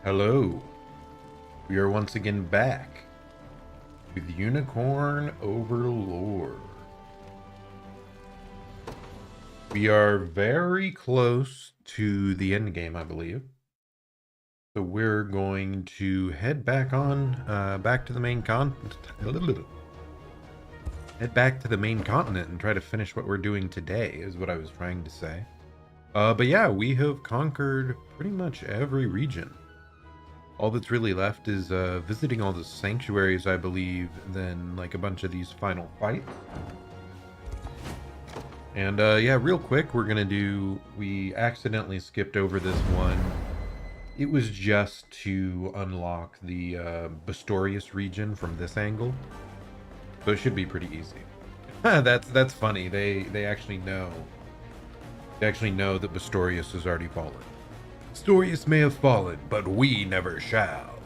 Hello, we are once again back with Unicorn Overlord. We are very close to the end game, I believe. So we're going to head back back to the main head back to the main continent and try to finish what we're doing today, is what I was trying to say. But yeah, we have conquered pretty much every region. All that's really left is visiting all the sanctuaries, I believe, then like a bunch of these final fights. And yeah, real quick, we accidentally skipped over this one. It was just to unlock the Bastorius region from this angle. So it should be pretty easy. That's funny. They actually know. They actually know that Bastorius has already fallen. Bastorius may have fallen, but we never shall.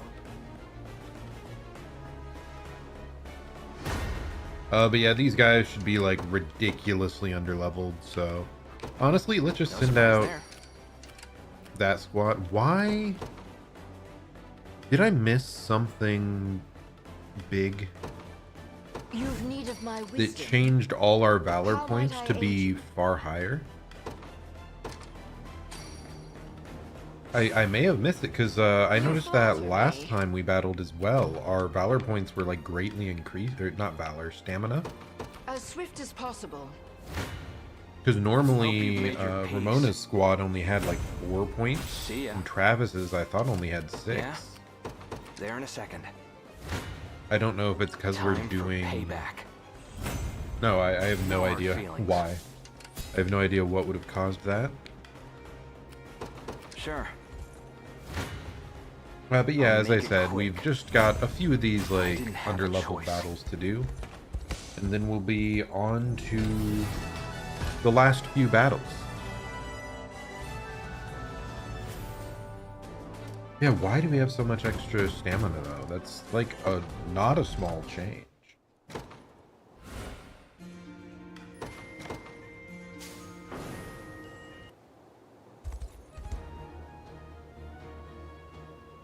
But yeah, these guys should be like ridiculously underleveled, so honestly, let's just send out that squad. Why did I miss something big? You've need of my wisdom. That changed all our valor points to be far higher? I may have missed it because I noticed that last time we battled as well, our valor points were like greatly increased, or not valor, stamina. As swift as possible. Because normally Ramona's squad only had like 4 points, and Travis's I thought only had 6. Yeah. There in a second. I don't know if it's because we're doing payback. No, I have no idea why. I have no idea what would have caused that. Sure. But yeah, as I said, we've just got a few of these like underleveled battles to do, and then we'll be on to the last few battles. Yeah, why do we have so much extra stamina though? That's like not a small change.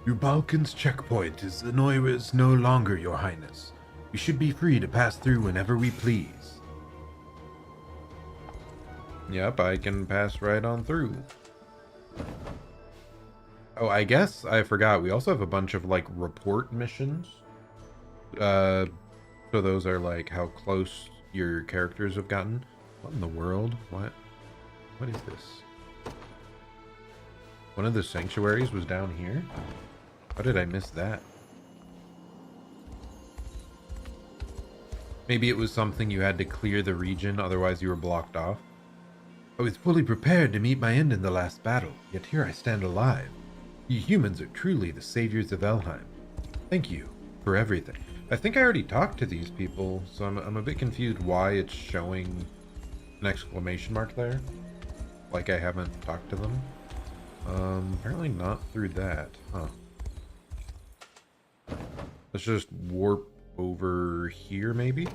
Your Balkan's checkpoint is Zenoira's no longer, Your Highness. We should be free to pass through whenever we please. Yep, I can pass right on through. Oh, I guess I forgot. We also have a bunch of, like, report missions. So those are, like, how close your characters have gotten. What in the world? What is this? One of the sanctuaries was down here? How did I miss that? Maybe it was something you had to clear the region, otherwise you were blocked off. I was fully prepared to meet my end in the last battle, yet here I stand alive. You humans are truly the saviors of Elheim. Thank you for everything. I think I already talked to these people, so I'm a bit confused why it's showing an exclamation mark there. Like I haven't talked to them. Apparently not through that, huh? Let's just warp over here, maybe?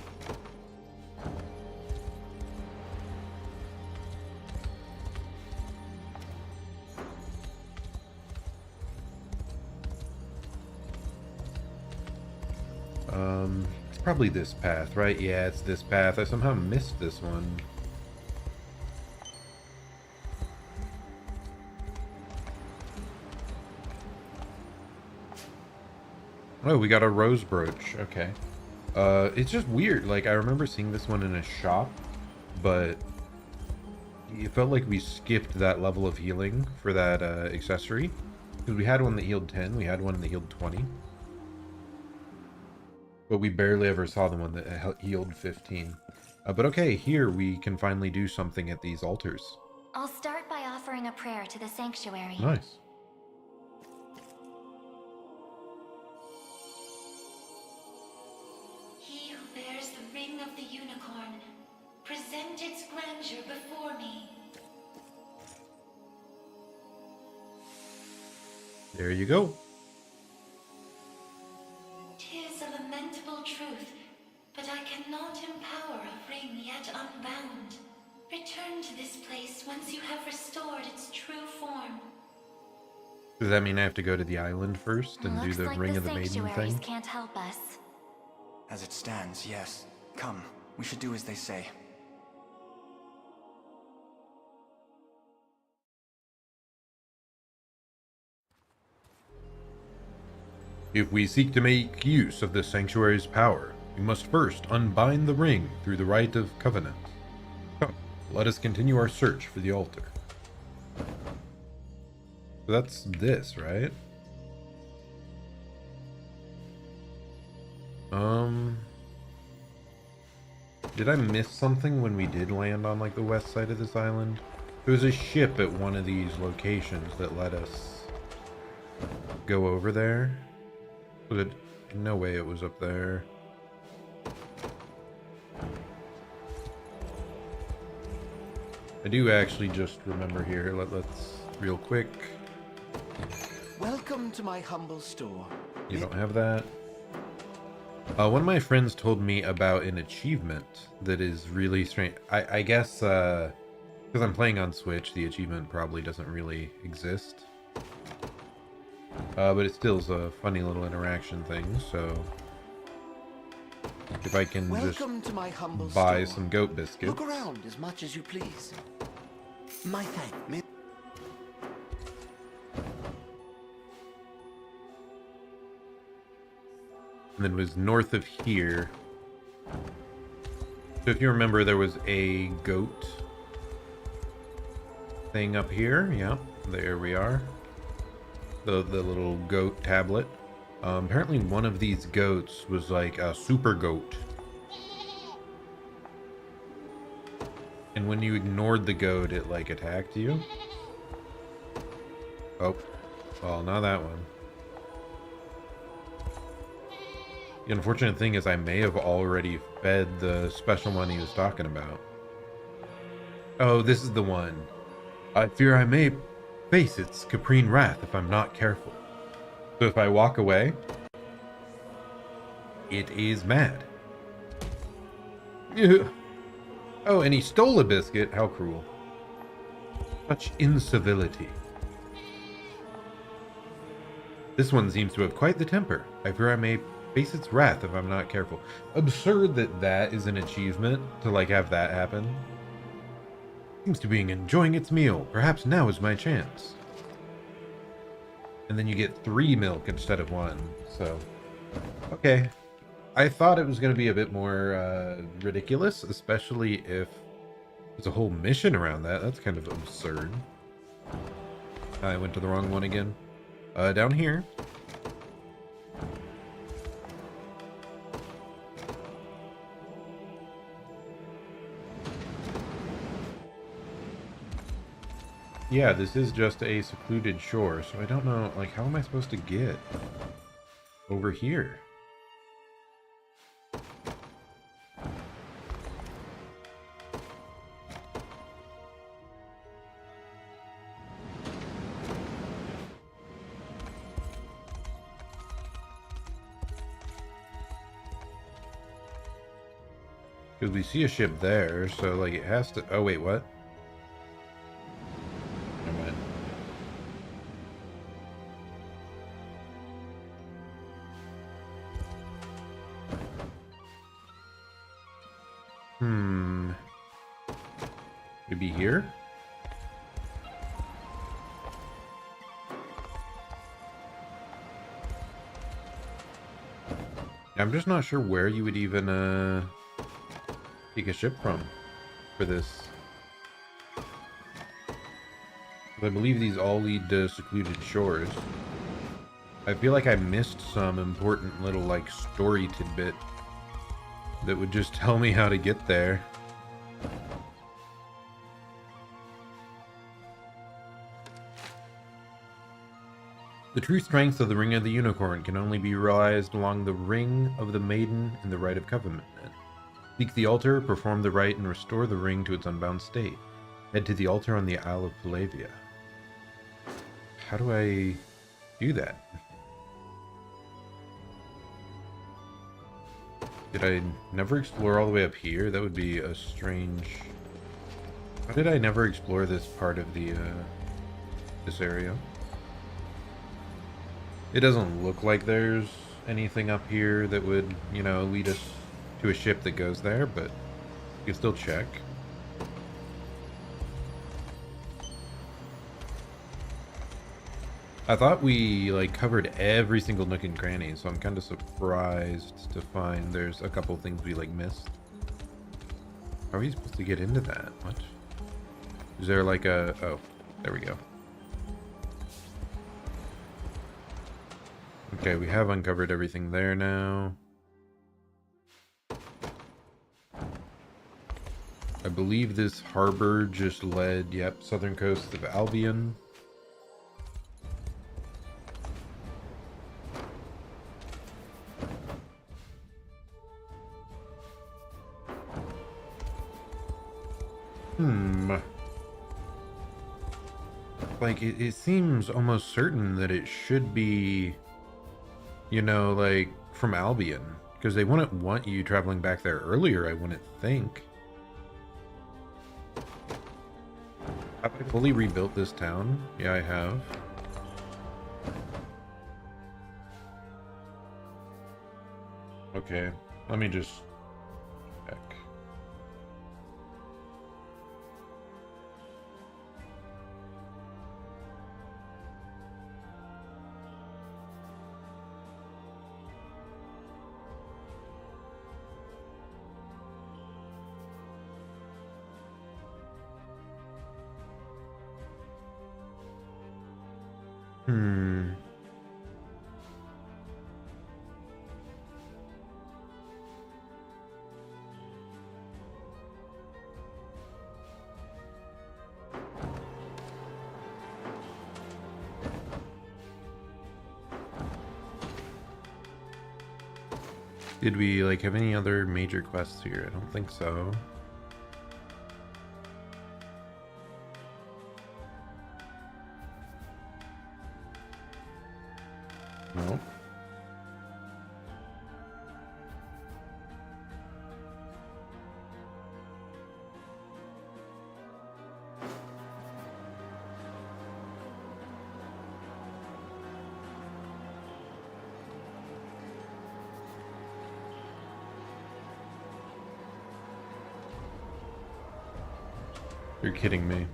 It's probably this path, right? Yeah, it's this path. I somehow missed this one. Oh, we got a rose brooch. Okay. It's just weird. Like, I remember seeing this one in a shop, but it felt like we skipped that level of healing for that accessory. Because we had one that healed 10, we had one that healed 20. But we barely ever saw the one that healed 15. But okay, here we can finally do something at these altars. I'll start by offering a prayer to the sanctuary. Nice. He who bears the ring of the unicorn, present its grandeur before me. There you go. 'Tis a lamentable truth, but I cannot empower a ring yet unbound. Return to this place once you have restored its true form. Does that mean I have to go to the island first and do Looks the like Ring the of the Maiden sanctuaries thing? can't help us. As it stands, yes. Come, we should do as they say. If we seek to make use of the sanctuary's power, we must first unbind the ring through the rite of covenant. Come, let us continue our search for the altar. So that's this, right? Did I miss something when we did land on like the west side of this island? There was a ship at one of these locations that let us go over there. Was it? No way it was up there. I do actually just remember here. Let's real quick. Welcome to my humble store. You don't have that. One of my friends told me about an achievement that is really strange. I guess because I'm playing on Switch, the achievement probably doesn't really exist. But it still is a funny little interaction thing, so if I can Welcome to my humble buy store. some goat biscuits. Look around as much as you please. My thanks. And then it was north of here. So if you remember, there was a goat thing up here. Yeah, there we are. The little goat tablet. Apparently one of these goats was like a super goat. And when you ignored the goat, it like attacked you. Oh, well, not that one. The unfortunate thing is I may have already fed the special one he was talking about. Oh, this is the one. I fear I may face its caprine wrath if I'm not careful. So if I walk away, it is mad. Oh, and he stole a biscuit. How cruel. Such incivility. This one seems to have quite the temper. I fear I may face its wrath if I'm not careful. Absurd that that is an achievement to like have that happen. Seems to be enjoying its meal. Perhaps now is my chance. And then you get 3 milk instead of 1. So, okay. I thought it was going to be a bit more ridiculous, especially if there's a whole mission around that. That's kind of absurd. I went to the wrong one again. Down here. Yeah, this is just a secluded shore, so I don't know, like, how am I supposed to get over here? Because we see a ship there, so, like, it has to... Oh, wait, what? Never mind. Maybe here? I'm just not sure where you would even, take a ship from for this. I believe these all lead to secluded shores. I feel like I missed some important little, like, story tidbit that would just tell me how to get there. The true strength of the Ring of the Unicorn can only be realized along the Ring of the Maiden in the Rite of Covenant. Seek the altar, perform the rite, and restore the ring to its unbound state. Head to the altar on the Isle of Palavia. How do I do that? Did I never explore all the way up here? That would be a strange... How did I never explore this part of the, this area? It doesn't look like there's anything up here that would, you know, lead us to a ship that goes there, but you can still check. I thought we like covered every single nook and cranny, so I'm kind of surprised to find there's a couple things we like missed. How are we supposed to get into that? What? Is there like a... Oh, there we go. Okay, we have uncovered everything there now. I believe this harbor just led, yep, southern coast of Albion. Like, it seems almost certain that it should be, you know, like, from Albion. Because they wouldn't want you traveling back there earlier, I wouldn't think. Have I fully rebuilt this town? Yeah, I have. Okay, let me just check. Did we like have any other major quests here? I don't think so. Nope. You're kidding me.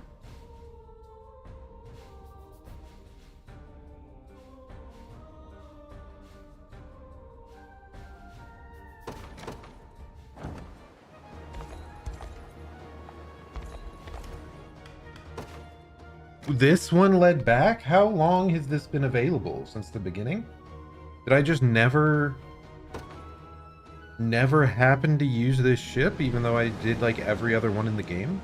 This one led back? How long has this been available? Since the beginning? Did I just never happen to use this ship, even though I did like every other one in the game?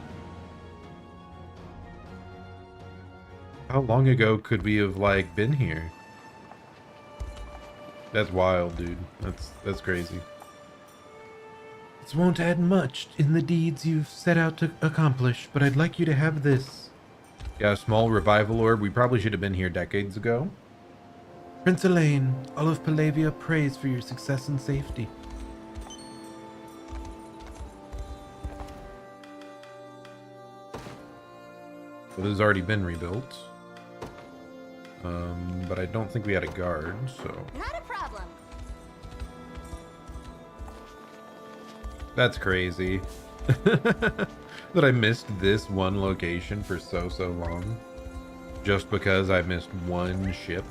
How long ago could we have like been here? That's wild, dude. That's crazy. This won't add much in the deeds you've set out to accomplish, but I'd like you to have this. Yeah, a small revival orb. We probably should have been here decades ago. Prince Elaine, all of Palavia prays for your success and safety. So this has already been rebuilt. But I don't think we had a guard, so... Not a problem. That's crazy. That I missed this one location for so long. Just because I missed one ship.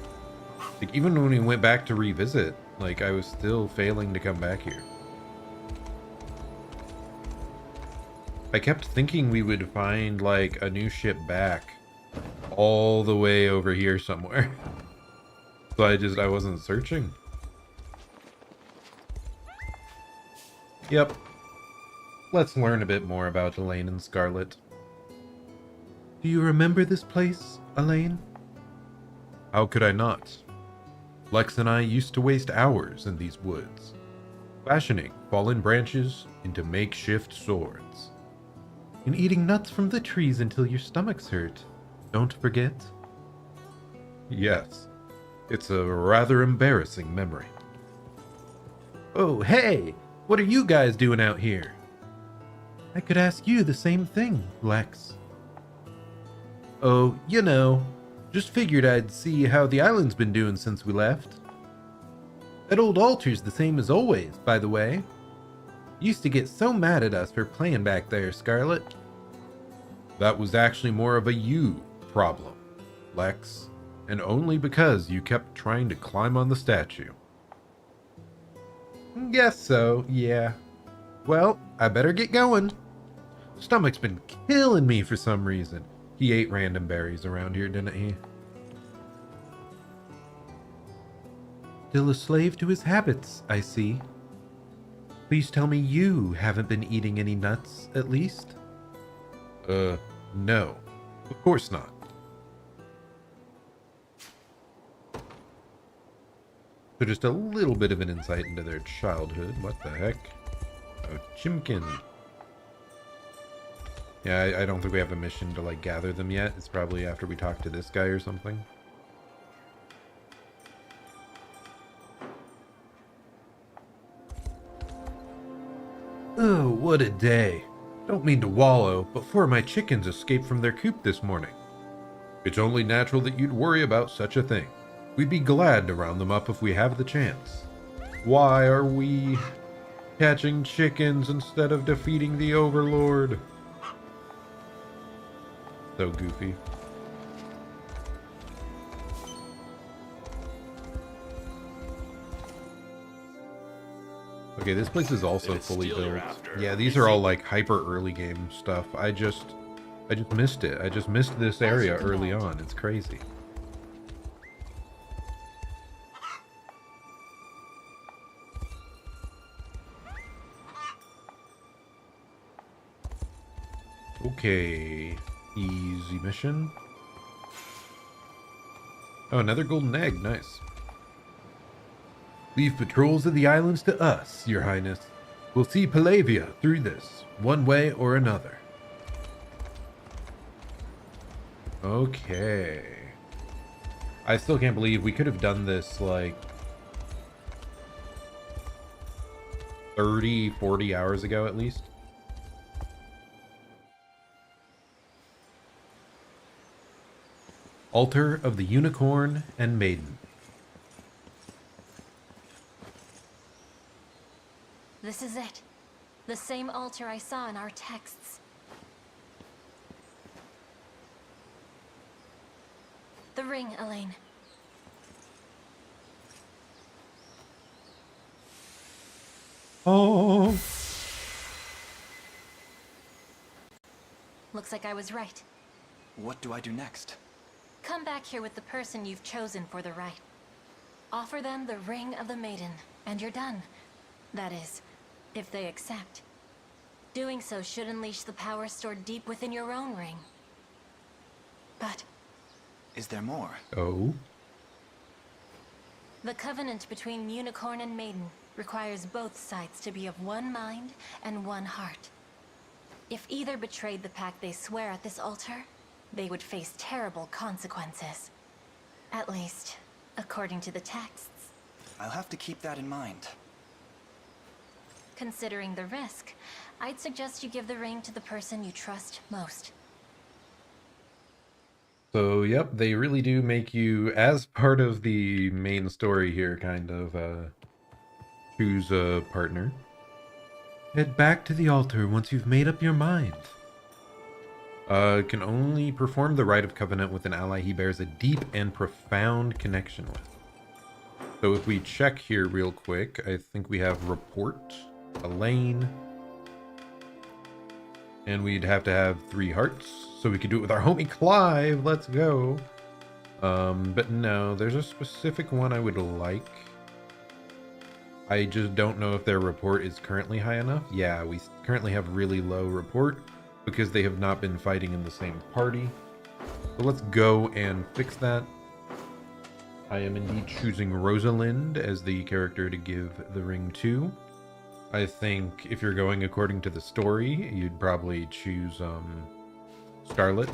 Like, even when we went back to revisit, like, I was still failing to come back here. I kept thinking we would find, like, a new ship back all the way over here somewhere. So I wasn't searching. Yep. Let's learn a bit more about Elaine and Scarlet. Do you remember this place, Elaine? How could I not? Lex and I used to waste hours in these woods, fashioning fallen branches into makeshift swords. And eating nuts from the trees until your stomachs hurt. Don't forget? Yes. It's a rather embarrassing memory. Oh, hey! What are you guys doing out here? I could ask you the same thing, Lex. Oh, you know, Just figured I'd see how the island's been doing since we left. That old altar's the same as always, by the way. Used to get so mad at us for playing back there, Scarlet. That was actually more of a you problem, Lex. And only because you kept trying to climb on the statue. Guess so, yeah. Well, I better get going. Stomach's been killing me for some reason. He ate random berries around here, didn't he? Still a slave to his habits, I see. Please tell me you haven't been eating any nuts, at least? No. Of course not. So just a little bit of an insight into their childhood. What the heck? Oh, Chimkin. Yeah, I don't think we have a mission to, like, gather them yet. It's probably after we talk to this guy or something. Oh, what a day. Don't mean to wallow, but 4 of my chickens escaped from their coop this morning. It's only natural that you'd worry about such a thing. We'd be glad to round them up if we have the chance. Why are we catching chickens instead of defeating the Overlord? So goofy. Okay, this place is also fully built. Yeah, these are all like hyper early game stuff. I just missed it. I just missed this area early on. It's crazy. Okay, easy mission. Oh, another golden egg, nice. Leave patrols of the islands to us, Your Highness. We'll see Palavia through this, one way or another. Okay. I still can't believe we could have done this like 30, 40 hours ago at least. Altar of the Unicorn and Maiden. This is it. The same altar I saw in our texts. The ring, Elaine. Oh. Looks like I was right. What do I do next? Come back here with the person you've chosen for the rite. Offer them the Ring of the Maiden, and you're done. That is, if they accept. Doing so should unleash the power stored deep within your own ring. But Is there more? Oh. the covenant between Unicorn and Maiden requires both sides to be of one mind and one heart. If either betrayed the pact they swear at this altar, they would face terrible consequences. At least, according to the texts. I'll have to keep that in mind. Considering the risk, I'd suggest you give the ring to the person you trust most. So, yep, they really do make you, as part of the main story here, kind of, choose a partner. Head back to the altar once you've made up your mind. Can only perform the rite of covenant with an ally he bears a deep and profound connection with. So if we check here real quick, I think we have report, Elaine, and we'd have to have 3 hearts, so we could do it with our homie Clive. Let's go. But no, there's a specific one I would like. I just don't know if their report is currently high enough. Yeah, we currently have really low report because they have not been fighting in the same party. So let's go and fix that. I am indeed choosing Rosalind as the character to give the ring to. I think if you're going according to the story, you'd probably choose Scarlet.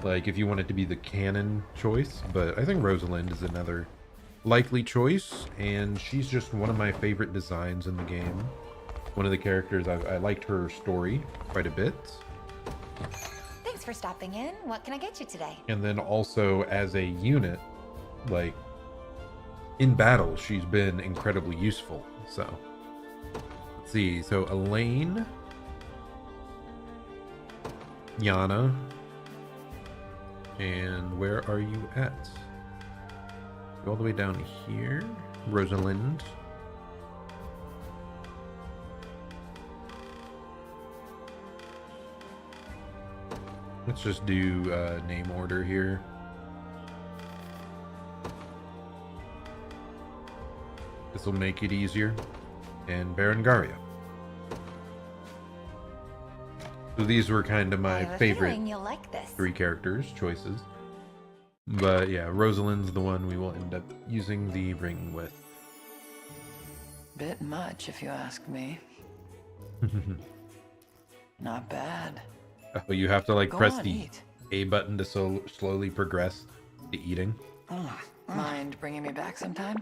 Like if you want it to be the canon choice, but I think Rosalind is another likely choice, and she's just one of my favorite designs in the game. One of the characters, I liked her story quite a bit. for stopping in. What can I get you today? And then also as a unit, like in battle, she's been incredibly useful. So let's see. So Elaine, Yana, and where are you at? Go all the way down here. Rosalind. Let's just do name order here. This will make it easier. And Berengaria. So these were kind of my favorite you'll like this. 3 characters choices. But yeah, Rosalind's the one we will end up using the ring with. Bit much, if you ask me. Not bad. Oh, you have to like Go press on, the eat. A button to slowly progress to eating. Mind bringing me back sometime?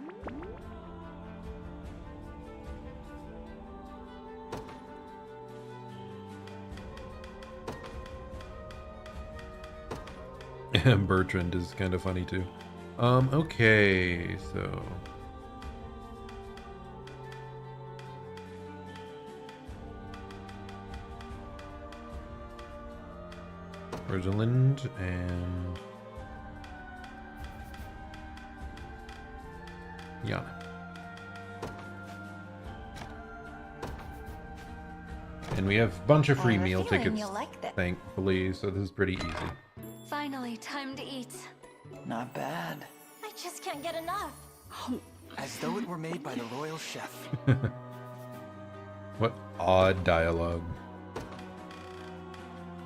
Bertrand is kind of funny too. Okay, so Rosalind and Yana. And we have a bunch of free meal tickets, thankfully, so this is pretty easy. Finally, time to eat. Not bad. I just can't get enough. As though it were made by the royal chef. What odd dialogue.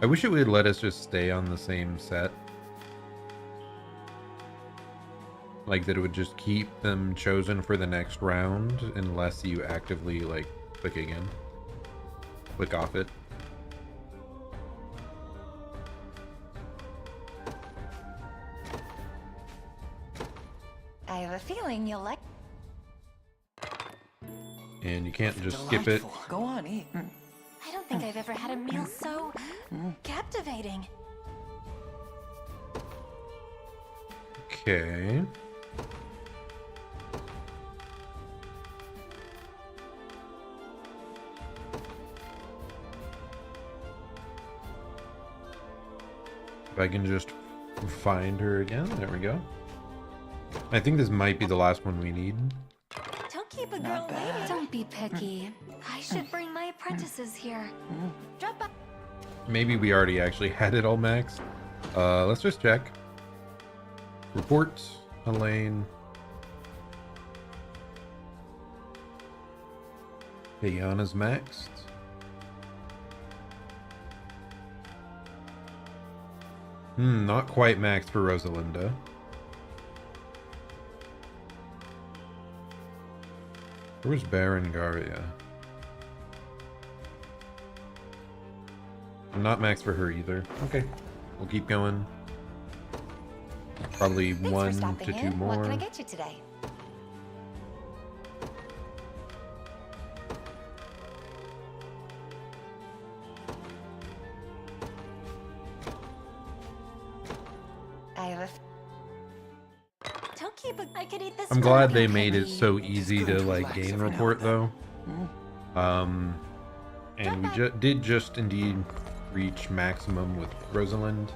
I wish it would let us just stay on the same set. Like that it would just keep them chosen for the next round unless you actively like click again. Click off it. I have a feeling you'll like. And you can't just skip it. Go on, eat. I don't think I've ever had a meal so captivating. Okay. If I can just find her again. There we go. I think this might be the last one we need. Don't keep a girl waiting. Don't be picky. I should bring my apprentices here. Drop by. Maybe we already actually had it all maxed. Let's just check. Report, Elaine. Yana's maxed. Not quite maxed for Rosalinda. Where's Berengaria? I'm not maxed for her either. Okay, we'll keep going. Probably Thanks one for stopping to two in. more. What can I get you today? I have a. Don't keep a. I could eat this. I'm for glad a they made it penny. so easy to like relax gain every now report and though. then. And we did just indeed reach maximum with Rosalind.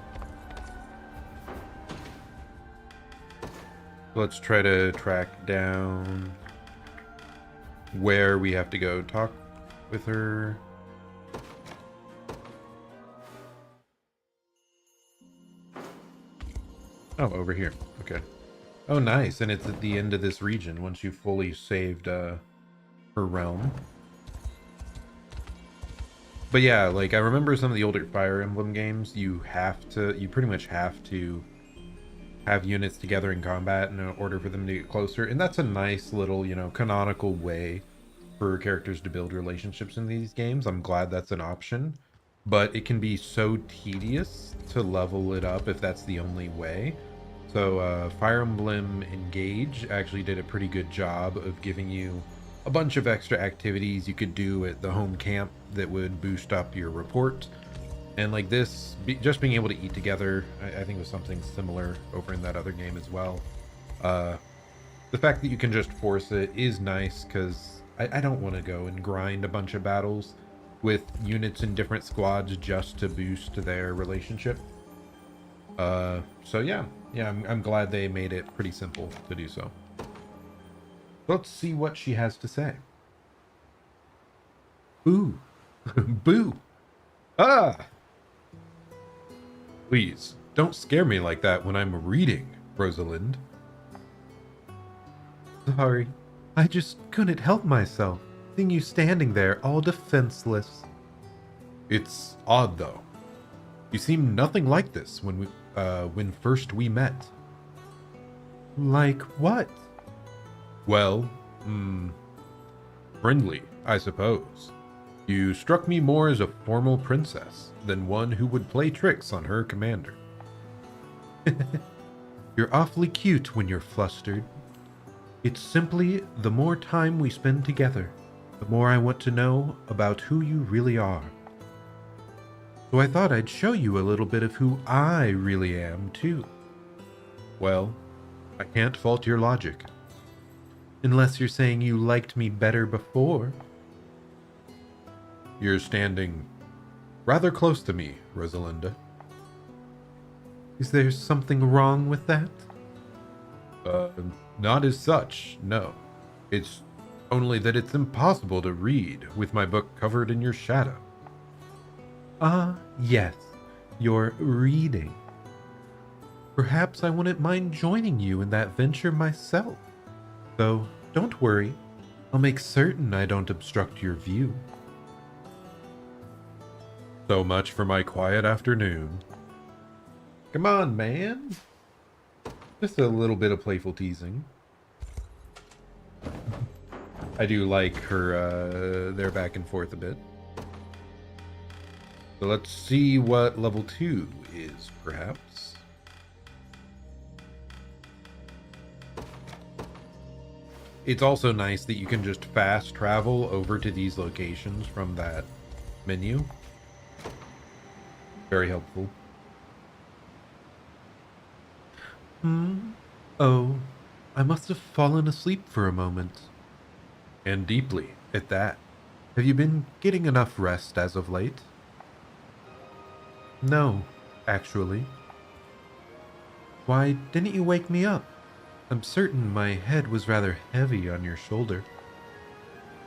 Let's try to track down where we have to go talk with her. Oh, over here. Okay. Oh, nice. And it's at the end of this region once you've fully saved her realm. But yeah, like I remember some of the older Fire Emblem games, you pretty much have to have units together in combat in order for them to get closer. And that's a nice little, you know, canonical way for characters to build relationships in these games. I'm glad that's an option, but it can be so tedious to level it up if that's the only way. So Fire Emblem Engage actually did a pretty good job of giving you a bunch of extra activities you could do at the home camp that would boost up your report. And like this, just being able to eat together, I think was something similar over in that other game as well. The fact that you can just force it is nice, because I don't want to go and grind a bunch of battles with units in different squads just to boost their relationship. So yeah, I'm glad they made it pretty simple to do so. Let's see what she has to say. Ooh. Boo. Ah! Please, don't scare me like that when I'm reading, Rosalind. Sorry, I just couldn't help myself, seeing you standing there all defenseless. It's odd, though. You seem nothing like this when first we met. Like what? Well, friendly, I suppose. You struck me more as a formal princess than one who would play tricks on her commander. You're awfully cute when you're flustered. It's simply the more time we spend together, the more I want to know about who you really are. So I thought I'd show you a little bit of who I really am, too. Well, I can't fault your logic. Unless you're saying you liked me better before. You're standing rather close to me, Rosalinda. Is there something wrong with that? Not as such, no. It's only that it's impossible to read with my book covered in your shadow. Ah, yes, you're reading. Perhaps I wouldn't mind joining you in that venture myself. Though, don't worry, I'll make certain I don't obstruct your view. So much for my quiet afternoon. Come on, man. Just a little bit of playful teasing. I do like her, their back and forth a bit. So let's see what level 2 is, perhaps. It's also nice that you can just fast travel over to these locations from that menu. Very helpful. Oh, I must have fallen asleep for a moment. And deeply, at that. Have you been getting enough rest as of late? No, actually. Why didn't you wake me up? I'm certain my head was rather heavy on your shoulder.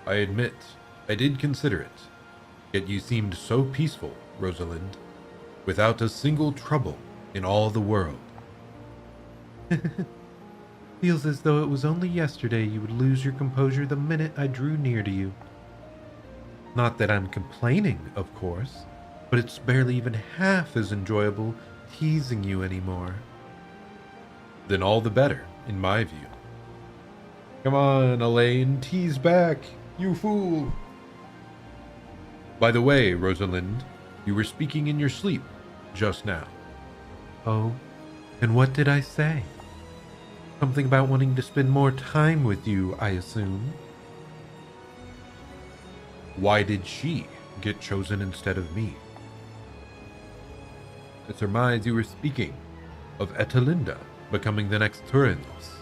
I admit, I did consider it. Yet you seemed so peaceful, Rosalind, without a single trouble in all the world. Feels as though it was only yesterday you would lose your composure the minute I drew near to you. Not that I'm complaining, of course, but it's barely even half as enjoyable teasing you anymore. Then all the better, in my view. Come on, Elaine, tease back, you fool! By the way, Rosalind, you were speaking in your sleep just now. Oh, and what did I say? Something about wanting to spend more time with you, I assume. Why did she get chosen instead of me? I surmise you were speaking of Etelinda becoming the next Thuranos.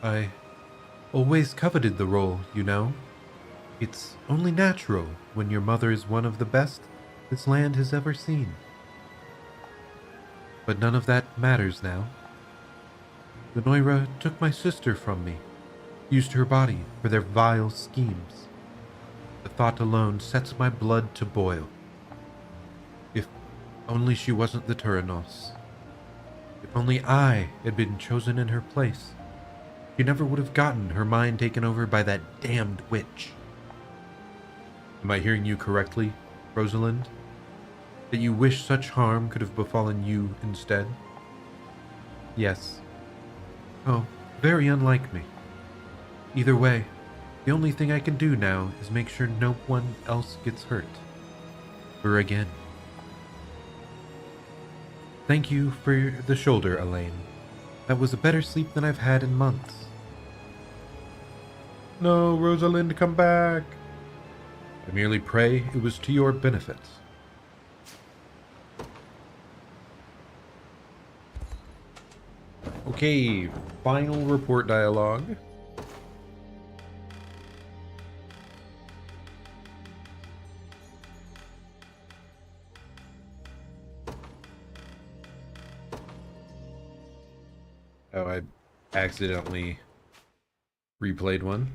I always coveted the role, you know. It's only natural when your mother is one of the best this land has ever seen. But none of that matters now. Zenoira took my sister from me, used her body for their vile schemes. The thought alone sets my blood to boil. If only she wasn't the Thuranos. If only I had been chosen in her place. She never would have gotten her mind taken over by that damned witch. Am I hearing you correctly, Rosalind? That you wish such harm could have befallen you instead? Yes. Oh, very unlike me. Either way, the only thing I can do now is make sure no one else gets hurt. Or again. Thank you for the shoulder, Elaine. That was a better sleep than I've had in months. No, Rosalind, come back. I merely pray it was to your benefit. Okay, final report dialogue. Oh, I accidentally replayed one.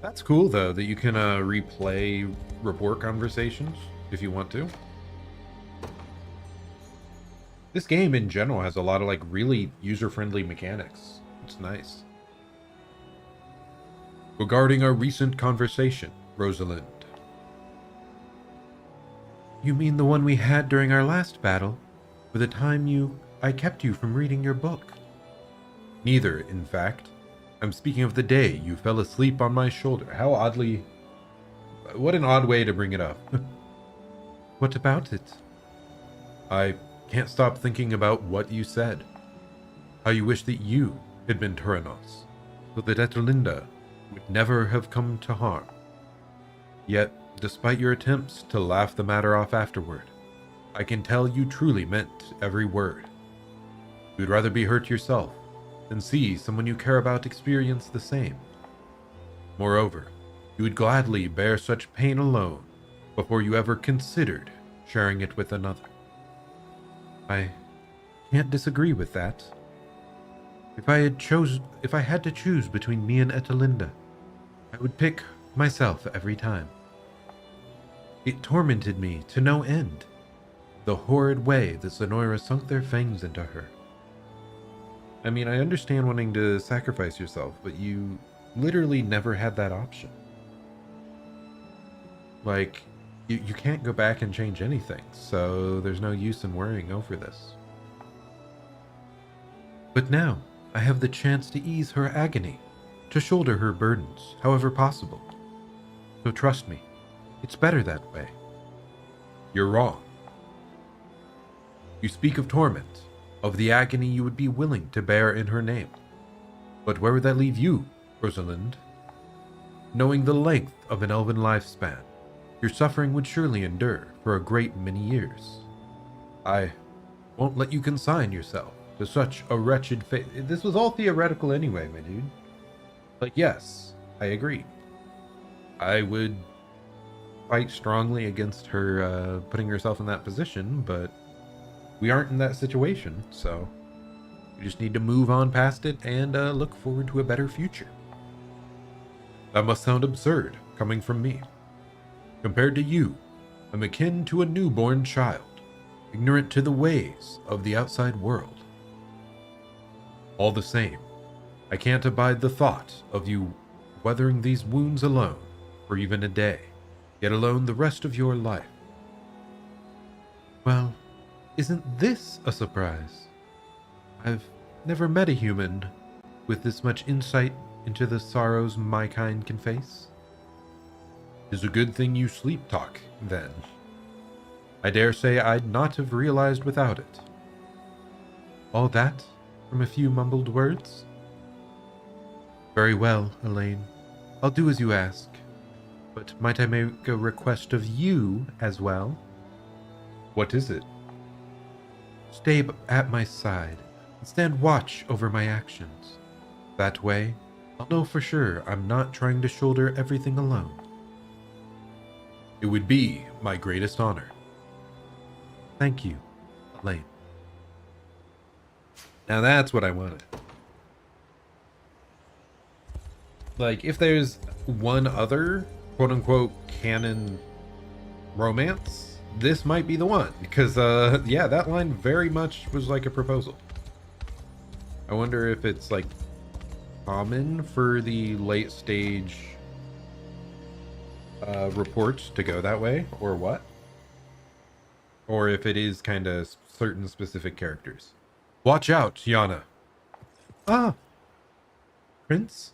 That's cool, though, that you can replay report conversations if you want to. This game in general has a lot of like really user-friendly mechanics. It's nice. Regarding our recent conversation, Rosalind. You mean the one we had during our last battle? Or the time I kept you from reading your book? Neither, in fact. I'm speaking of the day you fell asleep on my shoulder. How oddly... What an odd way to bring it up. What about it? I can't stop thinking about what you said. How you wish that you had been Turanos, so that Etelinda would never have come to harm. Yet, despite your attempts to laugh the matter off afterward, I can tell you truly meant every word. You would rather be hurt yourself than see someone you care about experience the same. Moreover, you would gladly bear such pain alone before you ever considered sharing it with another. I can't disagree with that. If I had to choose between me and Etelinda, I would pick myself every time. It tormented me to no end, the horrid way that Zenoira sunk their fangs into her. I mean, I understand wanting to sacrifice yourself, but you literally never had that option. Like, you can't go back and change anything, so there's no use in worrying over this. But now, I have the chance to ease her agony, to shoulder her burdens, however possible. So trust me, it's better that way. You're wrong. You speak of torment, of the agony you would be willing to bear in her name. But where would that leave you, Rosalind? Knowing the length of an elven lifespan, your suffering would surely endure for a great many years. I won't let you consign yourself to such a wretched fate. This was all theoretical anyway, my dude. Like, yes, I agree. I would fight strongly against her putting herself in that position, but we aren't in that situation, so we just need to move on past it and look forward to a better future. That must sound absurd, coming from me. Compared to you, I'm akin to a newborn child, ignorant to the ways of the outside world. All the same, I can't abide the thought of you weathering these wounds alone for even a day, yet alone the rest of your life. Well, isn't this a surprise? I've never met a human with this much insight into the sorrows my kind can face. 'Tis a good thing you sleep talk, then. I dare say I'd not have realized without it. All that from a few mumbled words? Very well, Elaine. I'll do as you ask. But might I make a request of you as well? What is it? Stay at my side and stand watch over my actions. That way, I'll know for sure I'm not trying to shoulder everything alone. It would be my greatest honor. Thank you, Elaine. Now that's what I wanted. Like, if there's one other quote-unquote canon romance, this might be the one. Because, yeah, that line very much was like a proposal. I wonder if it's, like, common for the late stage reports to go that way, or what? Or if it is kind of certain specific characters. Watch out, Yana. Ah! Prince?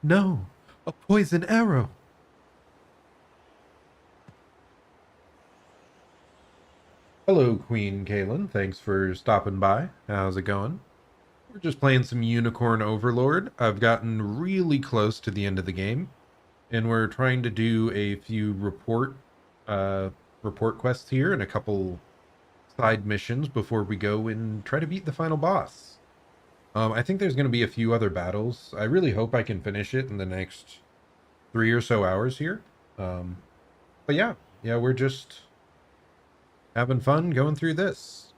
No, a poison arrow. Hello, Queen Kaylin. Thanks for stopping by. How's it going? We're just playing some Unicorn Overlord. I've gotten really close to the end of the game. and we're trying to do a few report quests here and a couple side missions before we go and try to beat the final boss. I think there's going to be a few other battles. I really hope I can finish it in the next 3 or so hours here. But yeah, we're just having fun going through this.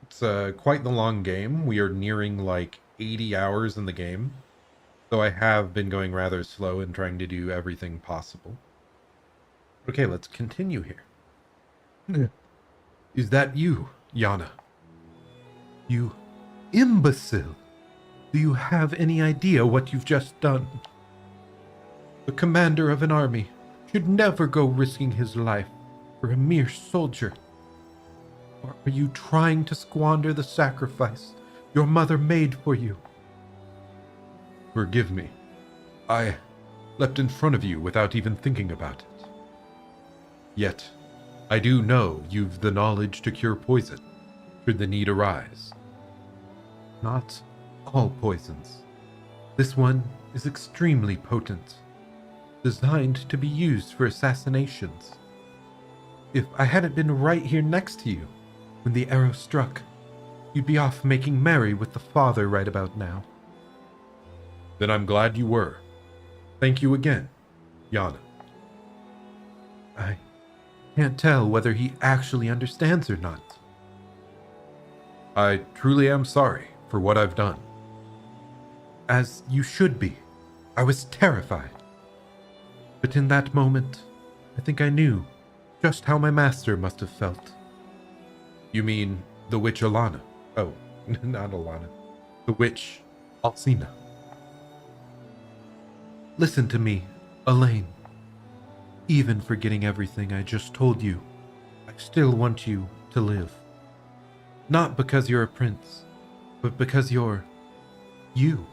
It's quite the long game. We are nearing like 80 hours in the game, though I have been going rather slow and trying to do everything possible. Okay, let's continue here. Is that you, Yana? You imbecile! Do you have any idea what you've just done? The commander of an army should never go risking his life for a mere soldier. Or are you trying to squander the sacrifice your mother made for you? Forgive me. I leapt in front of you without even thinking about it. Yet, I do know you've the knowledge to cure poison, should the need arise. Not all poisons. This one is extremely potent, designed to be used for assassinations. If I hadn't been right here next to you when the arrow struck, you'd be off making merry with the father right about now. Then I'm glad you were. Thank you again, Yana. I can't tell whether he actually understands or not. I truly am sorry for what I've done. As you should be. I was terrified. But in that moment, I think I knew just how my master must have felt. You mean the witch Alana? Oh, not Alana. The witch Alcina. Listen to me, Elaine. Even forgetting everything I just told you, I still want you to live. Not because you're a prince, but because you're you.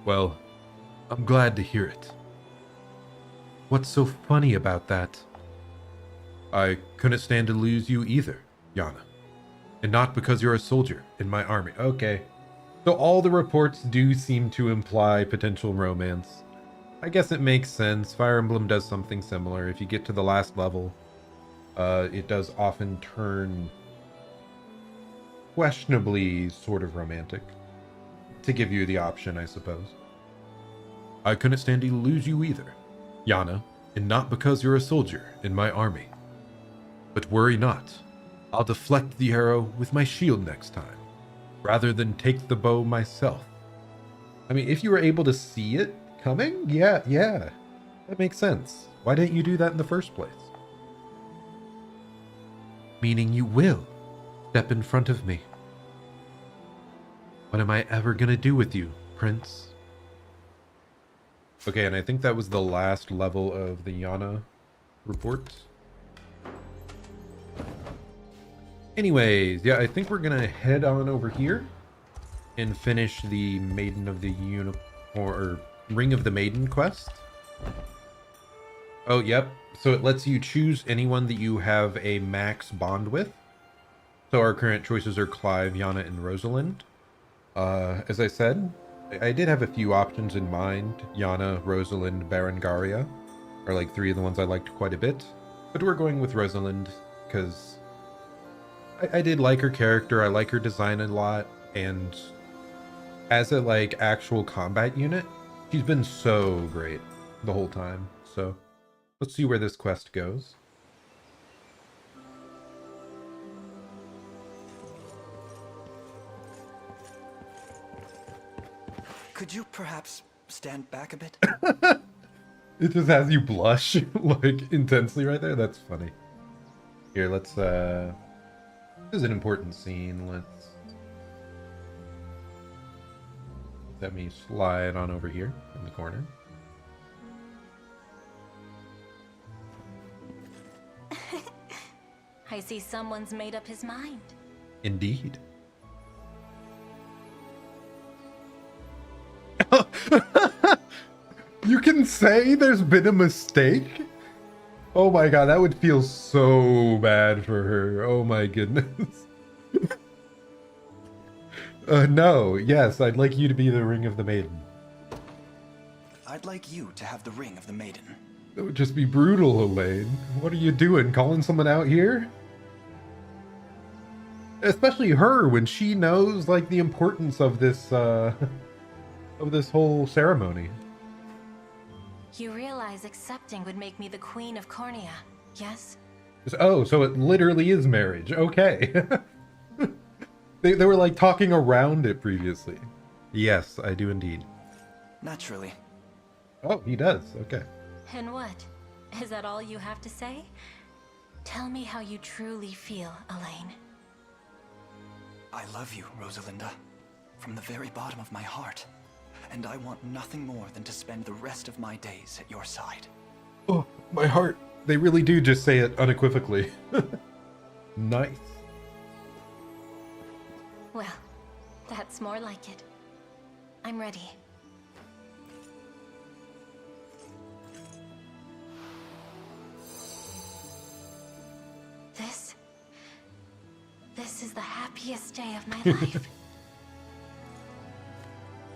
Well, I'm glad to hear it. What's so funny about that? I couldn't stand to lose you either, Yana. And not because you're a soldier in my army. Okay. So all the reports do seem to imply potential romance. I guess it makes sense. Fire Emblem does something similar. If you get to the last level, it does often turn questionably sort of romantic. To give you the option, I suppose. I couldn't stand to lose you either, Yana, and not because you're a soldier in my army. But worry not. I'll deflect the arrow with my shield next time, rather than take the bow myself. I mean, if you were able to see it coming, yeah, that makes sense. Why didn't you do that in the first place? Meaning you will step in front of me. What am I ever gonna do with you, Prince? Okay, and I think that was the last level of the Yana report. Anyways, yeah, I think we're gonna head on over here and finish the Maiden of the Unicorn, or Ring of the Maiden quest. Oh, yep. So it lets you choose anyone that you have a max bond with. So our current choices are Clive, Yana, and Rosalind. As I said, I did have a few options in mind. Yana, Rosalind, Berengaria are like 3 of the ones I liked quite a bit. But we're going with Rosalind because I did like her character. I like her design a lot. And as a like actual combat unit, she's been so great the whole time. So let's see where this quest goes. Could you perhaps stand back a bit? It just has you blush like intensely right there. That's funny. Here, let's this is an important scene. Let me slide on over here in the corner. I see someone's made up his mind. Indeed. You can say there's been a mistake? Oh my god, that would feel so bad for her. Oh my goodness. No, yes, I'd like you to be the Ring of the Maiden. I'd like you to have the ring of the maiden. That would just be brutal, Elaine. What are you doing? Calling someone out here? Especially her, when she knows, like, the importance of this, of this whole ceremony. You realize accepting would make me the Queen of Cornia, yes? Oh, so it literally is marriage. Okay. They were, like, talking around it previously. Yes, I do indeed. Naturally. Oh, he does. Okay. And what? Is that all you have to say? Tell me how you truly feel, Elaine. I love you, Rosalinda. From the very bottom of my heart. And I want nothing more than to spend the rest of my days at your side. Oh, my heart. They really do just say it unequivocally. Nice. Well, that's more like it. I'm ready. This is the happiest day of my life.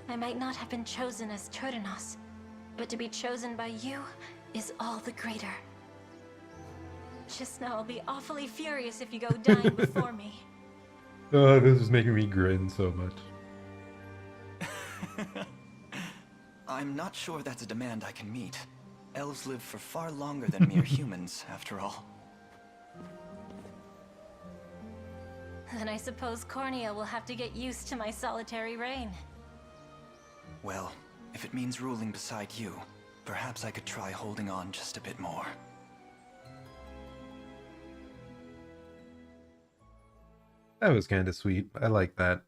I might not have been chosen as Turdanos, but to be chosen by you is all the greater. Just know I'll be awfully furious if you go dying before me. Oh, this is making me grin so much. I'm not sure that's a demand I can meet. Elves live for far longer than mere humans, after all. Then I suppose Cornia will have to get used to my solitary reign. Well, if it means ruling beside you, perhaps I could try holding on just a bit more. That was kind of sweet. I like that.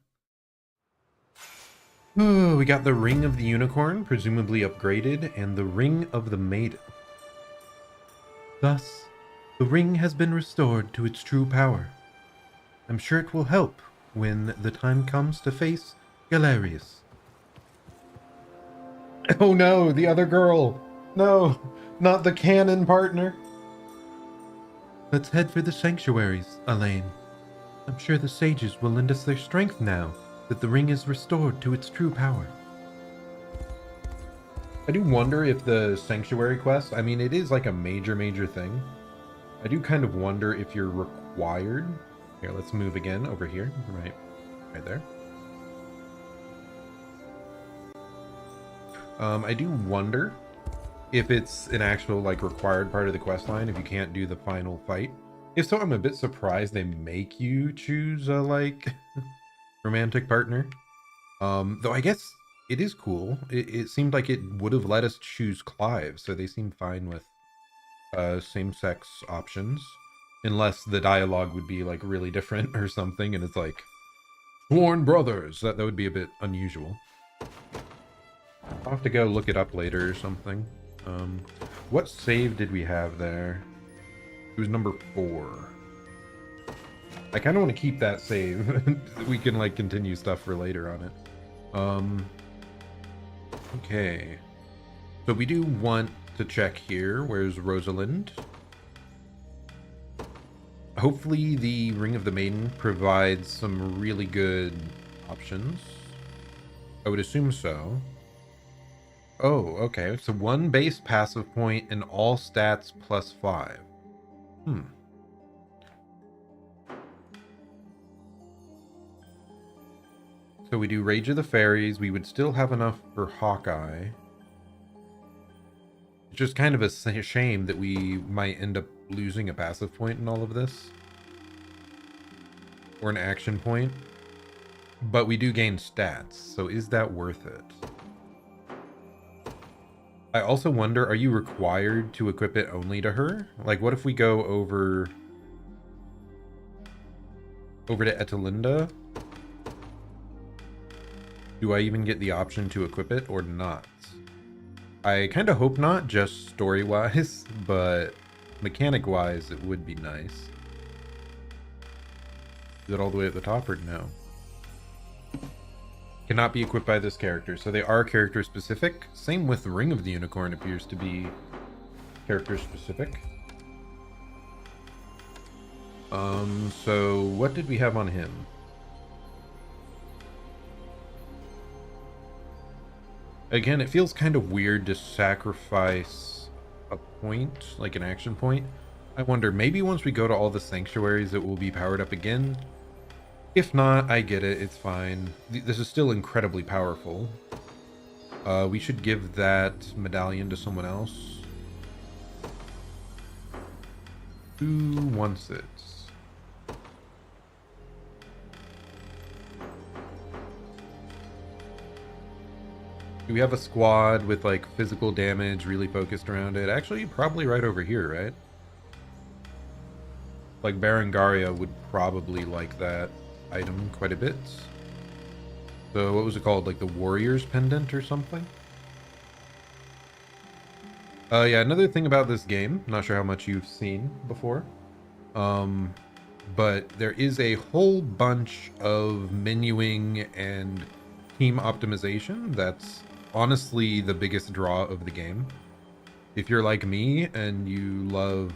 Oh, we got the Ring of the Unicorn, presumably upgraded, and the Ring of the Maiden. Thus, the ring has been restored to its true power. I'm sure it will help when the time comes to face Galerius. Oh no, the other girl! No, not the canon partner! Let's head for the sanctuaries, Elaine. I'm sure the sages will lend us their strength now that the ring is restored to its true power. I do wonder if the sanctuary quest, I mean, it is like a major thing. I do kind of wonder if you're required. Here, let's move again over here. Right there. I do wonder if it's an actual, like, required part of the quest line if you can't do the final fight. If so, I'm a bit surprised they make you choose a, like, romantic partner. Though I guess it is cool. It seemed like it would have let us choose Clive, so they seem fine with same-sex options. Unless the dialogue would be, like, really different or something, and it's like, sworn brothers! That would be a bit unusual. I'll have to go look it up later or something. What save did we have there? It was number 4. I kind of want to keep that save. We can, like, continue stuff for later on it. Okay. So we do want to check here. Where's Rosalind? Hopefully the Ring of the Maiden provides some really good options. I would assume so. Oh, okay. So 1 base passive point and all stats plus 5. So we do Rage of the Fairies. We would still have enough for Hawkeye. It's just kind of a shame that we might end up losing a passive point in all of this. Or an action point. But we do gain stats, so is that worth it? I also wonder, are you required to equip it only to her? Like, what if we go over to Etelinda? Do I even get the option to equip it or not? I kind of hope not, just story-wise, but mechanic-wise, it would be nice. Is it all the way at the top or no? Cannot be equipped by this character, so they are character specific. Same with Ring of the Unicorn appears to be character specific. So what did we have on him? Again, it feels kind of weird to sacrifice a point, like an action point. I wonder, maybe once we go to all the sanctuaries it will be powered up again. If not, I get it, it's fine. This is still incredibly powerful. We should give that medallion to someone else. Who wants it? Do we have a squad with like physical damage really focused around it? Actually, probably right over here, right? Like Berengaria would probably like that item quite a bit. So what was it called? Like the Warrior's Pendant or something? Yeah, another thing about this game, not sure how much you've seen before, but there is a whole bunch of menuing and team optimization that's honestly the biggest draw of the game. If you're like me and you love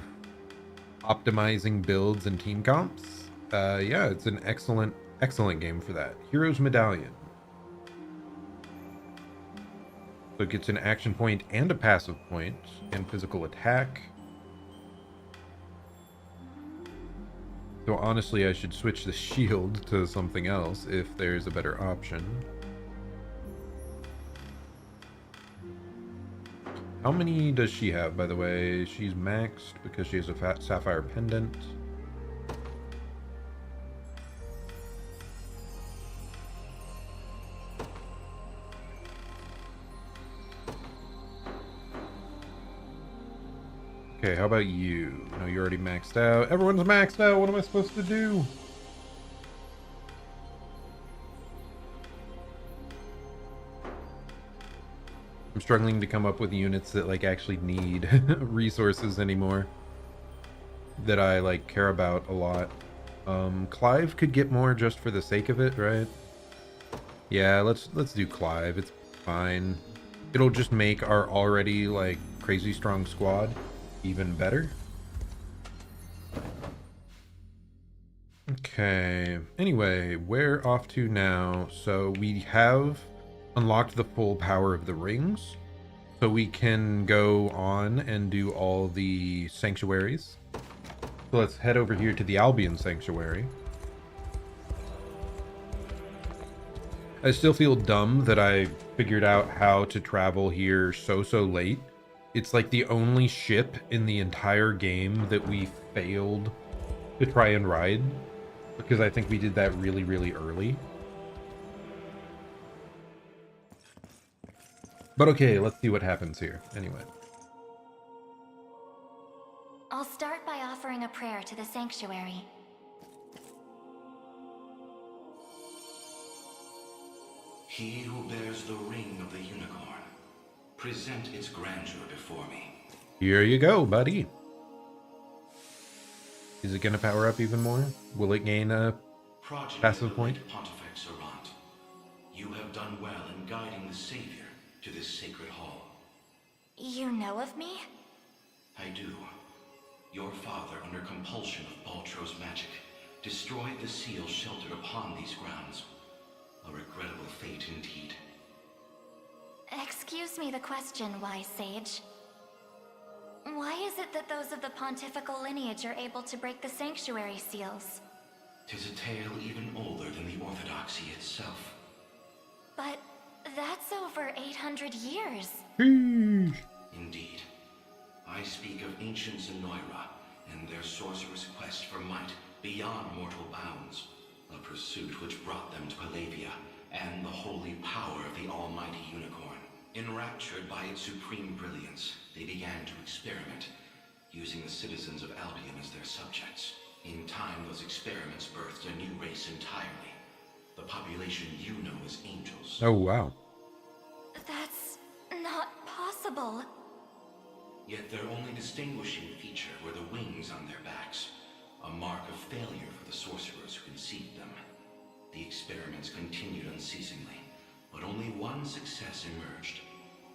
optimizing builds and team comps, yeah, it's an excellent game for that. Hero's Medallion. So it gets an action point and a passive point and physical attack. So honestly, I should switch the shield to something else if there's a better option. How many does she have, by the way? She's maxed because she has a sapphire pendant. Okay, how about you? No, you're already maxed out. Everyone's maxed out. What am I supposed to do? I'm struggling to come up with units that like actually need resources anymore. That I like care about a lot. Clive could get more just for the sake of it, right? Yeah, let's do Clive. It's fine. It'll just make our already like crazy strong squad even better. Okay. Anyway, we're off to now. So we have unlocked the full power of the rings. So we can go on and do all the sanctuaries. So let's head over here to the Albion Sanctuary. I still feel dumb that I figured out how to travel here so late. It's like the only ship in the entire game that we failed to try and ride, because I think we did that really early. But okay, let's see what happens here. Anyway. I'll start by offering a prayer to the sanctuary. He who bears the ring of the unicorn, present its grandeur before me. Here you go, buddy. Is it going to power up even more? Will it gain a passive point? Pontifex Errant, you have done well in guiding the Savior to this sacred hall. You know of me? I do. Your father, under compulsion of Baltro's magic, destroyed the seal sheltered upon these grounds. A regrettable fate indeed. Excuse me the question, wise sage. Why is it that those of the pontifical lineage are able to break the sanctuary seals? 'Tis a tale even older than the orthodoxy itself. But that's over 800 years. Indeed. I speak of ancient Zenoira and their sorcerer's quest for might beyond mortal bounds. A pursuit which brought them to Palavia and the holy power of the almighty Unicorn. Enraptured by its supreme brilliance, they began to experiment, using the citizens of Albion as their subjects. In time, those experiments birthed a new race entirely. The population you know as angels. Oh, wow. That's not possible. Yet their only distinguishing feature were the wings on their backs, a mark of failure for the sorcerers who conceived them. The experiments continued unceasingly, but only one success emerged.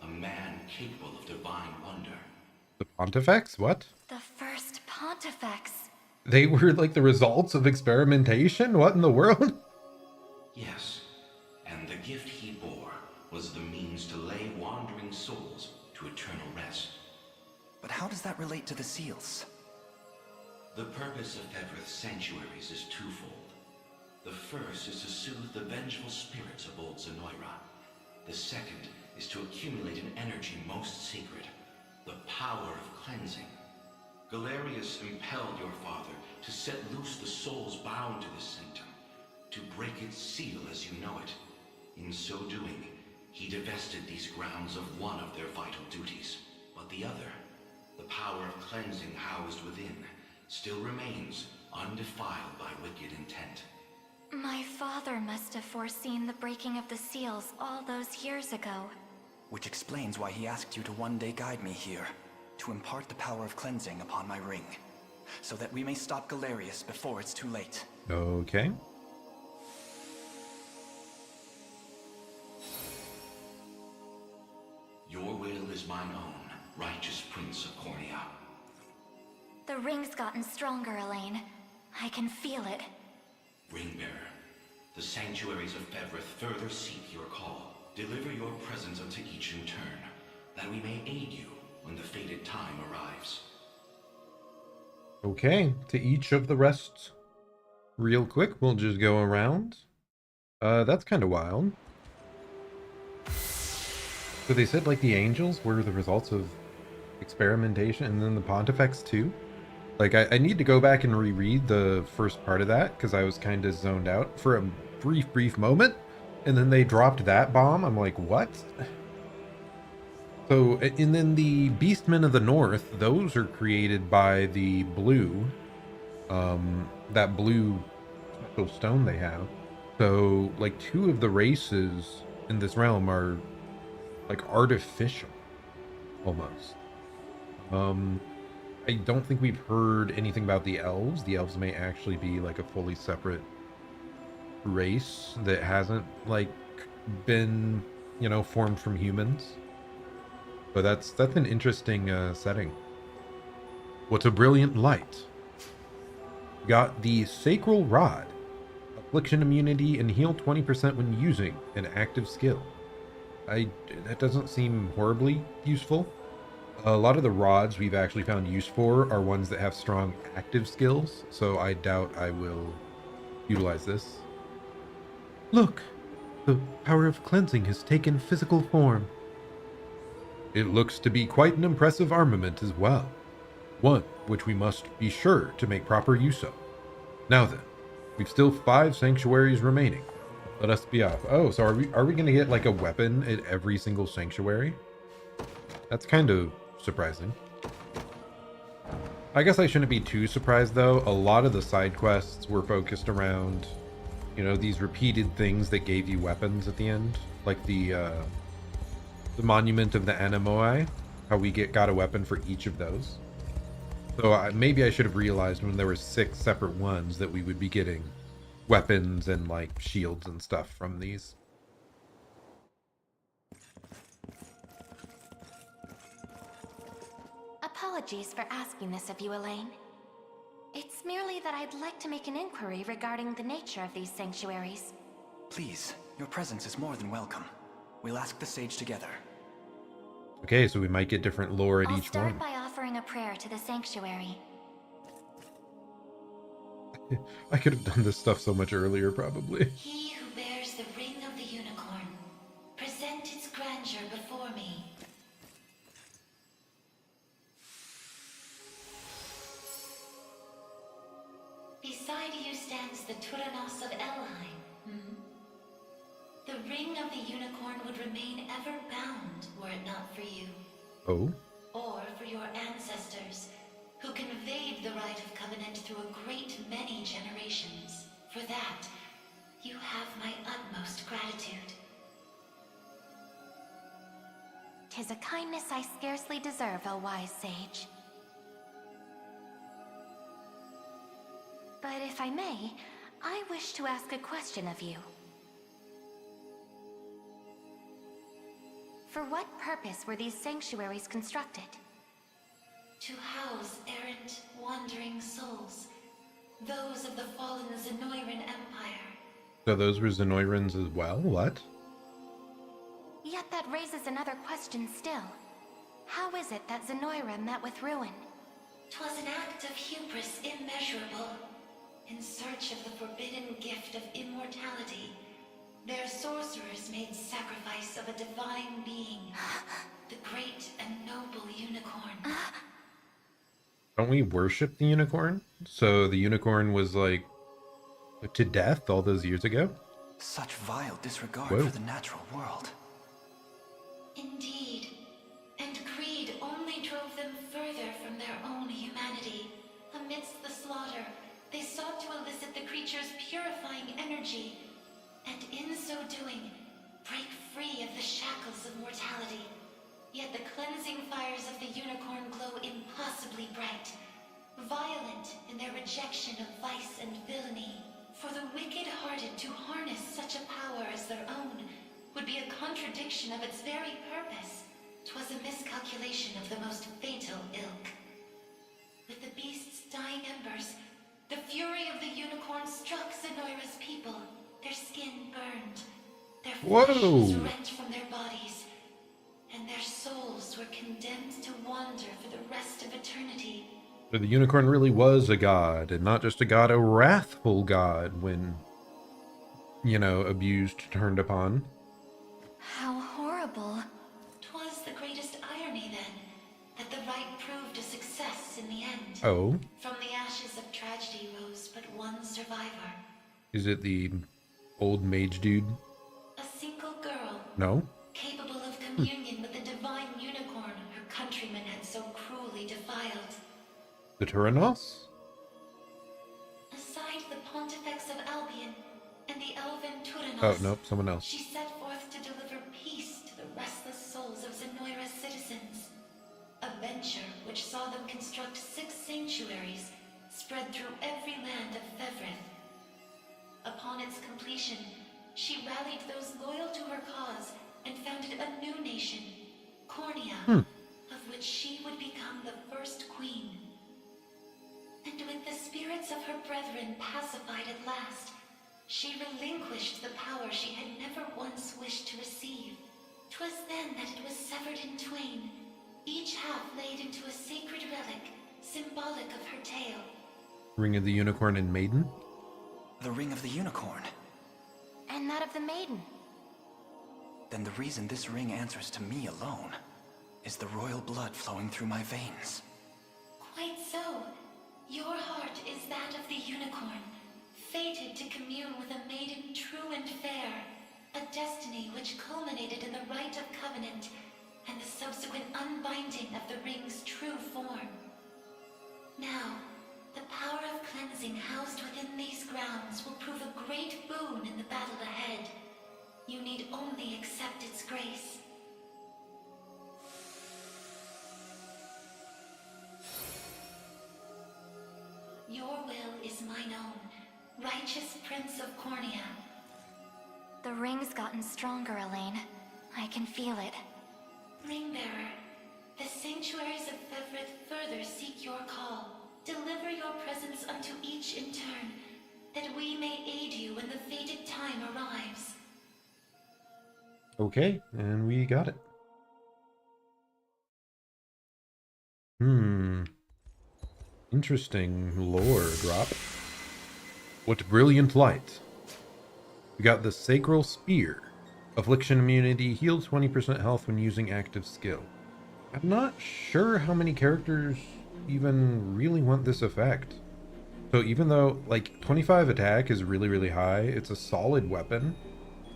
A man capable of divine wonder. The Pontifex? What? The first Pontifex. They were like the results of experimentation? What in the world? Yes, and the gift he bore was the means to lay wandering souls to eternal rest. But how does that relate to the seals? The purpose of Fevroth's sanctuaries is twofold. The first is to soothe the vengeful spirits of old Zenoira. The second is to accumulate an energy most sacred, the power of cleansing. Galerius impelled your father to set loose the souls bound to this sanctum, to break its seal as you know it. In so doing, he divested these grounds of one of their vital duties, but the other, the power of cleansing housed within, still remains undefiled by wicked intent. My father must have foreseen the breaking of the seals all those years ago. Which explains why he asked you to one day guide me here, to impart the power of cleansing upon my ring, so that we may stop Galerius before it's too late. Okay. Your will is mine own, righteous Prince of Cornia. The ring's gotten stronger, Elaine. I can feel it. Ringbearer, the sanctuaries of Fevroth further seek your call. Deliver your presence unto each in turn, that we may aid you when the fated time arrives. Okay, to each of the rests. Real quick, we'll just go around. That's kind of wild. So they said like the angels were the results of experimentation, and then the pontifex too. Like I need to go back and reread the first part of that because I was kind of zoned out for a brief moment, and then they dropped that bomb. I'm like, what? So, and then the Beastmen of the North, those are created by the blue, that blue special stone they have. So, like, two of the races in this realm are, like, artificial, almost. I don't think we've heard anything about the elves. The elves may actually be, like, a fully separate race that hasn't, like, been, you know, formed from humans. But that's an interesting setting. What's a brilliant light? Got the Sacral Rod. Affliction immunity and heal 20% when using an active skill. That doesn't seem horribly useful. A lot of the rods we've actually found use for are ones that have strong active skills, so I doubt I will utilize this. Look! The power of cleansing has taken physical form. It looks to be quite an impressive armament as well. One which we must be sure to make proper use of. Now then, we've still 5 sanctuaries remaining. Let us be off. Oh, so are we gonna get like a weapon at every single sanctuary? That's kind of surprising. I guess I shouldn't be too surprised though. A lot of the side quests were focused around, you know, these repeated things that gave you weapons at the end, like the Monument of the Anemoi, how we got a weapon for each of those. So maybe I should have realized when there were 6 separate ones that we would be getting weapons and like shields and stuff from these. Apologies for asking this of you, Elaine. It's merely that I'd like to make an inquiry regarding the nature of these sanctuaries. Please, your presence is more than welcome. We'll ask the sage together. Okay, so we might get different lore at I'll each start one. by offering a prayer to the sanctuary. I could have done this stuff so much earlier, probably. He who bears the ring of the unicorn, present its grandeur before me. Beside you stands the Turanos of Elheim. The ring of the unicorn would remain ever bound were it not for you. Oh? Or for your ancestors, who conveyed the rite of covenant through a great many generations. For that, you have my utmost gratitude. 'Tis a kindness I scarcely deserve, O wise sage. But if I may, I wish to ask a question of you. For what purpose were these sanctuaries constructed? To house errant, wandering souls, those of the fallen Zenoiran Empire. So those were Zenoirans as well? What? Yet the that raises another question still. How is it that Zenoira met with ruin? 'Twas an act of hubris immeasurable. In search of the forbidden gift of immortality, their sorcerers made sacrifice of a divine being, the great and noble Unicorn. Don't we worship the unicorn? So the unicorn was like to death all those years ago? Such vile disregard Whoa. for the natural world. Indeed, and greed only drove them further from their own humanity. Amidst the slaughter, they sought to elicit the creature's purifying energy, and in so doing, break free of the shackles of mortality. Yet the cleansing fires of the unicorn glow impossibly bright, violent in their rejection of vice and villainy. For the wicked-hearted to harness such a power as their own would be a contradiction of its very purpose. 'Twas a miscalculation of the most fatal ilk. With the beast's dying embers, the fury of the unicorn struck Zenoira's people. Their skin burned, their flesh was rent from their bodies, and their souls were condemned to wander for the rest of eternity. So the unicorn really was a god, and not just a god, a wrathful god when, abused, turned upon. How horrible. 'Twas the greatest irony, then, that the right proved a success in the end. Oh, From the ashes of tragedy rose but one survivor. is it the old mage dude? A single girl, No? capable of communion with the divine unicorn her countrymen had so cruelly defiled. The Tyrannos? Aside the Pontifex of Albion and the elven Tyrannos, Oh, nope, someone else. she set forth to deliver peace to the restless souls of Zenoira's citizens. A venture which saw them construct 6 sanctuaries spread through every land of Fevrith. Upon its completion, she rallied those loyal to her cause and founded a new nation, Cornia, of which she would become the first queen. And with the spirits of her brethren pacified at last, she relinquished the power she had never once wished to receive. 'Twas then that it was severed in twain, each half laid into a sacred relic, symbolic of her tale. Ring of the Unicorn and Maiden? The ring of the unicorn. And that of the maiden. Then the reason this ring answers to me alone is the royal blood flowing through my veins. Quite so. Your heart is that of the unicorn, fated to commune with a maiden true and fair, a destiny which culminated in the rite of covenant and the subsequent unbinding of the ring's true form. Now, the power of cleansing housed within these grounds will prove a great boon in the battle ahead. You need only accept its grace. Your will is mine own, righteous Prince of Cornia. The ring's gotten stronger, Elaine. I can feel it. Ringbearer, the sanctuaries of Fevrith further seek your call. Deliver your presence unto each in turn, that we may aid you when the fated time arrives. Okay, and we got it. Interesting lore drop. What brilliant light. We got the Sacral Spear. Affliction immunity, heals 20% health when using active skill. I'm not sure how many characters even really want this effect. So even though, 25 attack is really, really high, it's a solid weapon.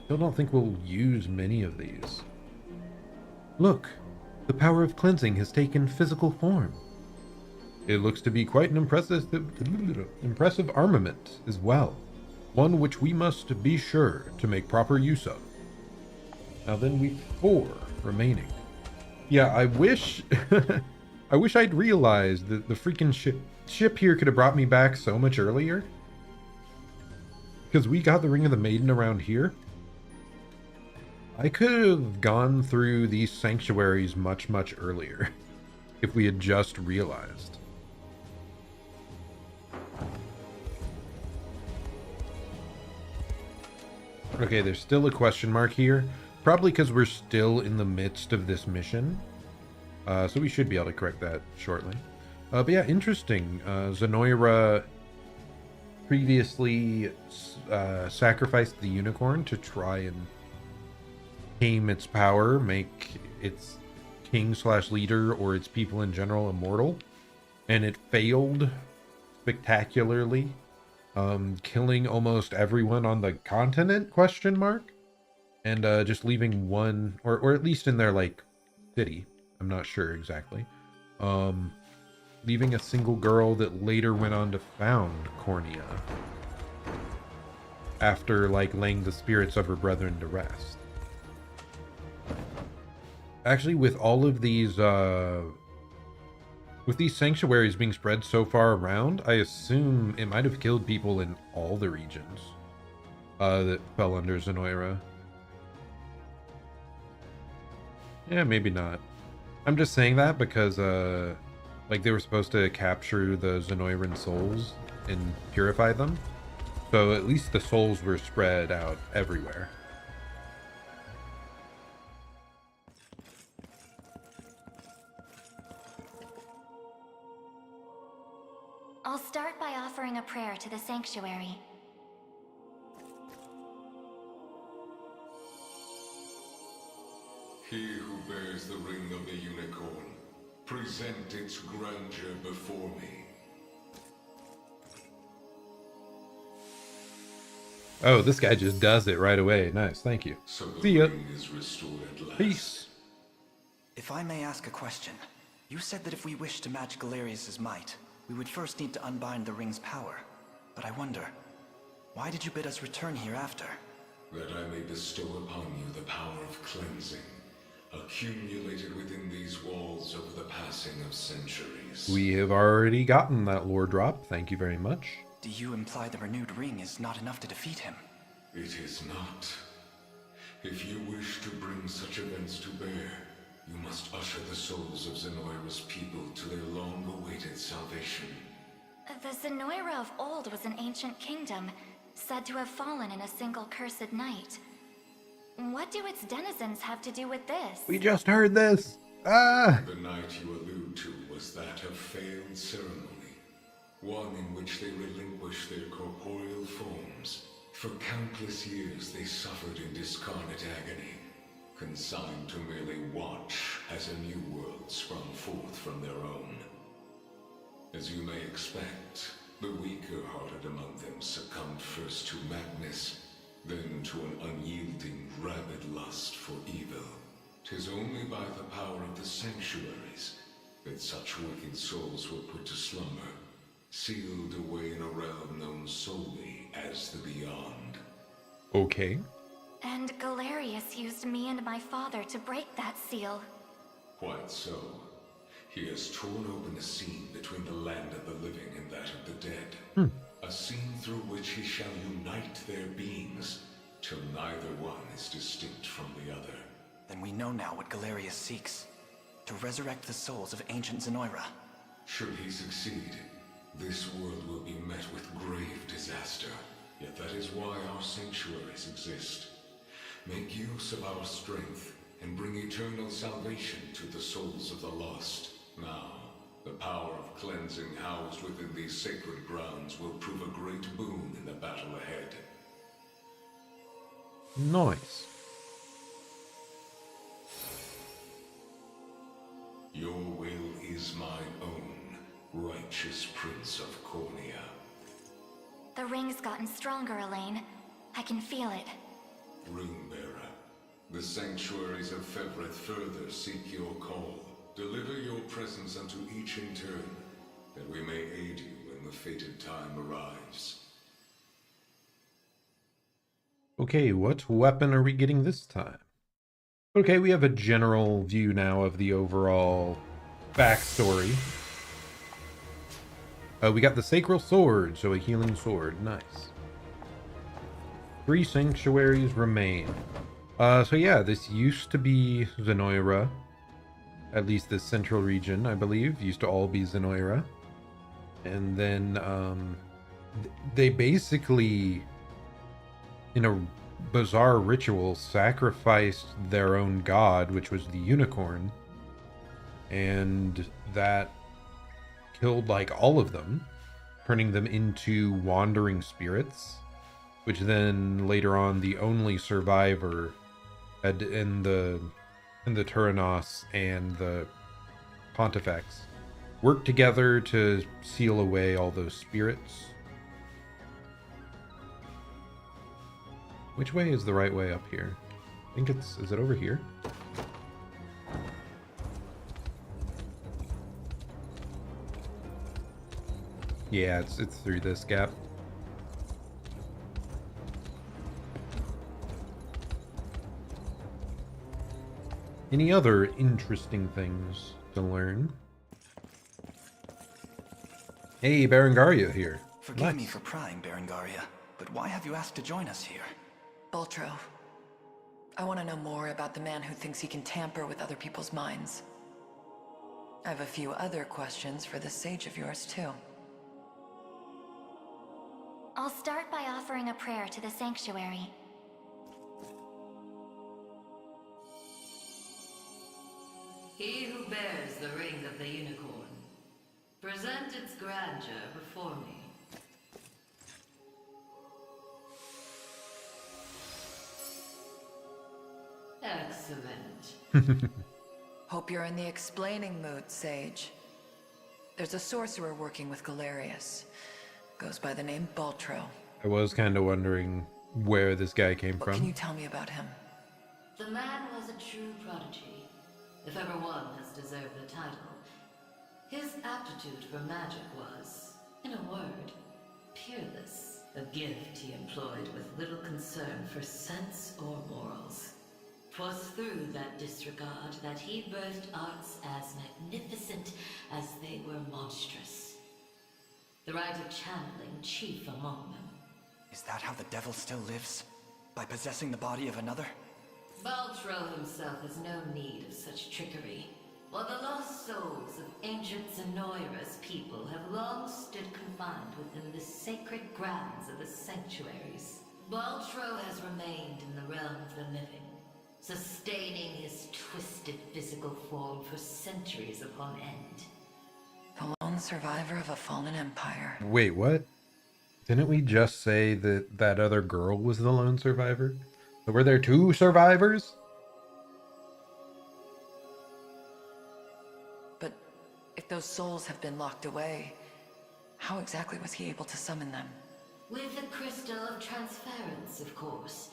Still don't think we'll use many of these. Look, the power of cleansing has taken physical form. It looks to be quite an impressive armament as well. One which we must be sure to make proper use of. Now then we've 4 remaining. Yeah, I wish I wish I'd realized that the freaking ship here could have brought me back so much earlier. Because we got the Ring of the Maiden around here. I could have gone through these sanctuaries much, much earlier. If we had just realized. Okay, there's still a question mark here. Probably because we're still in the midst of this mission. So we should be able to correct that shortly. But yeah, interesting. Zenoira previously sacrificed the unicorn to try and tame its power, make its king/leader or its people in general immortal. And it failed spectacularly, killing almost everyone on the continent, ? And just leaving one, or at least in their, like, city. I'm not sure exactly. Leaving a single girl that later went on to found Cornia. After, like, laying the spirits of her brethren to rest. Actually, with all of these, with these sanctuaries being spread so far around, I assume it might have killed people in all the regions that fell under Zenoira. Yeah, maybe not. I'm just saying that because, like, they were supposed to capture the Zenoiran souls and purify them. So at least the souls were spread out everywhere. I'll start by offering a prayer to the sanctuary. He who bears the ring of the unicorn, present its grandeur before me. Oh, this guy just does it right away. Nice, thank you. So the See ya. ring is restored at last. Peace. If I may ask a question, you said that if we wish to match Galerius's might, we would first need to unbind the ring's power. But I wonder, why did you bid us return here after? That I may bestow upon you the power of cleansing, accumulated within these walls over the passing of centuries. We have already gotten that lore drop. Thank you very much. Do you imply the renewed ring is not enough to defeat him? It is not. If you wish to bring such events to bear, you must usher the souls of Zenoira's people to their long-awaited salvation. The Zenoira of old was an ancient kingdom, said to have fallen in a single cursed night. What do its denizens have to do with this? We just heard this. Ah! The night you allude to was that of failed ceremony. One in which they relinquished their corporeal forms. For countless years they suffered in discarnate agony, consigned to merely watch as a new world sprung forth from their own. As you may expect, the weaker-hearted among them succumbed first to madness, then to an unyielding, rabid lust for evil. 'Tis only by the power of the sanctuaries that such wicked souls were put to slumber, sealed away in a realm known solely as the Beyond. Okay. And Galerius used me and my father to break that seal. Quite so. He has torn open a seam between the land of the living and that of the dead. A seam through which he shall unite their beings, till neither one is distinct from the other. Then we know now what Galerius seeks. To resurrect the souls of ancient Zenoira. Should he succeed, this world will be met with grave disaster. Yet that is why our sanctuaries exist. Make use of our strength and bring eternal salvation to the souls of the lost. Now, the power of cleansing housed within these sacred grounds will prove a great boon in the battle ahead. Nice. Your will is mine own, righteous Prince of Cornia. The ring's gotten stronger, Elaine. I can feel it. Ringbearer, the sanctuaries of Fevrith further seek your call. Deliver your presence unto each in turn, that we may aid you when the fated time arrives. Okay, what weapon are we getting this time? Okay, we have a general view now of the overall backstory. We got the Sacral Sword, so a healing sword. Nice. 3 sanctuaries remain. So yeah, this used to be Zenoira. At least the central region, I believe, used to all be Zenoira. And then they basically, in a bizarre ritual, sacrificed their own god, which was the unicorn, and that killed like all of them, turning them into wandering spirits, which then later on the only survivor had in the Turanos and the Pontifex worked together to seal away all those spirits. Which way is the right way up here? I think is it over here? Yeah, it's through this gap. Any other interesting things to learn? Hey, Berengaria here. Forgive me for prying, Berengaria, but why have you asked to join us here? Baltro, I want to know more about the man who thinks he can tamper with other people's minds. I have a few other questions for this sage of yours, too. I'll start by offering a prayer to the sanctuary. He who bears the ring of the unicorn, present its grandeur before me. Excellent. Hope you're in the explaining mood, Sage. There's a sorcerer working with Galerius. Goes by the name Baltro. I was kind of wondering where this guy came What from. can you tell me about him? The man was a true prodigy, if ever one has deserved the title. His aptitude for magic was, in a word, peerless. A gift he employed with little concern for sense or morals. 'Twas through that disregard that he birthed arts as magnificent as they were monstrous. The rite of channeling chief among them. Is that how the devil still lives? By possessing the body of another? Baltro himself has no need of such trickery. While the lost souls of ancient Zenoira's people have long stood confined within the sacred grounds of the sanctuaries, Baltro has remained in the realm of the living, sustaining his twisted physical form for centuries upon end. The lone survivor of a fallen empire. Wait, what? Didn't we just say that that other girl was the lone survivor? So were there two survivors? But if those souls have been locked away, how exactly was he able to summon them? With the crystal of transference, of course.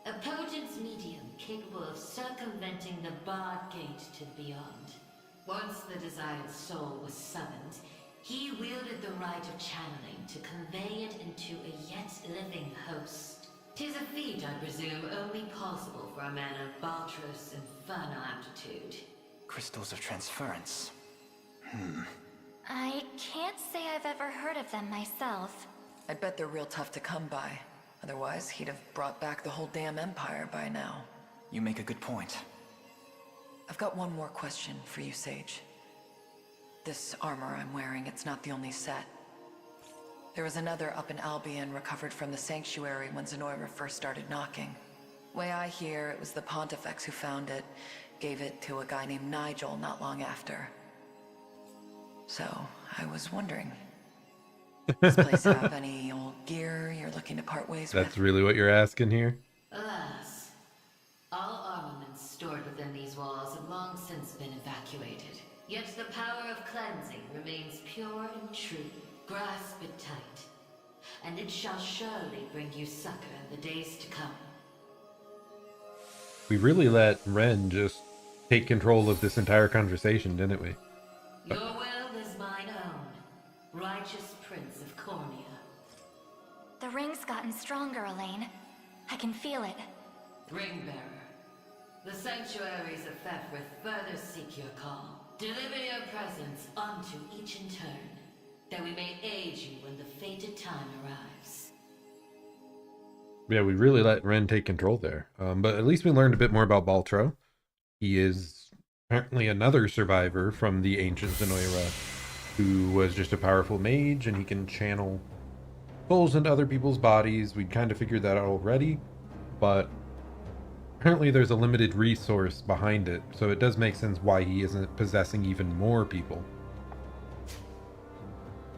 A potent medium capable of circumventing the barred gate to the beyond. Once the desired soul was summoned, he wielded the rite of channeling to convey it into a yet living host. 'Tis a feat, I presume, only possible for a man of Baltro's infernal aptitude. Crystals of transference. I can't say I've ever heard of them myself. I bet they're real tough to come by. Otherwise, he'd have brought back the whole damn empire by now. You make a good point. I've got one more question for you, Sage. This armor I'm wearing, it's not the only set. There was another up in Albion recovered from the sanctuary when Zenoira first started knocking. Way I hear, it was the Pontifex who found it, gave it to a guy named Nigel not long after. So, I was wondering, does this place have any old gear you're looking to part ways with? That's really what you're asking here? Alas, all armaments stored within these walls have long since been evacuated. Yet the power of cleansing remains pure and true. Grasp it tight, and it shall surely bring you succor in the days to come. We really let Ren just take control of this entire conversation, didn't we? Your will is mine own, righteous Prince of Cornia. The ring's gotten stronger, Elaine. I can feel it. Ringbearer, the sanctuaries of Fefrith further seek your call. Deliver your presence unto each in turn, that we may aid you when the fated time arrives. Yeah, we really let Ren take control there. But at least we learned a bit more about Baltro. He is apparently another survivor from the ancient Zenoira, who was just a powerful mage, and he can channel souls into other people's bodies. We'd kind of figured that out already. but apparently there's a limited resource behind it, so it does make sense why he isn't possessing even more people.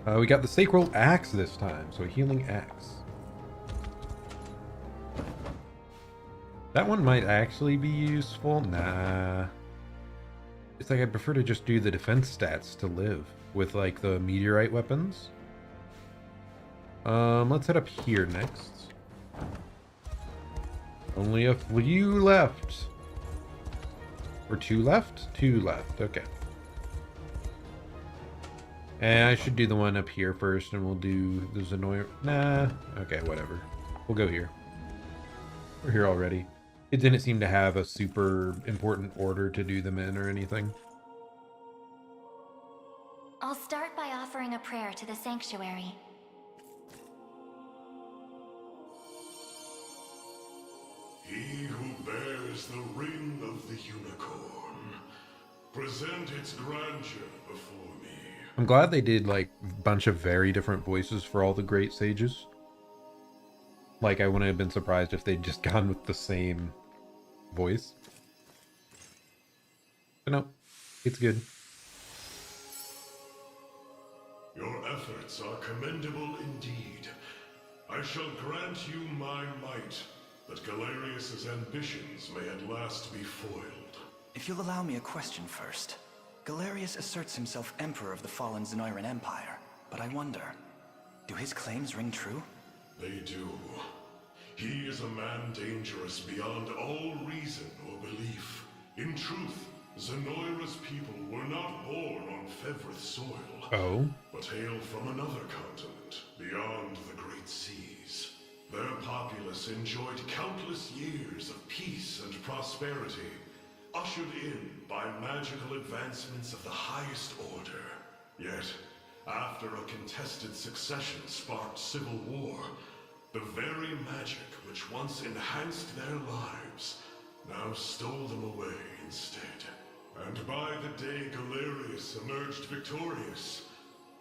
We got the Sacral Axe this time, so a healing axe. That one might actually be useful. Nah. It's like I prefer to just do the defense stats to live with like the meteorite weapons. Let's head up here next. Only a few left. Or 2 left? 2 left, okay. And I should do the one up here first, and we'll do the Zenoira. Nah, okay, whatever. We'll go here. We're here already. It didn't seem to have a super important order to do them in or anything. I'll start by offering a prayer to the sanctuary. He who bears the ring of the unicorn, present its grandeur before me. I'm glad they did like a bunch of very different voices for all the great sages. Like, I wouldn't have been surprised if they'd just gone with the same voice. But no, it's good. Your efforts are commendable indeed. I shall grant you my might, that Galerius's ambitions may at last be foiled. If you'll allow me a question first. Galerius asserts himself Emperor of the fallen Zenoiran Empire, but I wonder, do his claims ring true? They do. He is a man dangerous beyond all reason or belief. In truth, Zenoira's people were not born on Fevrith soil. Oh? But hail from another continent, beyond the great seas. Their populace enjoyed countless years of peace and prosperity, ushered in by magical advancements of the highest order. Yet, after a contested succession sparked civil war, the very magic which once enhanced their lives now stole them away instead. And by the day Galerius emerged victorious,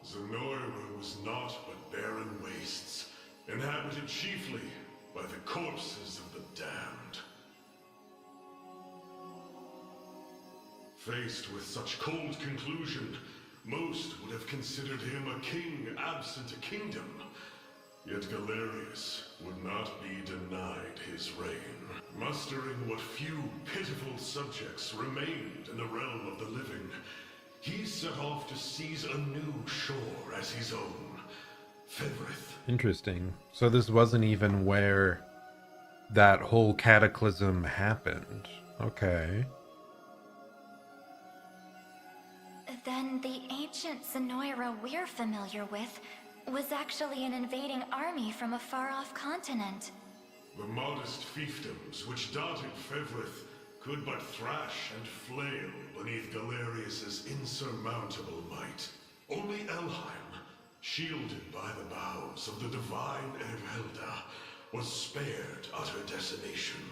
Zenoira was naught but barren wastes, inhabited chiefly by the corpses of the damned. Faced with such cold conclusion, most would have considered him a king absent a kingdom. Yet Galerius would not be denied his reign. Mustering what few pitiful subjects remained in the realm of the living, he set off to seize a new shore as his own, Fevrith. Interesting. So this wasn't even where that whole cataclysm happened. Okay. Then the ancient Zenoira we're familiar with was actually an invading army from a far-off continent. The modest fiefdoms which dotted Fevrith could but thrash and flail beneath Galerius's insurmountable might. Only Elheim, shielded by the boughs of the divine Erhelda, was spared utter decimation.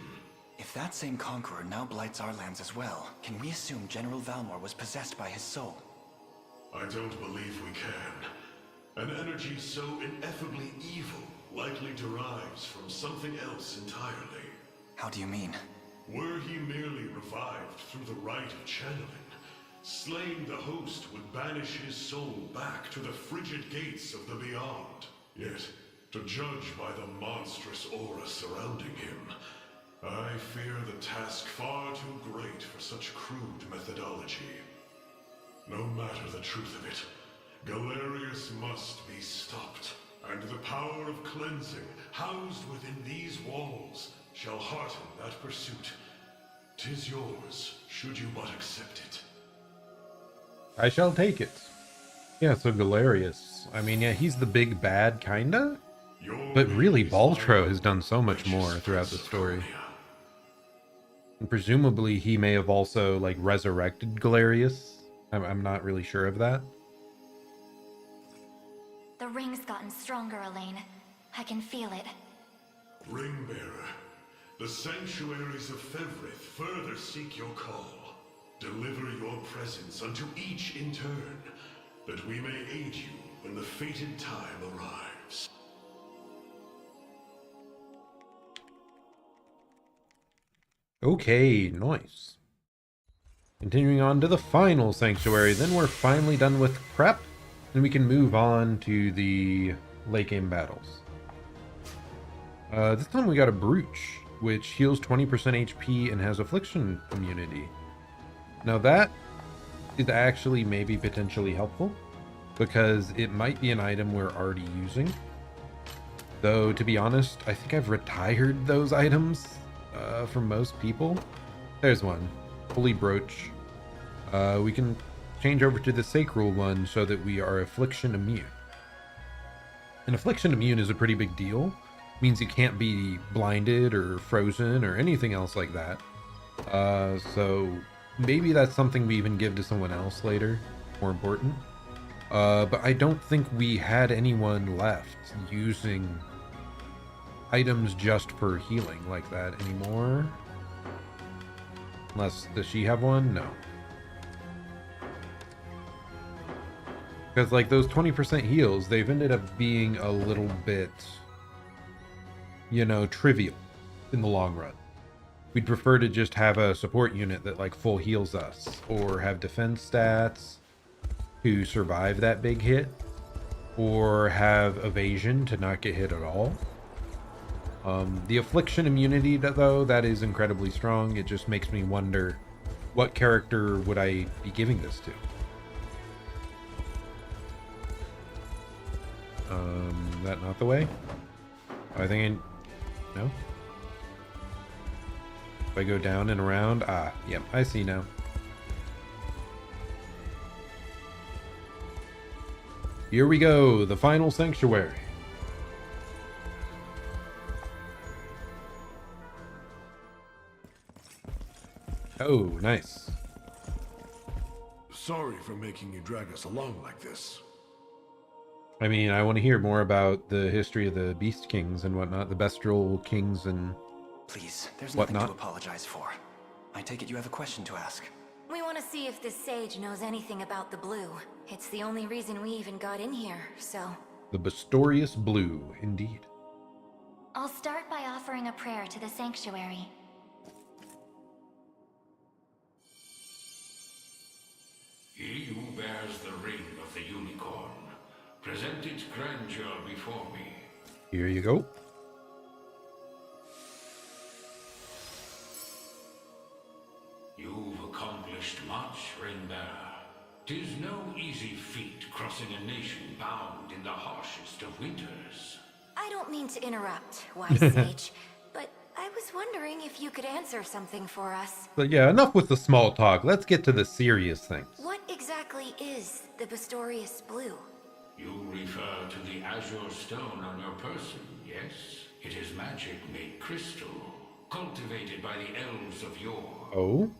If that same conqueror now blights our lands as well, can we assume General Valmor was possessed by his soul? I don't believe we can. An energy so ineffably evil likely derives from something else entirely. How do you mean? Were he merely revived through the rite of channeling, slaying the host would banish his soul back to the frigid gates of the beyond. Yet, to judge by the monstrous aura surrounding him, I fear the task far too great for such crude methodology. No matter the truth of it, Galerius must be stopped, and the power of cleansing housed within these walls shall hearten that pursuit. 'Tis yours, should you but accept it. I shall take it. Yeah, so Galerius. I mean, yeah, he's the big bad, kinda? But really, Baltro has done so much more throughout the story. And presumably he may have also, like, resurrected Galerius. I'm not really sure of that. The ring's gotten stronger, Elaine. I can feel it. Ringbearer, the sanctuaries of Fevrith further seek your call. Deliver your presence unto each in turn, that we may aid you when the fated time arrives. Okay, nice. Continuing on to the final sanctuary, then we're finally done with prep, and we can move on to the late game battles. This time we got a Brooch, which heals 20% HP and has affliction immunity. Now that is actually maybe potentially helpful, because it might be an item we're already using. Though, to be honest, I think I've retired those items for most people. There's one. Holy Brooch. We can change over to the Sacral one so that we are Affliction Immune. And Affliction Immune is a pretty big deal. Means you can't be blinded or frozen or anything else like that. So maybe that's something we even give to someone else later. More important. But I don't think we had anyone left using items just for healing like that anymore. Unless, does she have one? No. Because like those 20% heals, they've ended up being a little bit, you know, trivial in the long run. We'd prefer to just have a support unit that like full heals us, or have defense stats to survive that big hit, or have evasion to not get hit at all. The affliction immunity though, that is incredibly strong. It just makes me wonder, what character would I be giving this to? That not the way? I think no? If I go down and around, yep, I see now. Here we go, the final sanctuary. Oh, nice. Sorry for making you drag us along like this. I mean, I want to hear more about the history of the Beast Kings and whatnot, the Bestial Kings and Please, there's nothing to apologize for. I take it you have a question to ask. We want to see if this sage knows anything about the blue. It's the only reason we even got in here, so... The Bastorius Blue, indeed. I'll start by offering a prayer to the sanctuary. He who bears the ring of the Unicorn, present its grandeur before me. Here you go. You've accomplished much, Ring-bearer. 'Tis no easy feat crossing a nation bound in the harshest of winters. I don't mean to interrupt, wise sage, but I was wondering if you could answer something for us. But yeah, enough with the small talk. Let's get to the serious things. What exactly is the Bastorius Blue? You refer to the azure stone on your person, yes? It is magic made crystal, cultivated by the elves of yore. Oh?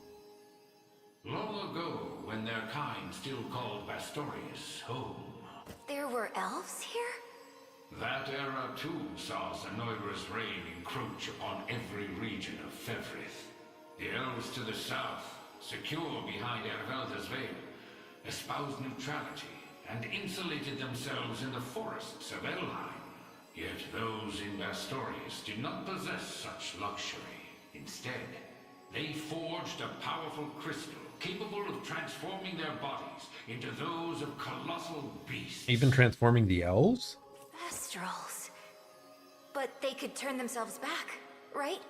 Long ago, when their kind still called Bastorius home. There were elves here? That era too saw Zenoira's reign encroach upon every region of Fevrith. The elves to the south, secure behind Ervelda's veil, espoused neutrality and insulated themselves in the forests of Elheim. Yet those in Bastorius did not possess such luxury. Instead, they forged a powerful crystal capable of transforming their bodies into those of colossal beasts. Even transforming the elves? Astrals. But they could turn themselves back, right?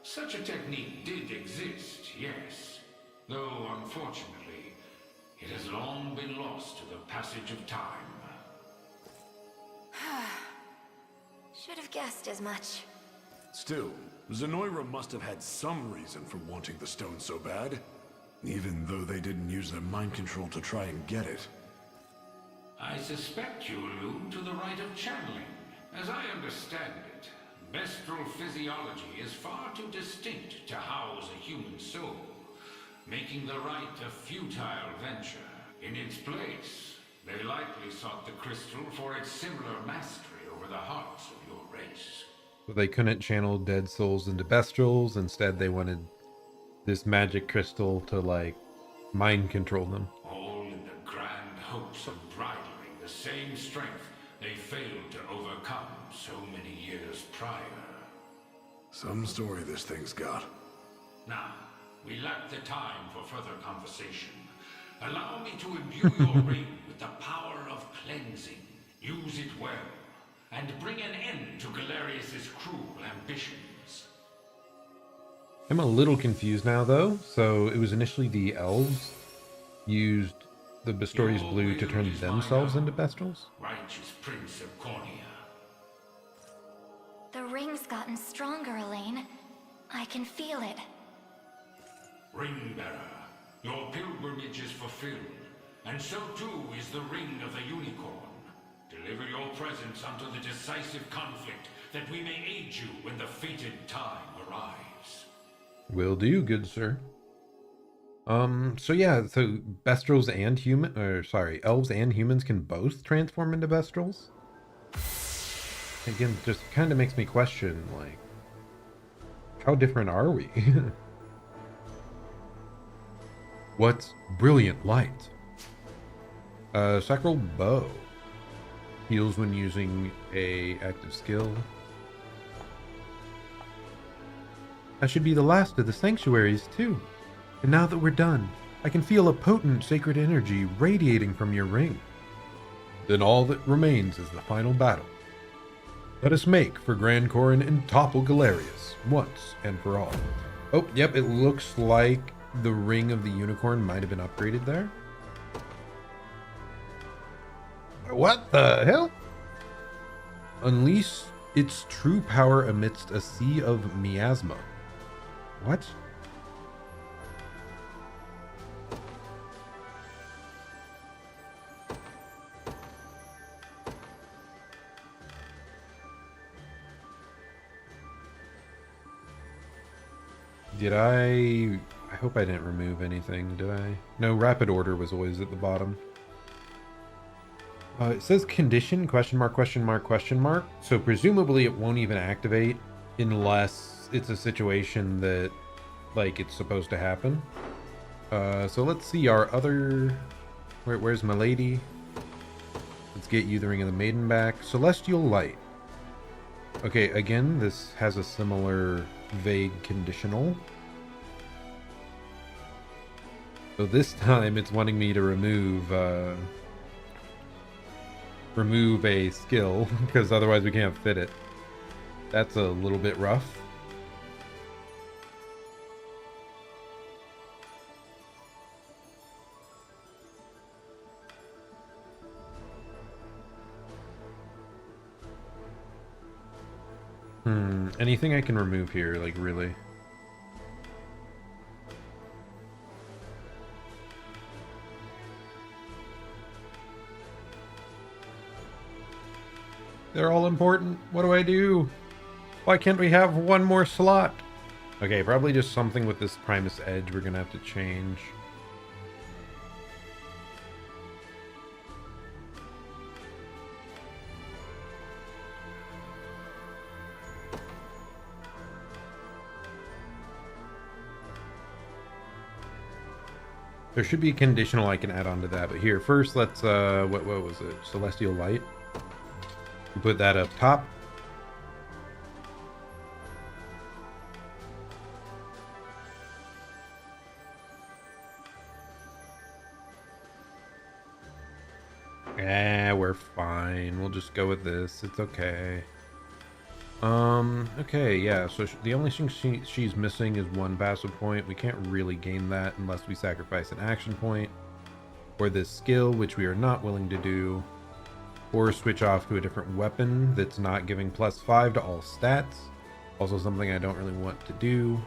Such a technique did exist, yes. Though, unfortunately, it has long been lost to the passage of time. Should have guessed as much. Still, Zenoira must have had some reason for wanting the stone so bad, even though they didn't use their mind control to try and get it. I suspect you allude to the rite of channeling. As I understand it, bestial physiology is far too distinct to house a human soul, making the rite a futile venture. In its place, they likely sought the crystal for its similar mastery over the hearts of your race. So they couldn't channel dead souls into bestials. Instead, they wanted this magic crystal to, like, mind control them. All in the grand hopes of bridling the same strength they failed to overcome so many years prior. Some story this thing's got. Now, we lack the time for further conversation. Allow me to imbue your ring with the power of cleansing. Use it well, and bring an end to Galerius's cruel ambitions. I'm a little confused now, though. So it was initially the elves used the Bastorius Blue to turn themselves into Bestrels? Righteous Prince of Cornia. The ring's gotten stronger, Elaine. I can feel it. Ringbearer, your pilgrimage is fulfilled, and so too is the ring of the Unicorn. Deliver your presence unto the decisive conflict, that we may aid you when the fated time arrives. Will do, good sir. So yeah, so Bestrels and elves and humans can both transform into Bestrels? Again, just kind of makes me question, like, how different are we? What's brilliant light? Sacral bow. Heals when using a active skill. That should be the last of the sanctuaries, too. And now that we're done, I can feel a potent sacred energy radiating from your ring. Then all that remains is the final battle. Let us make for Grand Corin and topple Galerius, once and for all. Oh, yep, it looks like the ring of the unicorn might have been upgraded there. What the hell? Unleash its true power amidst a sea of miasma. What? Did I hope I didn't remove anything, did I? No, rapid order was always at the bottom. It says condition, question mark, question mark, question mark. So presumably it won't even activate unless it's a situation that, like, it's supposed to happen. So let's see our other... Where's my lady? Let's get you the Ring of the Maiden back. Celestial Light. Okay, again, this has a similar vague conditional. So this time it's wanting me to remove a skill, because otherwise we can't fit it. That's a little bit rough. Anything I can remove here, like, really? They're all important. What do I do? Why can't we have one more slot? Okay, probably just something with this Primus Edge we're gonna have to change. There should be a conditional I can add on to that, but here, first let's, what was it? Celestial Light. Put that up top. We're fine. We'll just go with this. It's okay. Okay, yeah, so the only thing she's missing is one passive point. We can't really gain that unless we sacrifice an action point, or this skill, which we are not willing to do, or switch off to a different weapon that's not giving +5 to all stats. Also something I don't really want to do.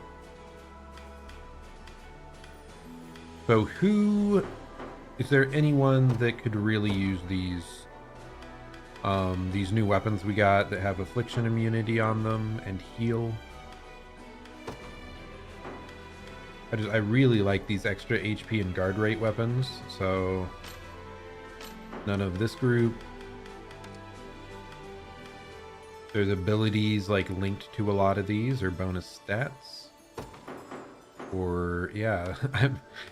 So is there anyone that could really use these new weapons we got that have affliction immunity on them and heal? I really like these extra HP and guard rate weapons, so none of this group. There's abilities like linked to a lot of these or bonus stats. Or yeah,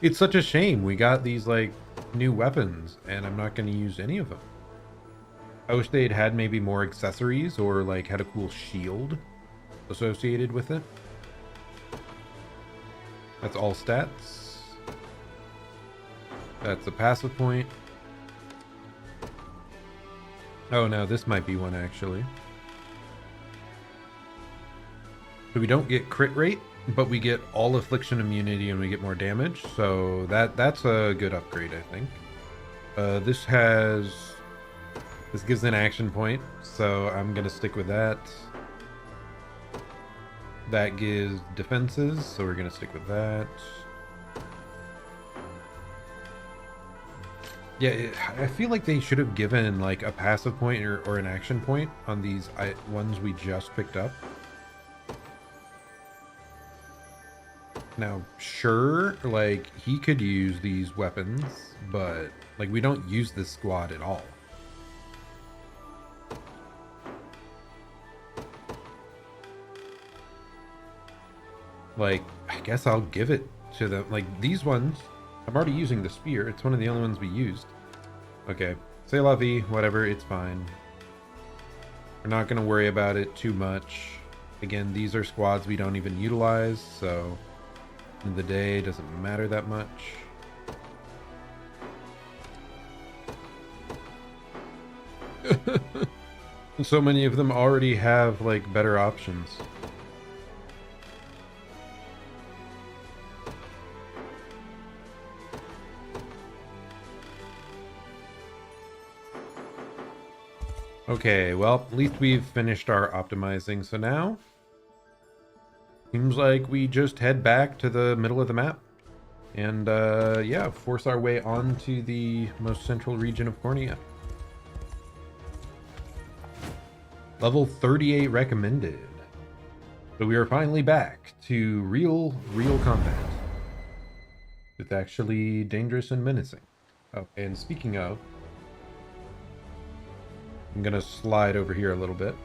it's such a shame we got these like new weapons and I'm not going to use any of them. I wish they'd had maybe more accessories or like had a cool shield associated with it. That's all stats. That's a passive point. Oh no, this might be one actually. So we don't get crit rate, but we get all affliction immunity and we get more damage. So that's a good upgrade, I think. This gives an action point, so I'm gonna stick with that. That gives defenses, so we're gonna stick with that. Yeah, I feel like they should have given like a passive point or an action point on these ones we just picked up. Now, sure, like, he could use these weapons, but, like, we don't use this squad at all. Like, I guess I'll give it to them. Like, these ones, I'm already using the spear. It's one of the only ones we used. Okay, c'est la vie, whatever, it's fine. We're not going to worry about it too much. Again, these are squads we don't even utilize, so... in the day doesn't matter that much. So many of them already have like better options. Okay, well, at least we've finished our optimizing, so now seems like we just head back to the middle of the map and yeah, force our way onto the most central region of Cornia. Level 38 recommended. So we are finally back to real combat. It's actually dangerous and menacing. Oh, and speaking of, I'm gonna slide over here a little bit.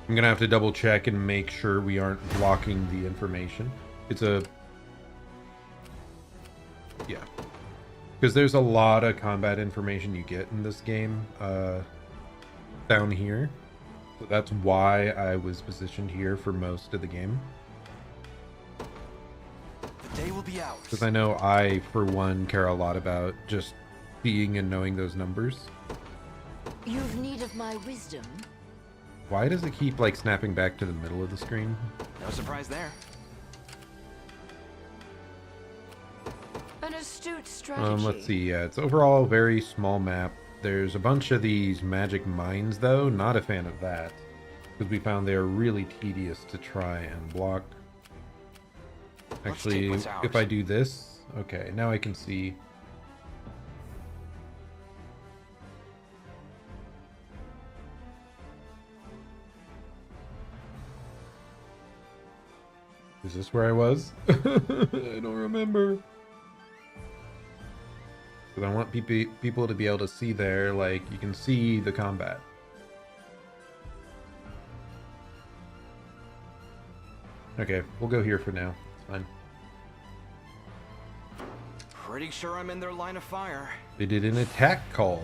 I'm gonna have to double check and make sure we aren't blocking the information. Yeah. Because there's a lot of combat information you get in this game down here. So that's why I was positioned here for most of the game. The day will be ours. Because I know I, for one, care a lot about just seeing and knowing those numbers. You've need of my wisdom. Why does it keep like snapping back to the middle of the screen? No surprise there. An astute strategy. Let's see. Yeah, it's overall a very small map. There's a bunch of these magic mines, though. Not a fan of that, because we found they are really tedious to try and block. Actually, if I do this, okay, now I can see. Is this where I was? I don't remember. Because I want people to be able to see there, like, you can see the combat. Okay, we'll go here for now. It's fine. Pretty sure I'm in their line of fire. They did an attack call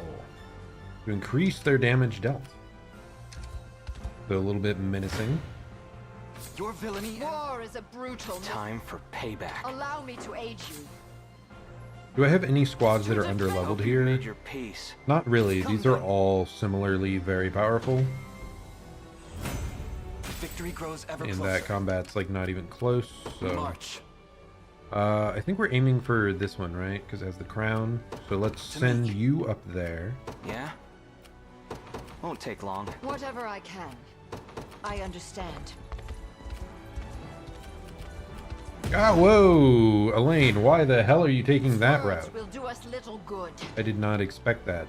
to increase their damage dealt. So a little bit menacing. Your villainy. War is a brutal. Time for payback. Allow me to aid you. Do I have any squads that are underleveled here? Your peace. Not really. These are all similarly very powerful. Victory grows ever and closer. that combat's like not even close. So March. I think we're aiming for this one, right? Because it has the crown. So let's send you up there. Yeah? Won't take long. Whatever I can. I understand. Ah, whoa! Elaine, why the hell are you taking that route? Will do us little good. I did not expect that.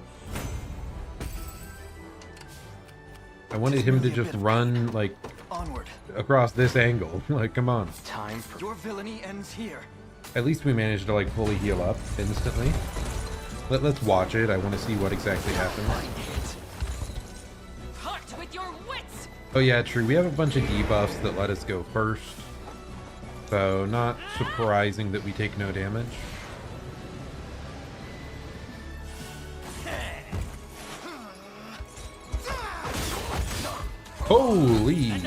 I wanted him to just run, like, onward across this angle. Like, come on. Time for your villainy ends here. At least we managed to, like, fully heal up instantly. Let's watch it. I want to see what exactly happens. With your wits. Oh yeah, true. We have a bunch of debuffs that let us go first. So, not surprising that we take no damage. Holy!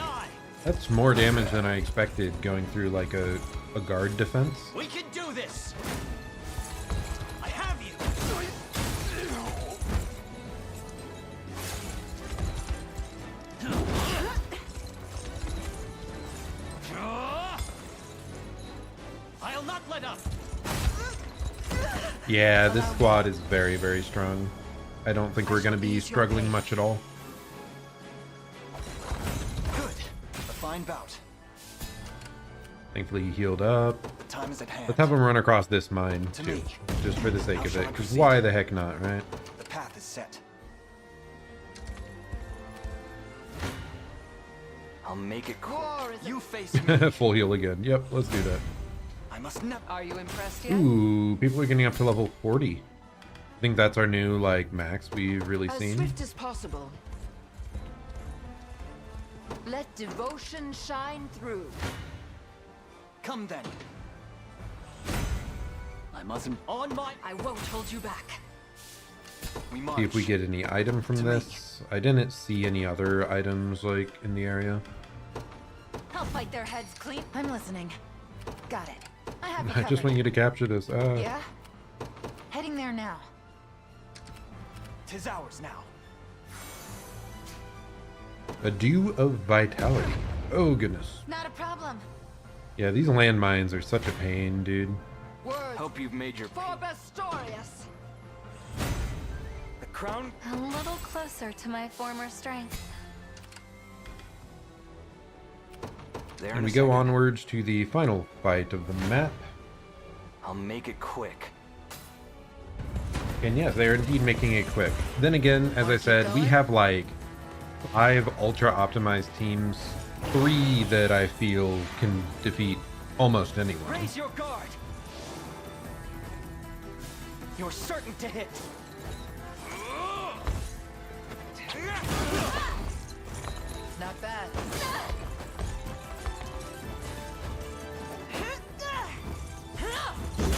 That's more damage than I expected going through like a guard defense. We can do this! I have you! I'll not let up! Yeah, this squad is very, very strong. I don't think we're going to be struggling much at all. Good. A fine bout. Thankfully he healed up. The time is at hand. Let's have him run across this mine To too, me. just for the sake How of shall it. I Because proceed? why the heck not, right? The path is set. I'll make it quick. You face me. Full heal again. Yep, let's do that. I must never. Are you impressed yet? Ooh, people are getting up to level 40. I think that's our new like max we've really As seen. swift as possible. Let devotion shine through. Come then. I mustn't. On my. I won't hold you back. We march. See if we get any item from this. I didn't see any other items like in the area. I'll fight their heads clean. I'm listening. Got it. I have you I just covered. want you to capture this. Yeah? Heading there now. 'Tis ours now. A dew of vitality. Oh goodness. Not a problem. Yeah, these landmines are such a pain, dude. Words Hope you've made your. for Bastorius. The crown. A little closer to my former strength. There And in we a go second. onwards to the final fight of the map. I'll make it quick. And yes, they are indeed making it quick. Then again, as I said, we have like 5 ultra optimized teams, 3 that I feel can defeat almost anyone. Raise your guard. You're certain to hit. Not bad.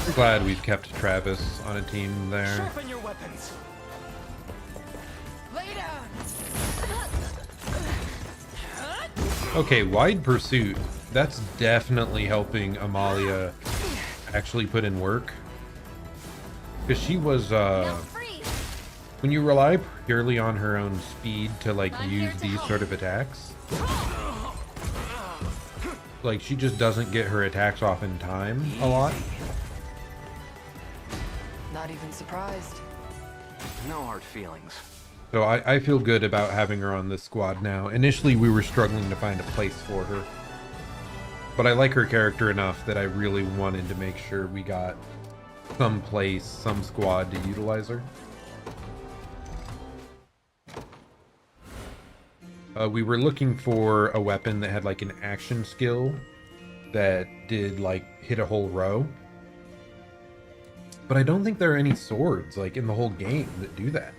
I'm glad we've kept Travis on a team there. Sharpen your weapons. Lay down. Okay, wide pursuit. That's definitely helping Amalia actually put in work. Because she was, when you rely purely on her own speed to like use these sort of attacks, like she just doesn't get her attacks off in time a lot. Not even surprised. No hard feelings. So I feel good about having her on this squad now. Initially we were struggling to find a place for her, but I like her character enough that I really wanted to make sure we got some place, some squad to utilize her. We were looking for a weapon that had like an action skill that did like hit a whole row. But I don't think there are any swords like in the whole game that do that.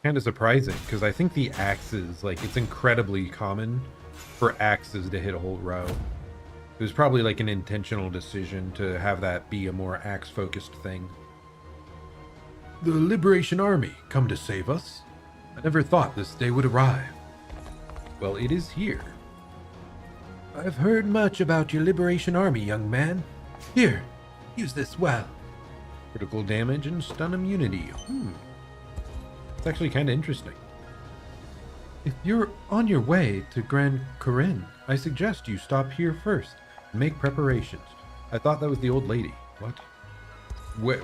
Kind of surprising because I think the axes, like it's incredibly common for axes to hit a whole row. It was probably like an intentional decision to have that be a more axe focused thing. The Liberation Army come to save us. I never thought this day would arrive. Well, it is here. I've heard much about your Liberation Army, young man. Here, use this well. Critical damage and stun immunity. It's actually kind of interesting. If you're on your way to Grand Corinne, I suggest you stop here first and make preparations. I thought that was the old lady. What?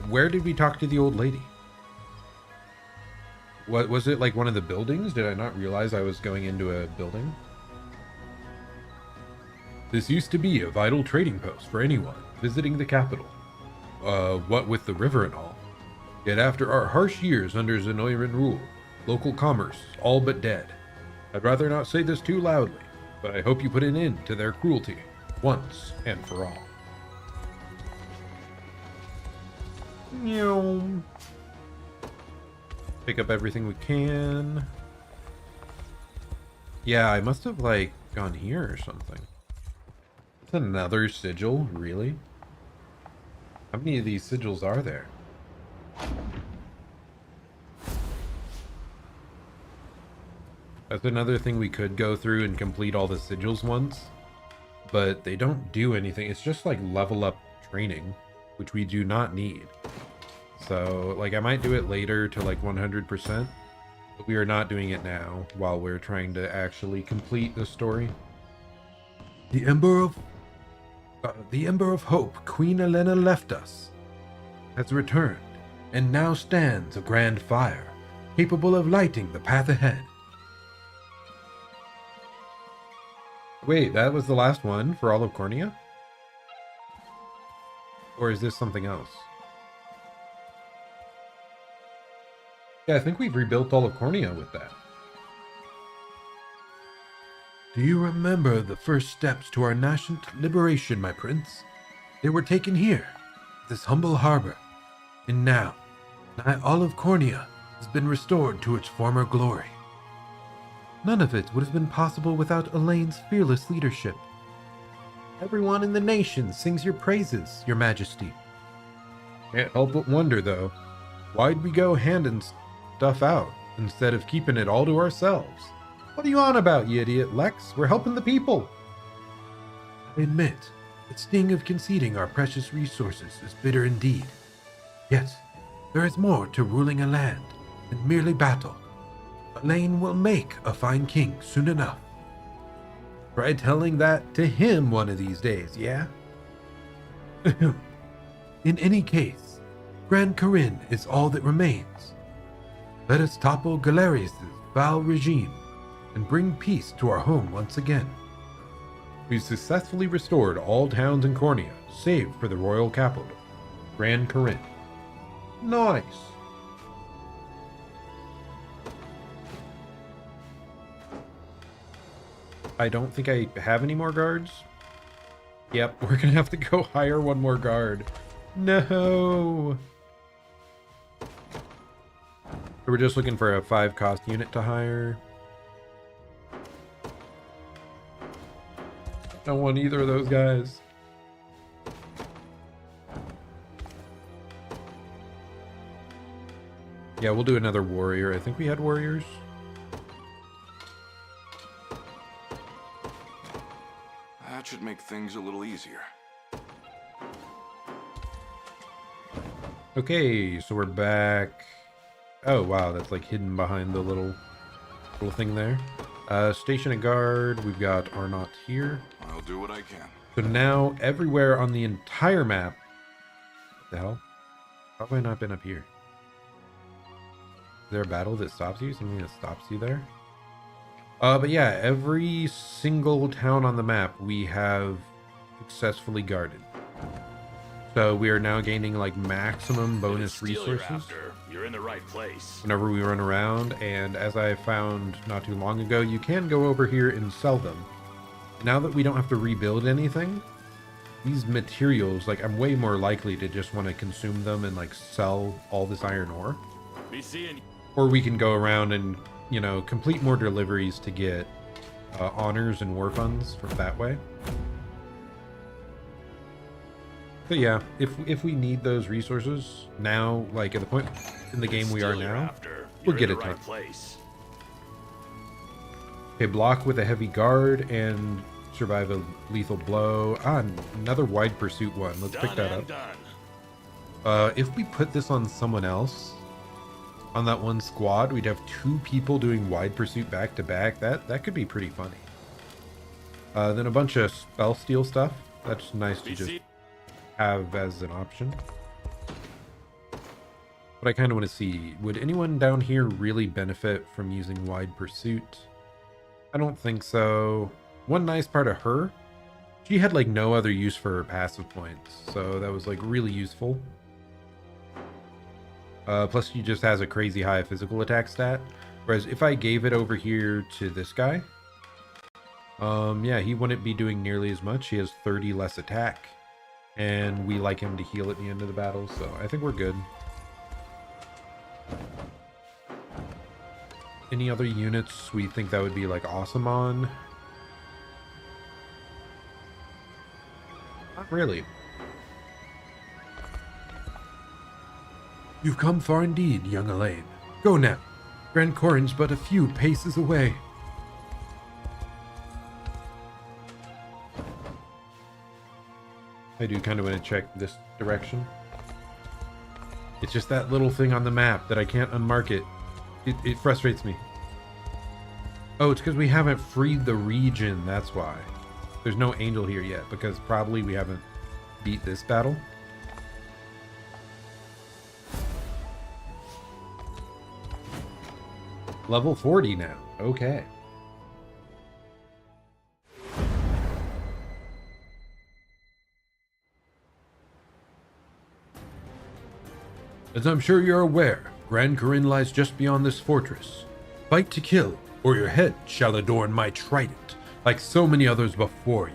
Where did we talk to the old lady? What was it, like one of the buildings? Did I not realize I was going into a building? This used to be a vital trading post for anyone visiting the capital. What with the river and all. Yet after our harsh years under Zenoiran rule, local commerce is all but dead. I'd rather not say this too loudly, but I hope you put an end to their cruelty, once and for all. Meow. Pick up everything we can. Yeah, I must have, like, gone here or something. It's another sigil, really? How many of these sigils are there? That's another thing we could go through and complete all the sigils once, but they don't do anything. It's just like level up training, which we do not need. So like I might do it later to like 100%, but we are not doing it now while we're trying to actually complete the story. The Ember of Hope, Queen Elena left us, has returned, and now stands a grand fire, capable of lighting the path ahead. Wait, that was the last one for all of Cornia? Or is this something else? Yeah, I think we've rebuilt all of Cornia with that. Do you remember the first steps to our nascent liberation, my prince? They were taken here, this humble harbor. And now, nigh all of Cornia has been restored to its former glory. None of it would have been possible without Elaine's fearless leadership. Everyone in the nation sings your praises, your majesty. Can't help but wonder, though, why'd we go handing stuff out instead of keeping it all to ourselves? What are you on about, you idiot, Lex? We're helping the people. I admit, the sting of conceding our precious resources is bitter indeed. Yet, there is more to ruling a land than merely battle. Elaine will make a fine king soon enough. Try telling that to him one of these days, yeah? In any case, Grand Corinne is all that remains. Let us topple Galerius' foul regime and bring peace to our home once again. We've successfully restored all towns in Cornia, save for the royal capital, Grand Corinne. Nice. I don't think I have any more guards. Yep, we're gonna have to go hire one more guard. No. So we're just looking for a 5-cost unit to hire. Don't want either of those guys. Yeah, we'll do another warrior. I think we had warriors. That should make things a little easier. Okay, so we're back. Oh wow, that's like hidden behind the little thing there. Station a guard. We've got Arnott here. I'll do what I can. So now everywhere on the entire map. What the hell? How have I not been up here? Is there a battle that stops you? Something that stops you there? But yeah, every single town on the map we have successfully guarded. So we are now gaining like maximum bonus resources. You're in the right place. Whenever we run around, and as I found not too long ago, you can go over here and sell them. Now that we don't have to rebuild anything, these materials, like I'm way more likely to just want to consume them and like sell all this iron ore. Be seeing. Or we can go around and, you know, complete more deliveries to get honors and war funds from that way. But yeah, if we need those resources now, like at the point in the game we are now, we'll get it done. Okay, block with a heavy guard and survive a lethal blow. Ah, another wide pursuit one. Let's pick that up. If we put this on someone else, on that one squad, we'd have 2 people doing wide pursuit back to back. That could be pretty funny. Then a bunch of spell steal stuff. That's nice to just have as an option. But I kind of want to see, would anyone down here really benefit from using wide pursuit? I don't think so. One nice part of her, she had like no other use for her passive points, so that was like really useful. Plus she just has a crazy high physical attack stat, whereas if I gave it over here to this guy, yeah, he wouldn't be doing nearly as much. He has 30 less attack, and we like him to heal at the end of the battle, so I think we're good. Any other units we think that would be like awesome on? Not really. You've come far indeed, young Elaine. Go now. Grand Corinne's but a few paces away. I do kind of want to check this direction. It's just that little thing on the map that I can't unmark it. It frustrates me. Oh, it's because we haven't freed the region, that's why. There's no angel here yet, because probably we haven't beat this battle. Level 40 now. Okay. As I'm sure you're aware, Grand Corinne lies just beyond this fortress. Fight to kill, or your head shall adorn my trident, like so many others before you.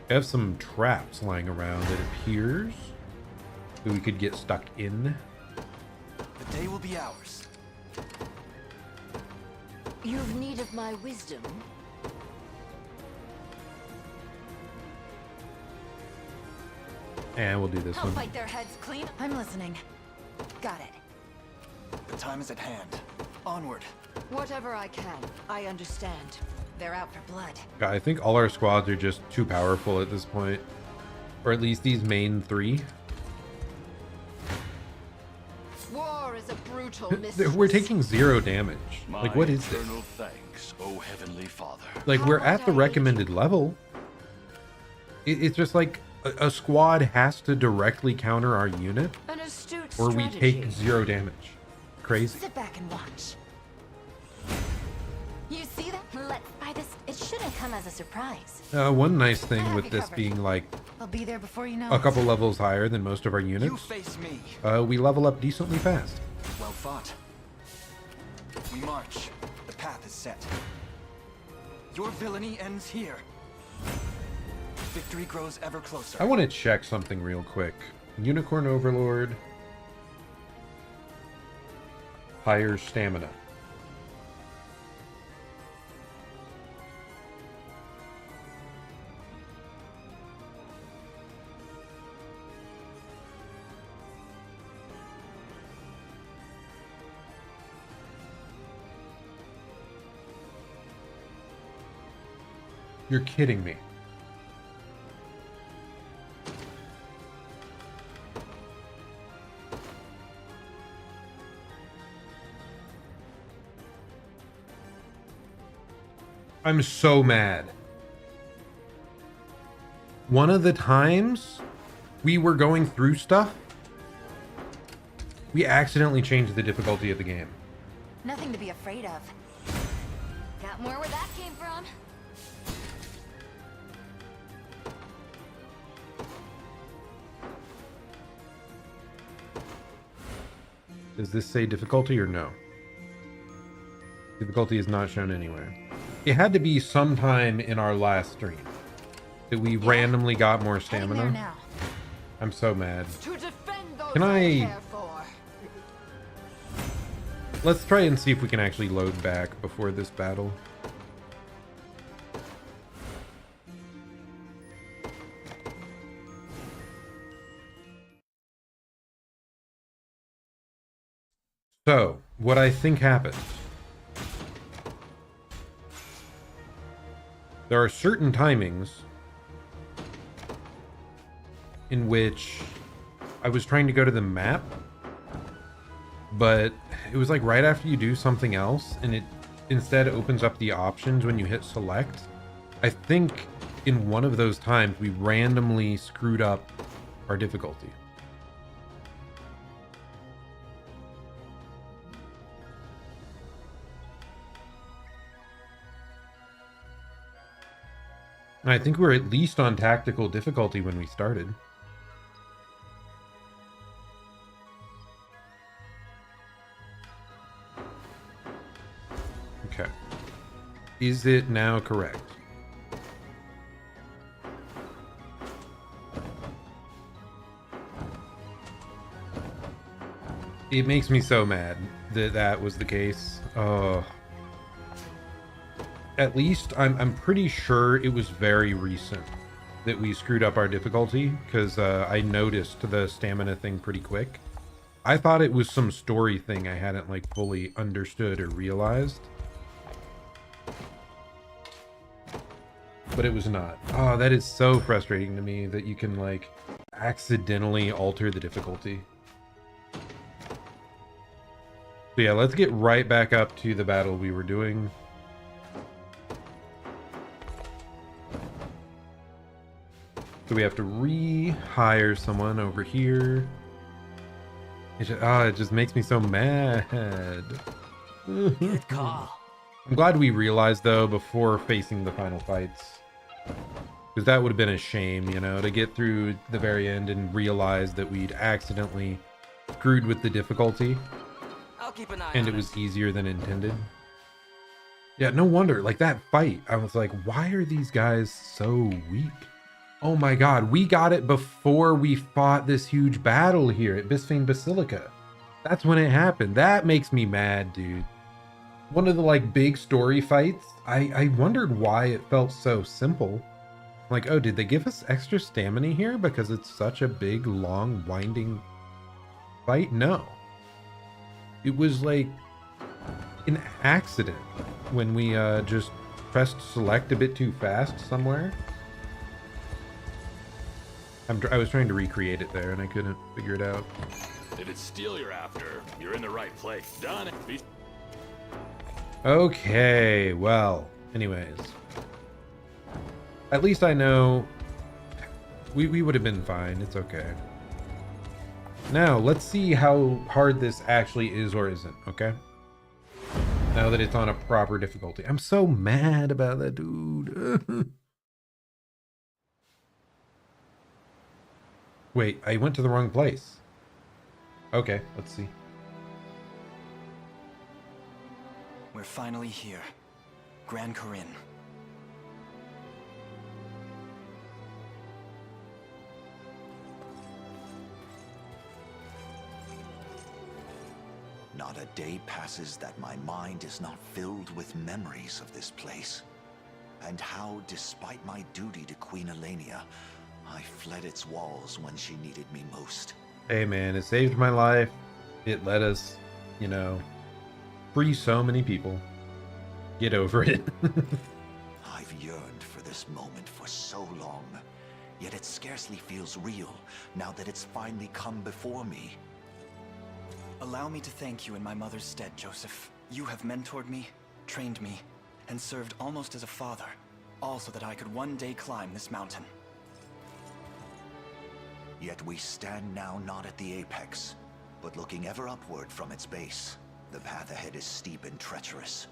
I have some traps lying around, it appears, that we could get stuck in. The day will be ours. You've need of my wisdom. And we'll do this I'll one. fight their heads clean. I'm listening. Got it. The time is at hand. Onward. Whatever I can, I understand. They're out for blood. Yeah, I think all our squads are just too powerful at this point. Or at least these main three. War is a brutal mistress. We're taking 0 damage. Like, what is this? Eternal thanks, O Heavenly Father. Like, we're at the recommended level. It's just like a squad has to directly counter our unit, An astute or we strategy. take 0 damage. Crazy. Sit back and watch. You see that? Let's buy this. It shouldn't come as a surprise. One nice thing I with have this you covered. being like I'll be there before you know a couple levels higher than most of our You units, face me. we level up decently fast. Well fought. We march. The path is set. Your villainy ends here. Victory grows ever closer. I want to check something real quick. Unicorn Overlord. Higher stamina. You're kidding me. I'm so mad. One of the times we were going through stuff, we accidentally changed the difficulty of the game. Nothing to be afraid of. Got more where that came from? Does this say difficulty or no? Difficulty is not shown anywhere. It had to be sometime in our last stream that we randomly got more Heading there stamina. now. I'm so mad. To defend those Can I- care for. Let's try and see if we can actually load back before this battle. So, what I think happened. There are certain timings in which I was trying to go to the map, but it was like right after you do something else, and it instead opens up the options when you hit select. I think in one of those times we randomly screwed up our difficulty. And I think we were at least on tactical difficulty when we started. Okay. Is it now correct? It makes me so mad that that was the case. Oh. At least I'm pretty sure it was very recent that we screwed up our difficulty, because I noticed the stamina thing pretty quick. I thought it was some story thing I hadn't like fully understood or realized. but it was not. Oh, that is so frustrating to me that you can like accidentally alter the difficulty. So yeah, let's get right back up to the battle we were doing. So we have to rehire someone over here. It just makes me so mad. Good call. I'm glad we realized though before facing the final fights, because that would have been a shame, you know, to get through the very end and realize that we'd accidentally screwed with the difficulty. I'll keep an eye And on it was easier than intended. Yeah, no wonder. Like that fight, I was like, why are these guys so weak? Oh my god, we got it before we fought this huge battle here at Bisphane Basilica. That's when it happened. That makes me mad, dude. One of the like big story fights, I wondered why it felt so simple. Like, oh, did they give us extra stamina here because it's such a big, long, winding fight? No. It was like an accident when we just pressed select a bit too fast somewhere. I was trying to recreate it there and I couldn't figure it out. If it's steel you're after, you're in the right place. Done. Okay, well, anyways. At least I know we would have been fine. It's okay. Now, let's see how hard this actually is or isn't, okay? Now that it's on a proper difficulty. I'm so mad about that, dude. Wait, I went to the wrong place. Okay, let's see. We're finally here. Gran Corinne. Not a day passes that my mind is not filled with memories of this place. And how, despite my duty to Queen Elenia, I fled its walls when she needed me most. Hey man, it saved my life. It let us, you know, free so many people. Get over it. I've yearned for this moment for so long, yet it scarcely feels real now that it's finally come before me. Allow me to thank you in my mother's stead, Joseph. You have mentored me, trained me, and served almost as a father, all so that I could one day climb this mountain. Yet we stand now not at the apex, but looking ever upward from its base. The path ahead is steep and treacherous.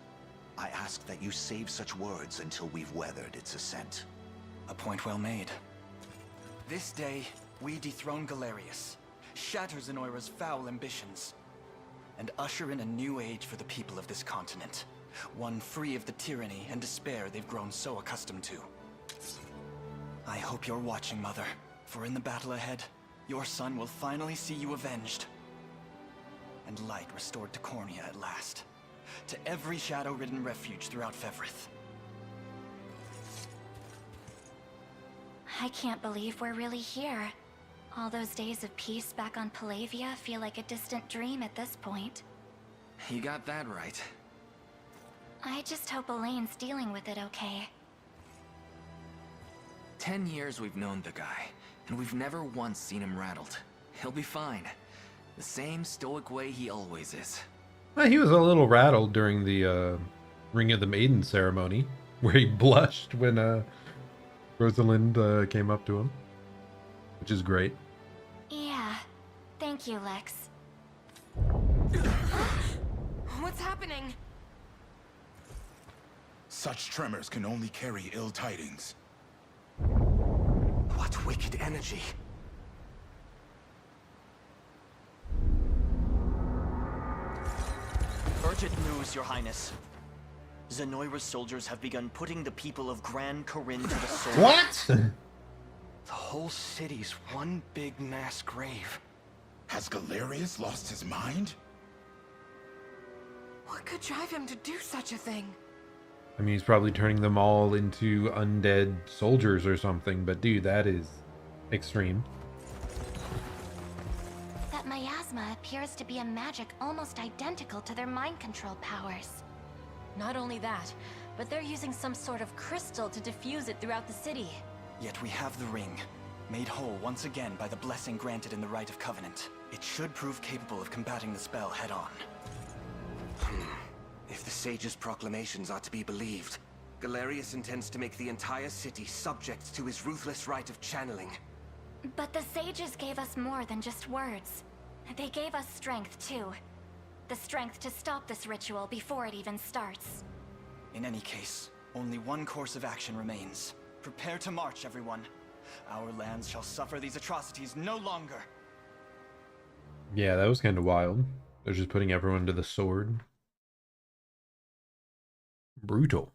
I ask that you save such words until we've weathered its ascent. A point well made. This day, we dethrone Galerius, shatter Zenoira's foul ambitions, and usher in a new age for the people of this continent. One free of the tyranny and despair they've grown so accustomed to. I hope you're watching, Mother, for in the battle ahead, your son will finally see you avenged. And light restored to Cornia at last. To every shadow-ridden refuge throughout Fevrith. I can't believe we're really here. All those days of peace back on Palavia feel like a distant dream at this point. You got that right. I just hope Elaine's dealing with it okay. 10 years we've known the guy, and we've never once seen him rattled. He'll be fine. The same stoic way he always is. Well, he was a little rattled during the Ring of the Maiden ceremony, where he blushed when Rosalind came up to him, which is great. Yeah, thank you, Lex. What's happening? Such tremors can only carry ill tidings. What wicked energy! Urgent news, Your Highness. Zenoira's soldiers have begun putting the people of Gran Corinne to the sword. What? The whole city's one big mass grave. Has Galerius lost his mind? What could drive him to do such a thing? I mean, he's probably turning them all into undead soldiers or something, but dude, that is extreme. That miasma appears to be a magic almost identical to their mind control powers. Not only that, but they're using some sort of crystal to diffuse it throughout the city. Yet we have the ring, made whole once again by the blessing granted in the Rite of Covenant. It should prove capable of combating the spell head-on. If the sage's proclamations are to be believed, Galerius intends to make the entire city subject to his ruthless rite of channeling. But the sages gave us more than just words. They gave us strength, too. The strength to stop this ritual before it even starts. In any case, only one course of action remains. Prepare to march, everyone. Our lands shall suffer these atrocities no longer. Yeah, that was kind of wild. They're just putting everyone to the sword. Brutal.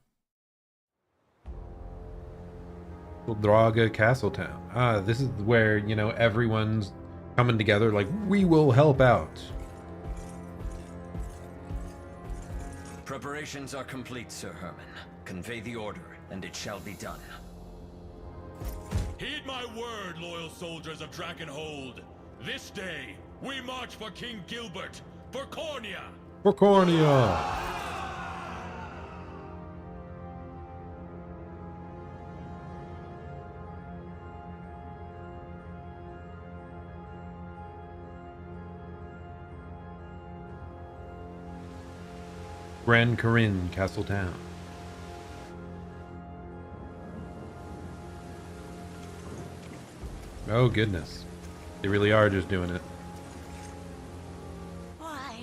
Draga Castletown. Ah, this is where, you know, everyone's coming together like, we will help out. Preparations are complete, Sir Herman. Convey the order, and it shall be done. Heed my word, loyal soldiers of Drakenhold. This day, we march for King Gilbert, for Cornia. For Cornia. Grand Corinne, Castletown. Oh goodness. They really are just doing it. Why?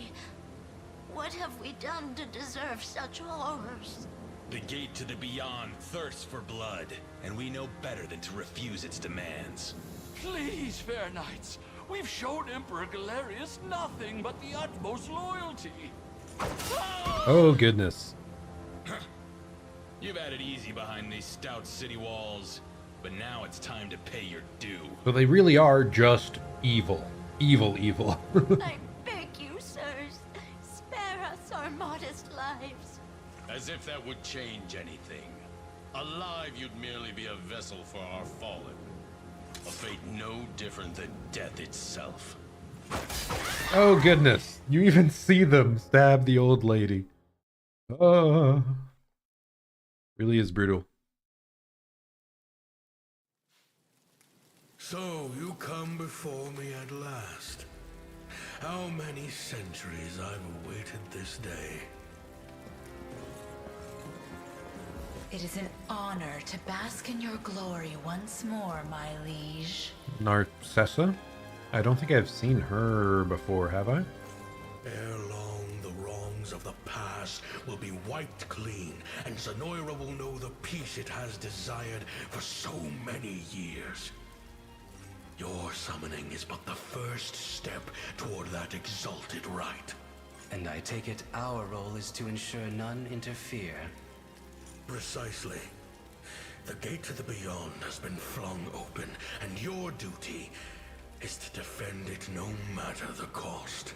What have we done to deserve such horrors? The gate to the beyond thirsts for blood, and we know better than to refuse its demands. Please, fair knights, we've shown Emperor Galerius nothing but the utmost loyalty. Oh goodness. You've had it easy behind these stout city walls, but now it's time to pay your due. So they really are just evil. Evil. I beg you, sirs, spare us our modest lives. As if that would change anything. Alive, you'd merely be a vessel for our fallen. A fate no different than death itself. Oh goodness. You even see them stab the old lady. Really is brutal. So you come before me at last. How many centuries I've awaited this day. It is an honor to bask in your glory once more, my liege. Narcissa? I don't think I've seen her before, have I? Ere long, the wrongs of the past will be wiped clean, and Zenoira will know the peace it has desired for so many years. Your summoning is but the first step toward that exalted rite. And I take it our role is to ensure none interfere. Precisely. The gate to the beyond has been flung open, and your duty is to defend it no matter the cost.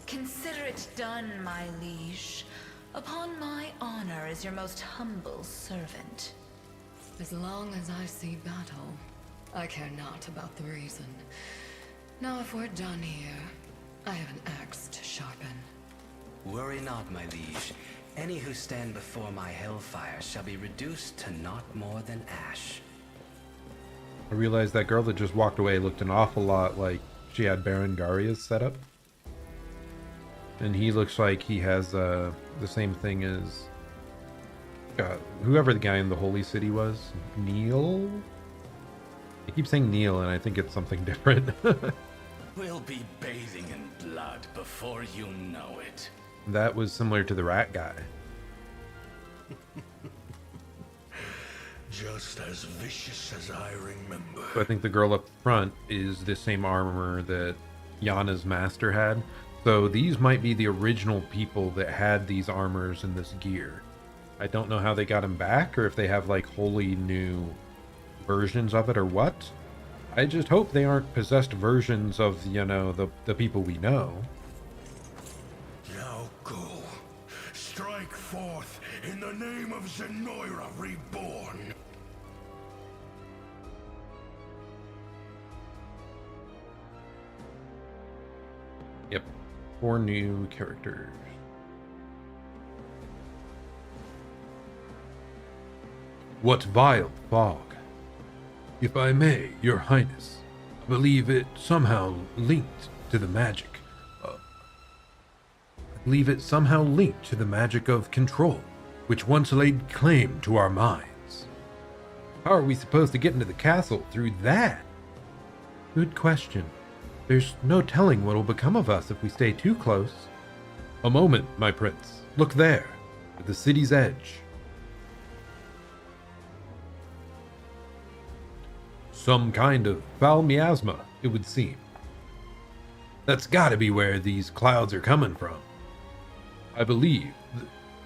Consider it done, my liege. Upon my honor as your most humble servant. As long as I see battle, I care not about the reason. Now if we're done here, I have an axe to sharpen. Worry not, my liege. Any who stand before my hellfire shall be reduced to not more than ash. I realized that girl that just walked away looked an awful lot like she had Baron Garia's setup. And he looks like he has the same thing as whoever the guy in the Holy City was. Neil? I keep saying Neil and I think it's something different. We'll be bathing in blood before you know it. That was similar to the rat guy. Just as vicious as I remember. So I think the girl up front is the same armor that Yana's master had. So these might be the original people that had these armors and this gear. I don't know how they got them back or if they have like wholly new versions of it or what. I just hope they aren't possessed versions of, you know, the people we know. Now go. Strike forth in the name of Zenoira reborn. Yep. 4 new characters. What vile fog? If I may, Your Highness, I believe it somehow linked to the magic. Of control, which once laid claim to our minds. How are we supposed to get into the castle through that? Good question. There's no telling what will become of us if we stay too close. A moment, my prince. Look there, at the city's edge. Some kind of foul miasma, it would seem. That's gotta be where these clouds are coming from. I believe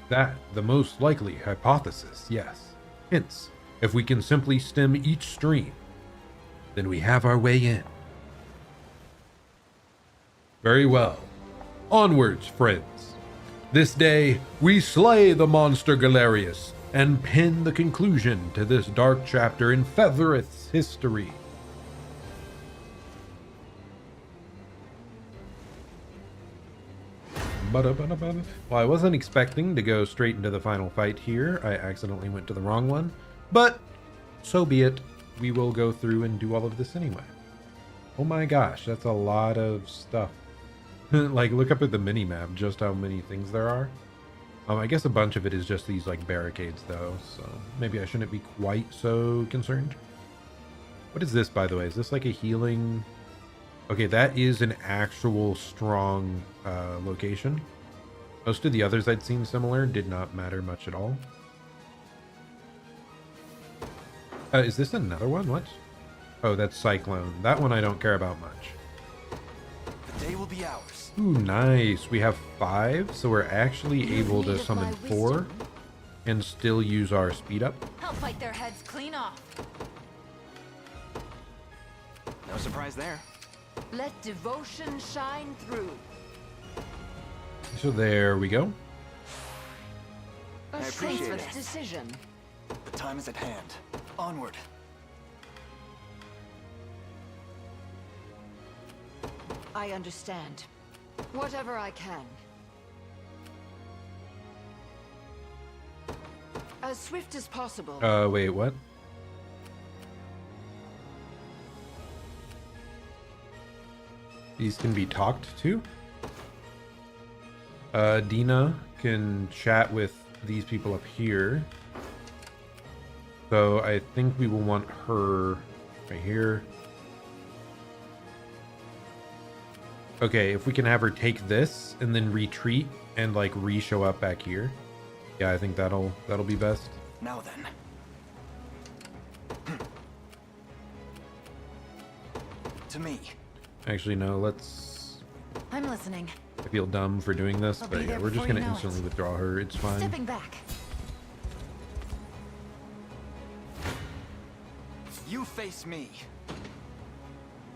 that the most likely hypothesis, yes. Hence, if we can simply stem each stream, then we have our way in. Very well. Onwards, friends. This day, we slay the monster Galerius and pin the conclusion to this dark chapter in Feathereth's history. Well, I wasn't expecting to go straight into the final fight here. I accidentally went to the wrong one, but so be it. We will go through and do all of this anyway. Oh my gosh, that's a lot of stuff. Like, look up at the mini-map, just how many things there are. I guess a bunch of it is just these, like, barricades, though, so maybe I shouldn't be quite so concerned. What is this, by the way? Is this, like, a healing... Okay, that is an actual strong location. Most of the others I'd seen similar did not matter much at all. Is this another one? What? Oh, that's Cyclone. That one I don't care about much. The day will be ours. Ooh, nice. We have 5, so we're actually able to summon 4 and still use our speed up. I'll fight their heads clean off. No surprise there. Let devotion shine through. So there we go. A senseless decision. The time is at hand. Onward. I understand. Whatever I can. As swift as possible. Wait, what? These can be talked to? Dina can chat with these people up here. So I think we will want her right here. Okay, if we can have her take this and then retreat and like re-show up back here. Yeah, I think that'll be best. Now then. To me. Actually, no, let's... I'm listening. I feel dumb for doing this, but yeah, we're just gonna instantly withdraw her. It's fine. Stepping back. You face me.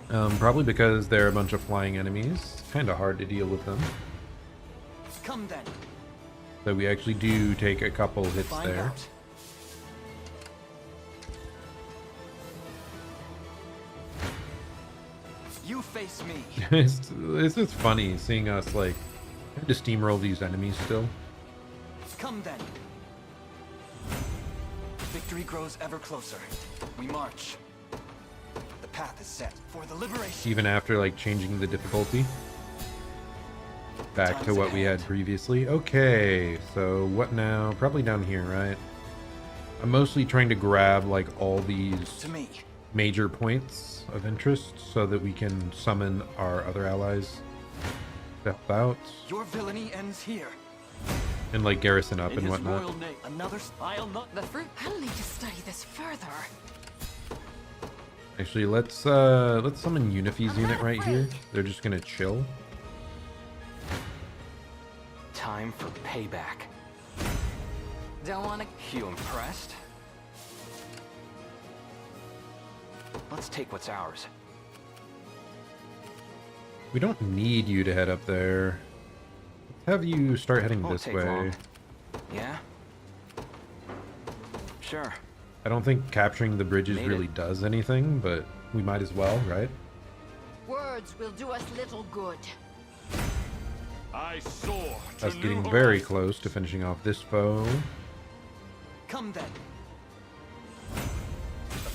Probably because they're a bunch of flying enemies. Kind of hard to deal with them. Come then. So we actually do take a couple hits there. Out. You face me. It's just funny seeing us like trying to steamroll these enemies still. Come then. Victory grows ever closer. We march. The path is set for the liberation. Even after like changing the difficulty back to what we had previously. Okay, so what now? Probably down here, right? I'm mostly trying to grab like all these major points of interest so that we can summon our other allies to help out. Your villainy ends here. And like garrison up and whatnot. Another spile not the fruit. I'll need to study this further. Actually, let's summon Unify's unit right here. They're just gonna chill. Time for payback. Don't want to. You impressed? Let's take what's ours. We don't need you to head up there. Let's have you start heading this way. Long. Yeah? Sure. I don't think capturing the bridges really does anything, but we might as well, right? Words will do us little good. I soar. That's getting very close to finishing off this foe. Come then.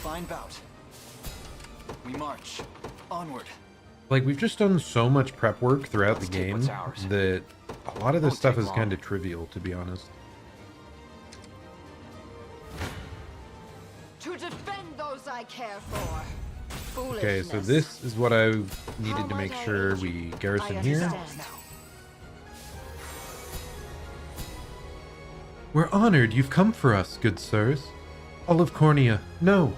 fine bout. We march onward. Like, we've just done so much prep work throughout the Let's take game what's ours. that a lot of this Won't stuff take is long. kind of trivial, to be honest. To defend those I care for. Okay, so Foolishness. this is what I needed How to make might I sure aid you? we I garrison here. understand. We're honored you've come for us, good sirs. All of Cornia, no,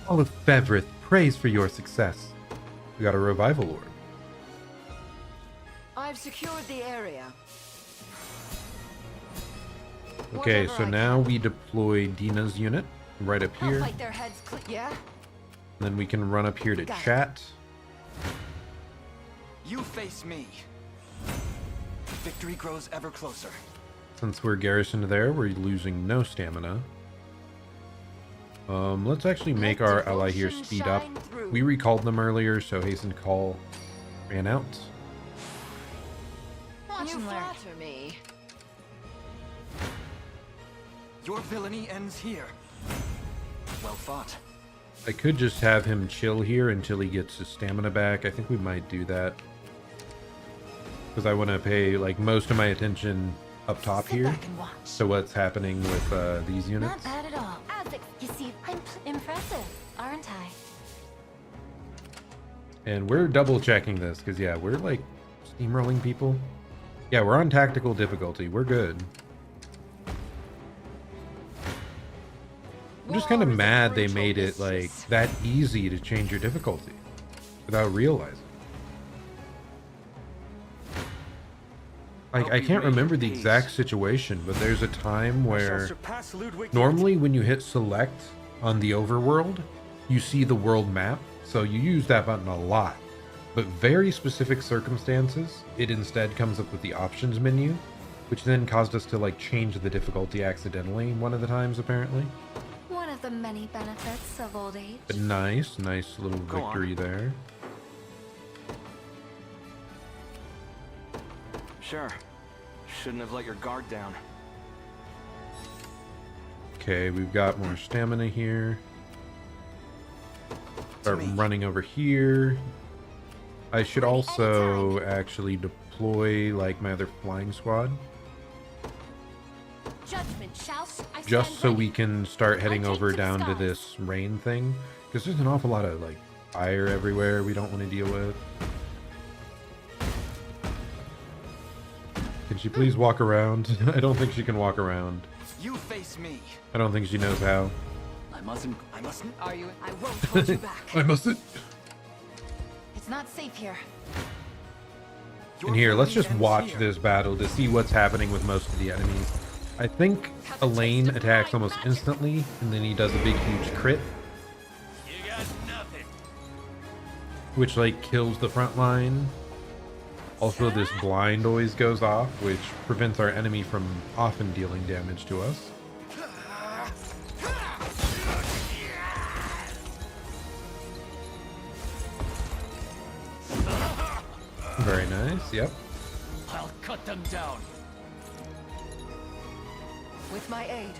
all of Bevrith prays for your success. We got a revival orb. I've secured the area. Okay, Whatever so I now we deploy Dina's unit right up I'll here. fight their heads yeah? Then we can run up here to Got it. chat. You face me. Victory grows ever closer. Since we're garrisoned there, we're losing no stamina. Let's actually make our ally here devotion speed up. shine through. We recalled them earlier, so hasten call ran out. You flatter me. Your villainy ends here. Well fought. I could just have him chill here until he gets his stamina back. I think we might do that. Because I want to pay like most of my attention up top here. So what's happening with these units. Not bad at all. You see, I'm impressive, aren't I? And we're double checking this because yeah, we're like steamrolling people. Yeah, we're on tactical difficulty. We're good. I'm just kind of mad they made it like that easy to change your difficulty without realizing. Like, I can't remember the exact situation, but there's a time where normally when you hit select on the overworld, you see the world map, so you use that button a lot. But very specific circumstances, it instead comes up with the options menu, which then caused us to like change the difficulty accidentally one of the times apparently. One of the many benefits of old age. But nice little victory there. Sure. Shouldn't have let your guard down. Okay, we've got more stamina here. Start running over here. I should also actually deploy like my other flying squad. Judgment shall I Just stand so ready. we can start heading take over to the down to skies. this rain thing. Because there's an awful lot of like fire everywhere we don't want to deal with. Can she please walk around? I don't think she can walk around. You face me. I don't think she knows how. I mustn't. Are you? I won't hold you back. I mustn't. It's not safe here. And here, let's just watch this battle to see what's happening with most of the enemies. I think Elaine attacks almost instantly, and then he does a big, huge crit. You got nothing. Which, like, kills the front line. Also, this blind always goes off, which prevents our enemy from often dealing damage to us. Very nice, yep. I'll cut them down. With my aid.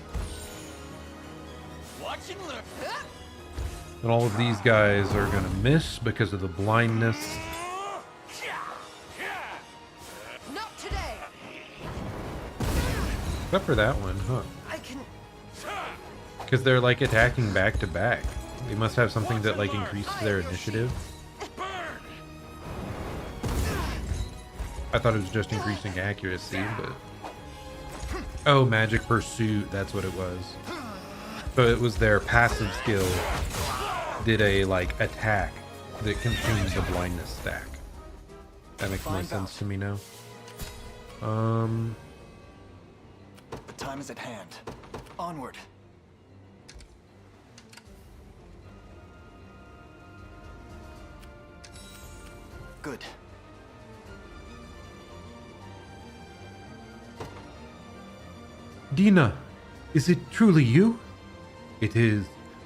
Watch and learn. And all of these guys are gonna miss because of the blindness. Not today. Except for that one, huh? I can. Because they're like attacking back to back. They must have something that like increases their initiative. I thought it was just increasing accuracy, but... Oh, Magic Pursuit, that's what it was. So it was their passive skill did a, like, attack that consumed the blindness stack. That makes more sense to me now. The time is at hand. Onward. Good. Dina, is it truly you? It is.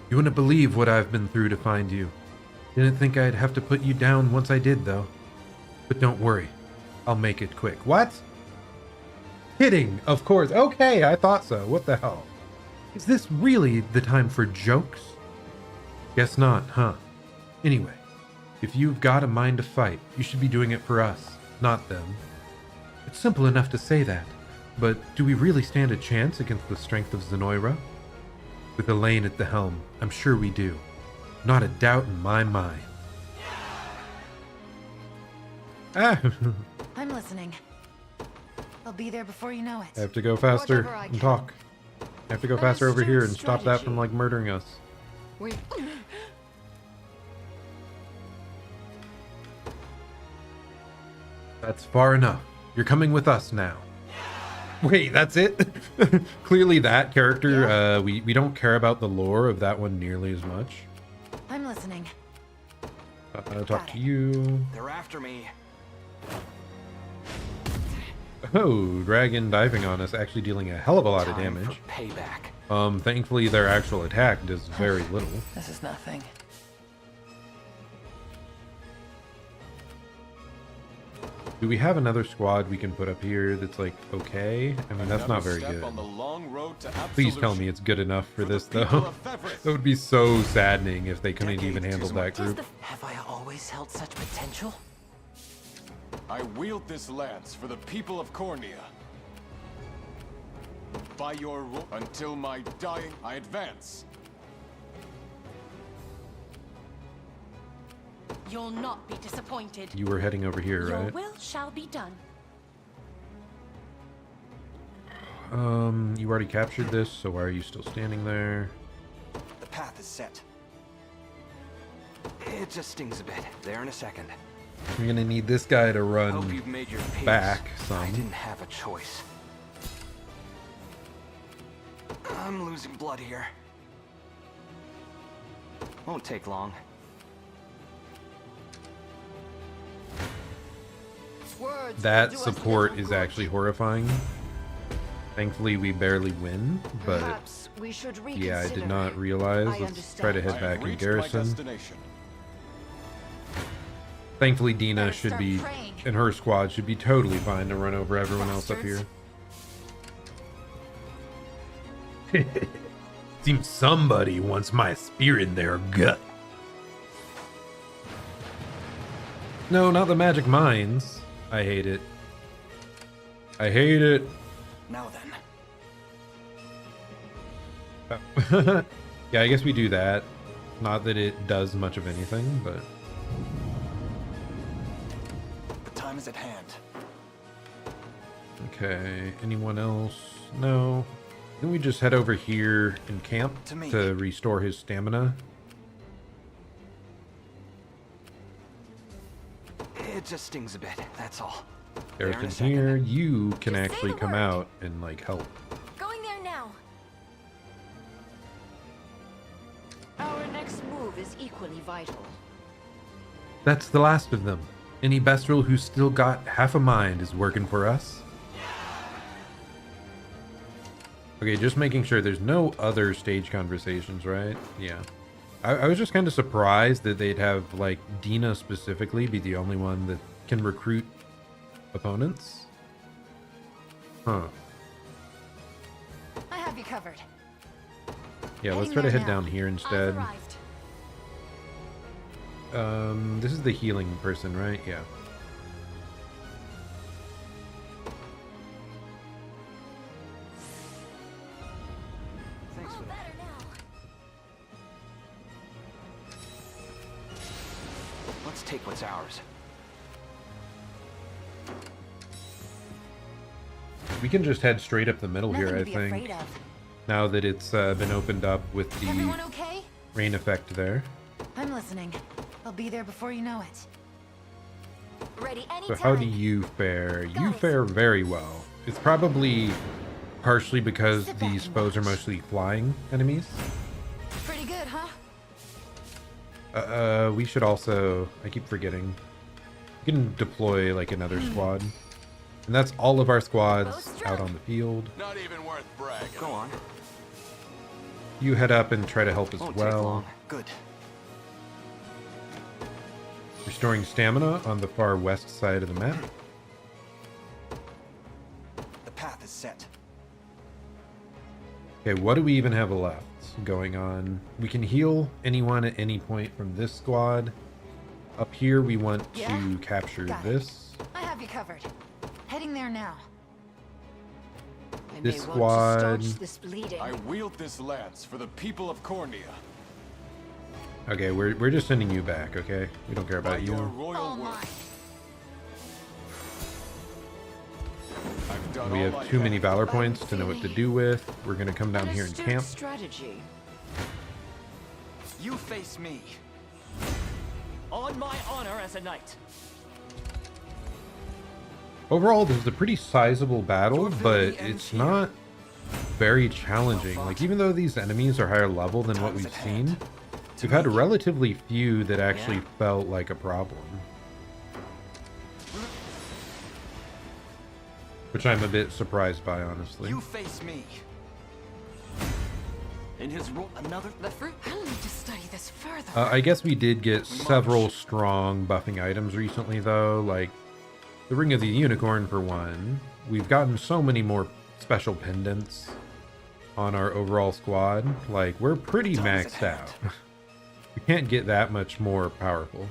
You wouldn't believe what I've been through to find you. Didn't think I'd have to put you down once I did, though. But don't worry. I'll make it quick. What? Kidding, of course. Okay, I thought so. What the hell? Is this really the time for jokes? Guess not, huh? Anyway, if you've got a mind to fight, you should be doing it for us, not them. It's simple enough to say that, but do we really stand a chance against the strength of Zenoira? With Elaine at the helm, I'm sure we do. Not a doubt in my mind. Ah! I'm listening. I'll be there before you know it. I have to go faster Whatever I and can. talk. I have to go faster over here and stop that from, like, murdering us. We... That's far enough. You're coming with us now. Wait, that's it? Clearly that character, we don't care about the lore of that one nearly as much. I'm listening. Talk to you. They're after me. Oh, dragon diving on us, actually dealing a hell of a lot of Time damage. for payback. Thankfully their actual attack does very little. This is nothing. Do we have another squad we can put up here that's like okay? I mean, that's not very Step good. on the long road to Please tell me it's good enough for this though. That would be so saddening if they couldn't even handle that group. Have I always held such potential? I wield this lance for the people of Cornia. By your rule, until my dying, I advance. You'll not be disappointed. You were heading over here, Your right? will shall be done. You already captured this, so why are you still standing there? The path is set. It just stings a bit. There in a second. You're gonna need this guy to Hope run you've made your peace. back I some. didn't have a choice. I'm losing blood here. Won't take long. Words That will do us support little is good. actually horrifying. Thankfully we barely win, but Perhaps we should yeah, I did reconsider. not realize. I Let's try to head I back have in reached my garrison. destination. Thankfully Dina Better should start be, praying. and her squad should be totally fine to run over everyone else up here. Seems somebody wants my spear in their gut. No, not the magic mines. I hate it. I hate it. Now then. Yeah, I guess we do that. Not that it does much of anything, but... The time is at hand. Okay, anyone else? No. Then we just head over here and camp to restore his stamina. It just stings a bit, that's all. Garrison's here. You can actually come out and, like, help. Going there now. Our next move is equally vital. That's the last of them. Any Bestrel who's still got half a mind is working for us. Okay, just making sure there's no other stage conversations, right? Yeah. I was just kind of surprised that they'd have, like, Dina specifically be the only one that can recruit opponents. Huh. I have you covered. Yeah, let's try to head down here instead. This is the healing person, right? Yeah. Thanks for that. Let's take what's ours. We can just head straight up the middle Nothing here, to I be think. afraid of. Now that it's been opened up with the Everyone okay? rain effect there. I'm listening. I'll be there before you know it. Ready So anytime. how do you fare? You fare very well. It's probably partially because these foes are mostly flying enemies. Pretty good, huh? We should also... I keep forgetting. We can deploy, like, another squad. And that's all of our squads out on the field. Not even worth bragging. Go on. You head up and try to help as Won't take well. long. Good. Restoring stamina on the far west side of the map. The path is set. Okay, what do we even have left? going on. We can heal anyone at any point from this squad. Up here, we want to capture this. I have you covered. Heading there now. This squad. I wield this lance for the people of Cornia. Okay, we're just sending you back, okay? We don't care about you. We have too many valor points to know what to do with. We're gonna come down here and camp. Strategy. You face me. On my honor as a knight. Overall, this is a pretty sizable battle, but it's not very challenging. Like, even though these enemies are higher level than what we've seen, we've had relatively few that actually felt like a problem. Which I'm a bit surprised by, honestly. You face me. In his role, another the fruit. I'll need to study this further. I guess we did get several strong buffing items recently, though, like the Ring of the Unicorn for one. We've gotten so many more special pendants on our overall squad. Like, we're pretty maxed out. We can't get that much more powerful.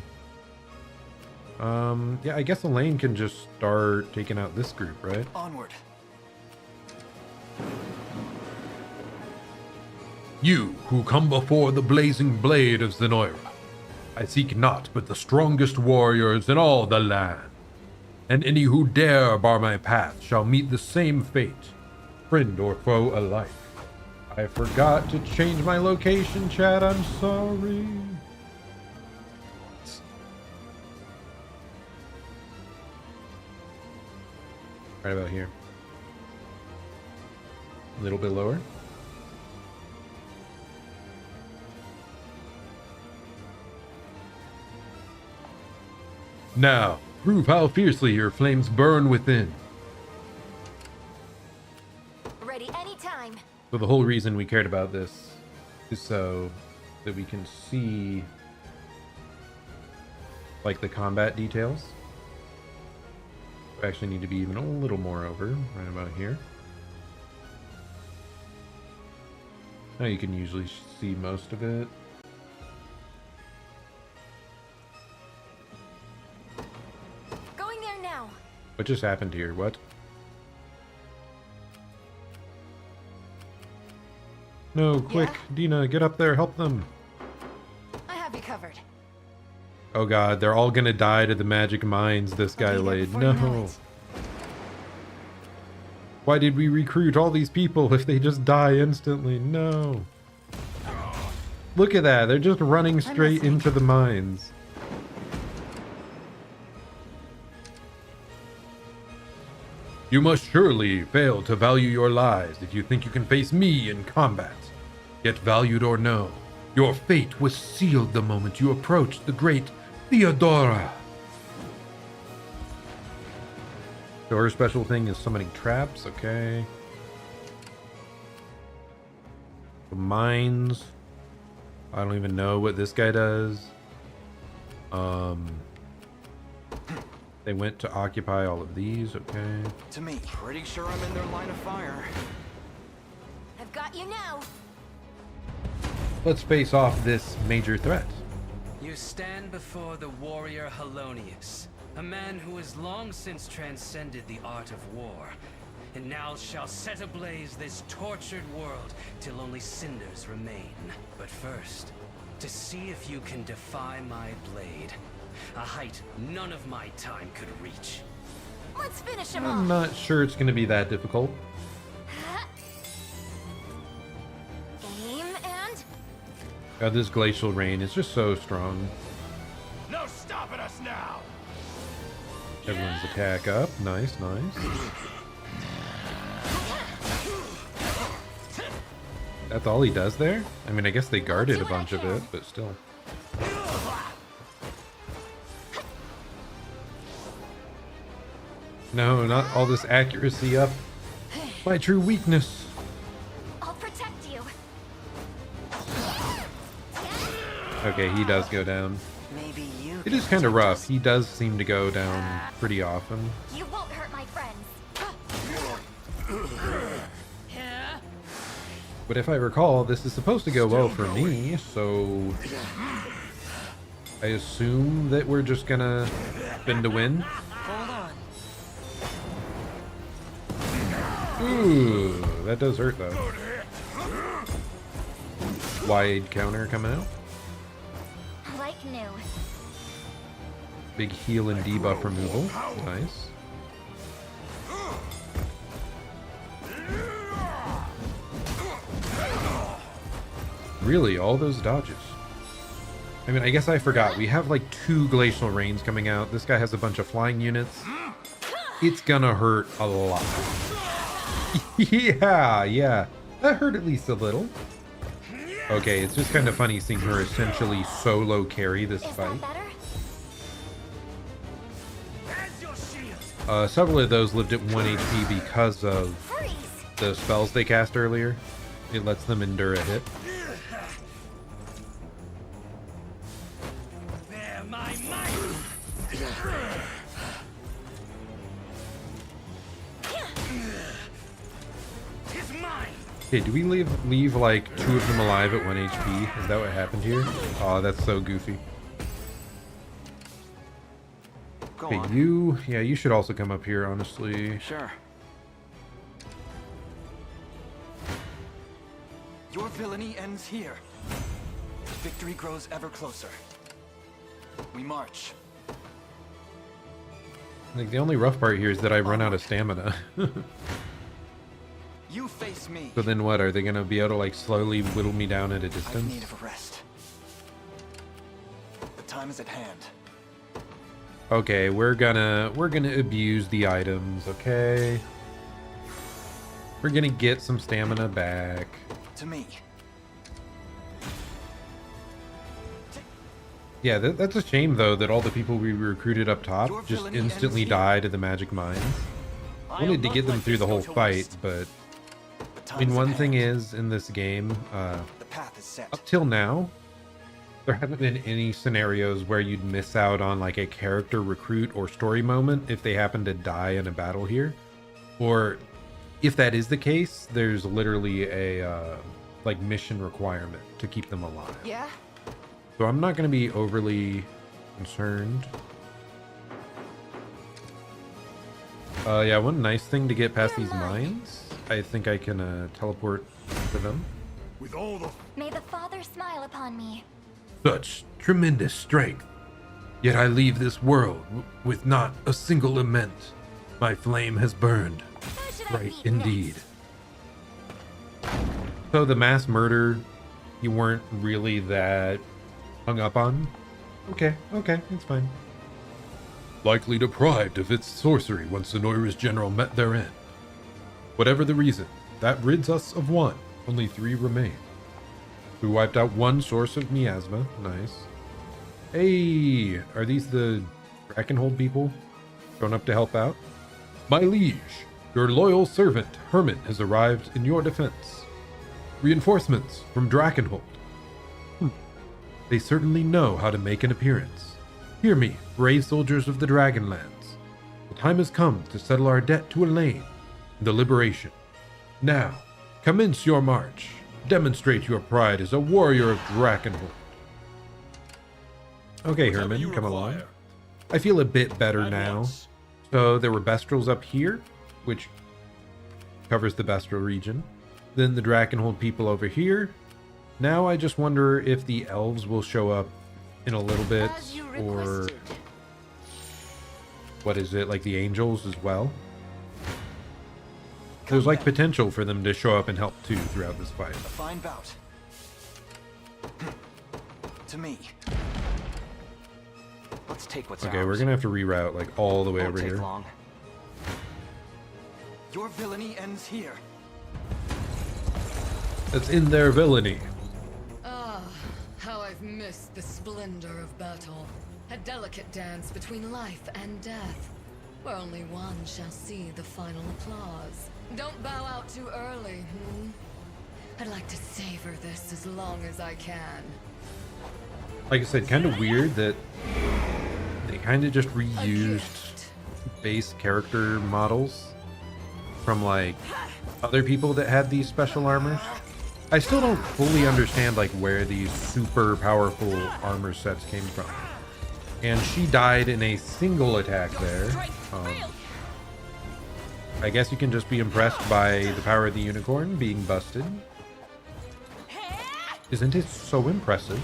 Yeah, I guess Elaine can just start taking out this group, right? Onward. You who come before the blazing blade of Zenoira, I seek not but the strongest warriors in all the land. And any who dare bar my path shall meet the same fate, friend or foe alike. I forgot to change my location, chat. I'm sorry. Right about here. A little bit lower. Now, prove how fiercely your flames burn within. Ready anytime. So the whole reason we cared about this is so that we can see like the combat details. We actually need to be even a little more over, right about here. Now you can usually see most of it. Going there now. What just happened here? What? No, quick, Dina, get up there, help them. I have you covered. Oh god, they're all gonna die to the magic mines this guy laid. No. Why did we recruit all these people if they just die instantly? No. Look at that, they're just running straight into the mines. You must surely fail to value your lives if you think you can face me in combat. Yet valued or no, your fate was sealed the moment you approached the great Theodora. So her special thing is summoning traps, okay. The mines. I don't even know what this guy does. They went to occupy all of these, okay. To me, pretty sure I'm in their line of fire. I've got you now. Let's face off this major threat. You stand before the warrior Halonius, a man who has long since transcended the art of war, and now shall set ablaze this tortured world till only cinders remain. But first, to see if you can defy my blade, a height none of my time could reach. Let's finish him off. I'm not sure it's going to be that difficult. Aim and God, this glacial rain is just so strong. No stopping us now. Everyone's attack up. Nice, nice. That's all he does there? I mean, I guess they guarded a bunch of it, but still. No, not all this accuracy up. My true weakness. I'll protect you. Okay, he does go down. Maybe you. It is kind of rough. He does seem to go down pretty often. You won't hurt my friends. But if I recall, this is supposed to go well for me, so I assume that we're just gonna spin to win. Hold on. Ooh, that does hurt though. Wide counter coming out. Like new. Big heal and debuff removal. Nice. Really, all those dodges. I mean, I guess I forgot. We have like 2 glacial rains coming out. This guy has a bunch of flying units. It's gonna hurt a lot. Yeah. That hurt at least a little. Okay, it's just kind of funny seeing her essentially solo carry this fight. Several of those lived at 1 HP because of the spells they cast earlier. It lets them endure a hit. Okay, do we leave like 2 of them alive at 1 HP? Is that what happened here? Oh, that's so goofy. Okay, you should also come up here, honestly. Sure. Your villainy ends here. Victory grows ever closer. We march. Like, the only rough part here is that I run out of stamina. You face me. So then what? Are they gonna be able to like slowly whittle me down at a distance? I need a rest. The time is at hand. Okay, we're gonna abuse the items, okay? We're gonna get some stamina back. To me. Yeah, that's a shame though that all the people we recruited up top just instantly die to the magic mines. Wanted to get them through the whole fight, but I mean, one thing is in this game, up till now, there haven't been any scenarios where you'd miss out on like a character recruit or story moment if they happen to die in a battle here. Or if that is the case, there's literally a like mission requirement to keep them alive. Yeah. So I'm not going to be overly concerned. Yeah, one nice thing to get past these mines, I think I can teleport to them. With all the... May the Father smile upon me. Such tremendous strength. Yet I leave this world with not a single lament. My flame has burned. Right, indeed. So the mass murder, you weren't really that hung up on? Okay, it's fine. Likely deprived of its sorcery once Zenoira's general met their end. Whatever the reason, that rids us of one. Only 3 remain. We wiped out 1 source of miasma. Nice. Hey, are these the Drakenhold people showing up to help out? My liege, your loyal servant Herman has arrived in your defense. Reinforcements from Drakenhold. They certainly know how to make an appearance. Hear me, brave soldiers of the Dragonlands. The time has come to settle our debt to Elaine and the liberation. Now, commence your march. Demonstrate your pride as a warrior of Drakenhold. Okay, Herman, come along. I feel a bit better now. So there were Bestrels up here, which covers the Bestral region. Then the Drakenhold people over here. Now I just wonder if the elves will show up in a little bit, or what is it, like the angels as well? There's like potential for them to show up and help too throughout this fight. A fine bout. To me. Let's take what's Okay, ours. we're gonna have to reroute like all the way over here. Long. Your villainy ends here. That's in their villainy. Ah, how I've missed the splendor of battle. A delicate dance between life and death, where only one shall see the final applause. Don't bow out too early, I'd like to savor this as long as I can. Like I said, kind of weird that they kind of just reused base character models from like other people that had these special armors. I still don't fully understand like where these super powerful armor sets came from. And she died in a single attack there. I guess you can just be impressed by the power of the unicorn being busted. Isn't it so impressive?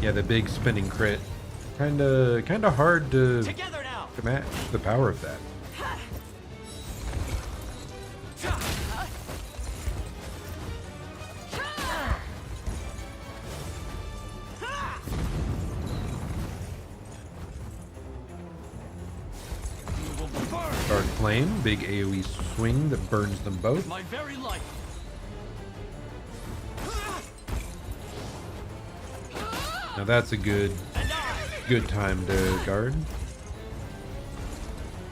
Yeah, the big spinning crit. Kinda hard to match the power of that. Dark Flame, big AoE swing that burns them both. My very life. Now that's a good time to guard.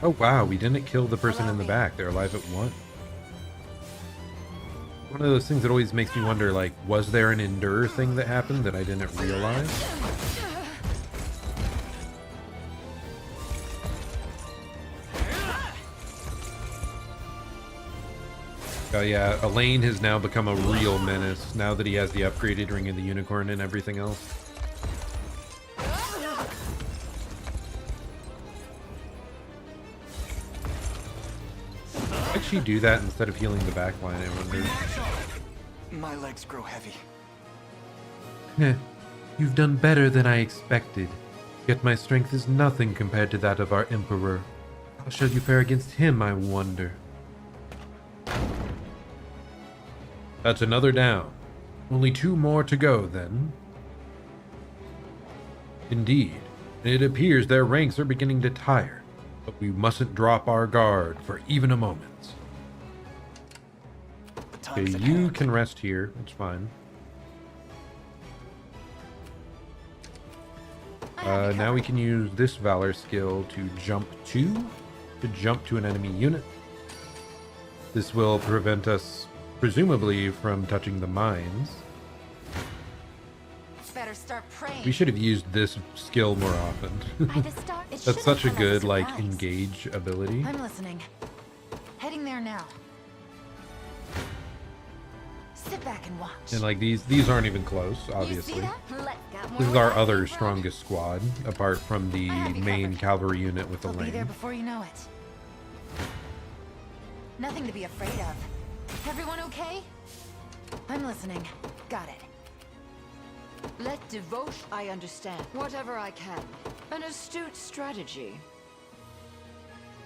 Oh wow, we didn't kill the person in the back. They're alive at 1. One of those things that always makes me wonder, like, was there an endure thing that happened that I didn't realize? Oh yeah, Elaine has now become a real menace now that he has the upgraded ring of the unicorn and everything else. Why'd she do that instead of healing the backline, I wonder? My legs grow heavy. You've done better than I expected. Yet my strength is nothing compared to that of our Emperor. How shall you fare against him, I wonder? That's another down. Only 2 more to go, then. Indeed, it appears their ranks are beginning to tire, but we mustn't drop our guard for even a moment. Okay, you can rest here. It's fine. Now we can use this Valor skill to jump to an enemy unit. This will prevent us, presumably, from touching the mines. Better start praying. We should have used this skill more often. That's such a good, like, engage ability. I'm listening. Heading there now. Sit back and watch. And like these aren't even close, obviously. This is our other strongest squad, apart from the main cavalry unit with We'll be there Elaine. before you know it. Nothing to be afraid of. Everyone okay? I'm listening. Got it. Let devotion. I understand. Whatever I can. An astute strategy.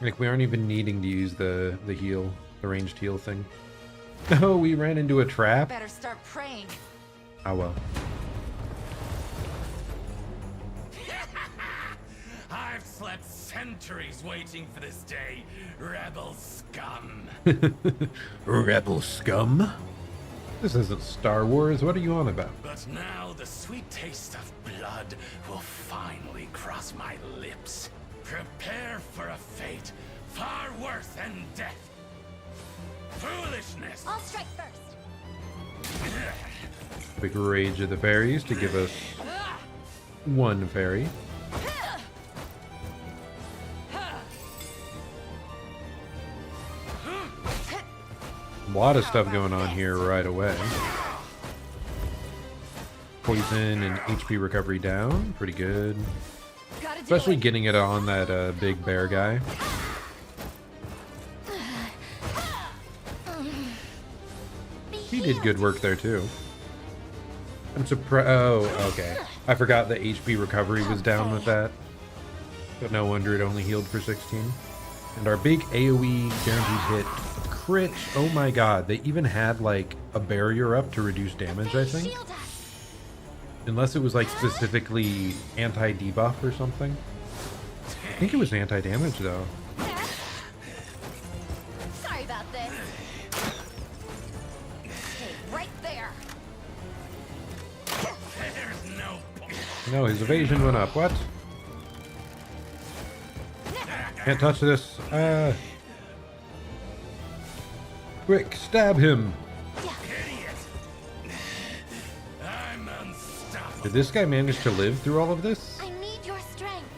Like we aren't even needing to use the heal, the ranged heal thing. No, we ran into a trap. Better start praying. Oh well. I've slept centuries waiting for this day, rebel scum. Rebel scum? This isn't Star Wars. What are you on about? But now the sweet taste of blood will finally cross my lips. Prepare for a fate far worse than death. Foolishness! I'll strike first. Quick rage of the fairies to give us 1 fairy. A lot of stuff going on here right away. Poison and HP recovery down, pretty good. Especially getting it on that big bear guy. He did good work there too. I'm surprised. Oh, okay. I forgot the HP recovery was down with that. But no wonder it only healed for 16. And our big AoE guaranteed hit crit. Oh my god. They even had like a barrier up to reduce damage, I think. Unless it was like specifically anti-debuff or something. I think it was anti-damage though. Sorry about this. Stay right there. There's no point. No, his evasion went up. What? Can't touch this. Quick, stab him. I'm unstoppable. Did this guy manage to live through all of this? I need your strength.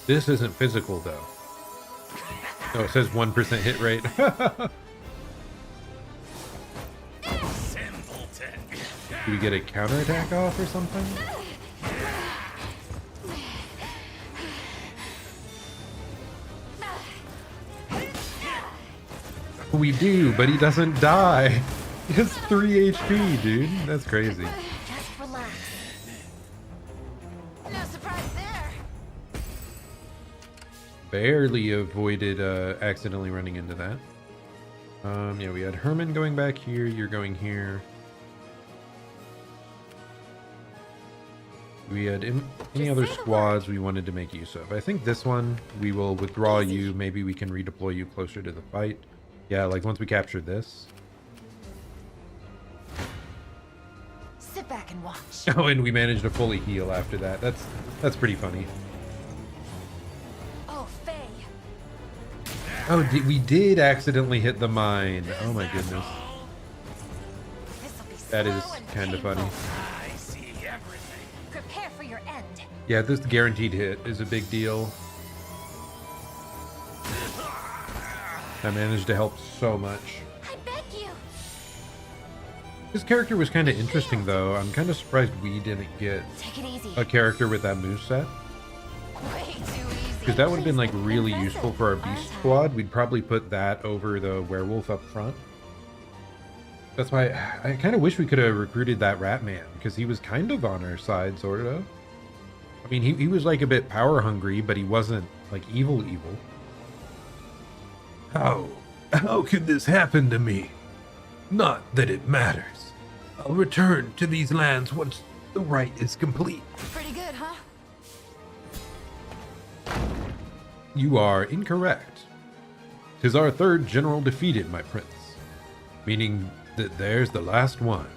This isn't physical though. Oh, it says 1% hit rate. Simpleton. Do we get a counterattack off or something? We do, but he doesn't die. He has 3 HP, dude. That's crazy. Just relax. No surprise there. Barely avoided accidentally running into that. Yeah, we had Herman going back here. You're going here. We had any other squads we wanted to make use of. I think this one, we will withdraw you. Maybe we can redeploy you closer to the fight. Yeah, like once we capture this. Sit back and watch. Oh, and we managed to fully heal after that. That's pretty funny. Oh, Faye. Oh, we did accidentally hit the mine. Oh my goodness. That is kind of funny. I see everything. Prepare for your end. Yeah, this guaranteed hit is a big deal. I managed to help so much. I beg you. This character was kind of interesting, though. I'm kind of surprised we didn't get a character with that moveset. Way too easy. Because that would have been like really useful for our beast squad. We'd probably put that over the werewolf up front. That's why I kind of wish we could have recruited that rat man, because he was kind of on our side, sort of. I mean, he was like a bit power hungry, but he wasn't like evil. How could this happen to me? Not that it matters. I'll return to these lands once the rite is complete. Pretty good, huh? You are incorrect. 'Tis our third general defeated, my prince. Meaning that there's the last one.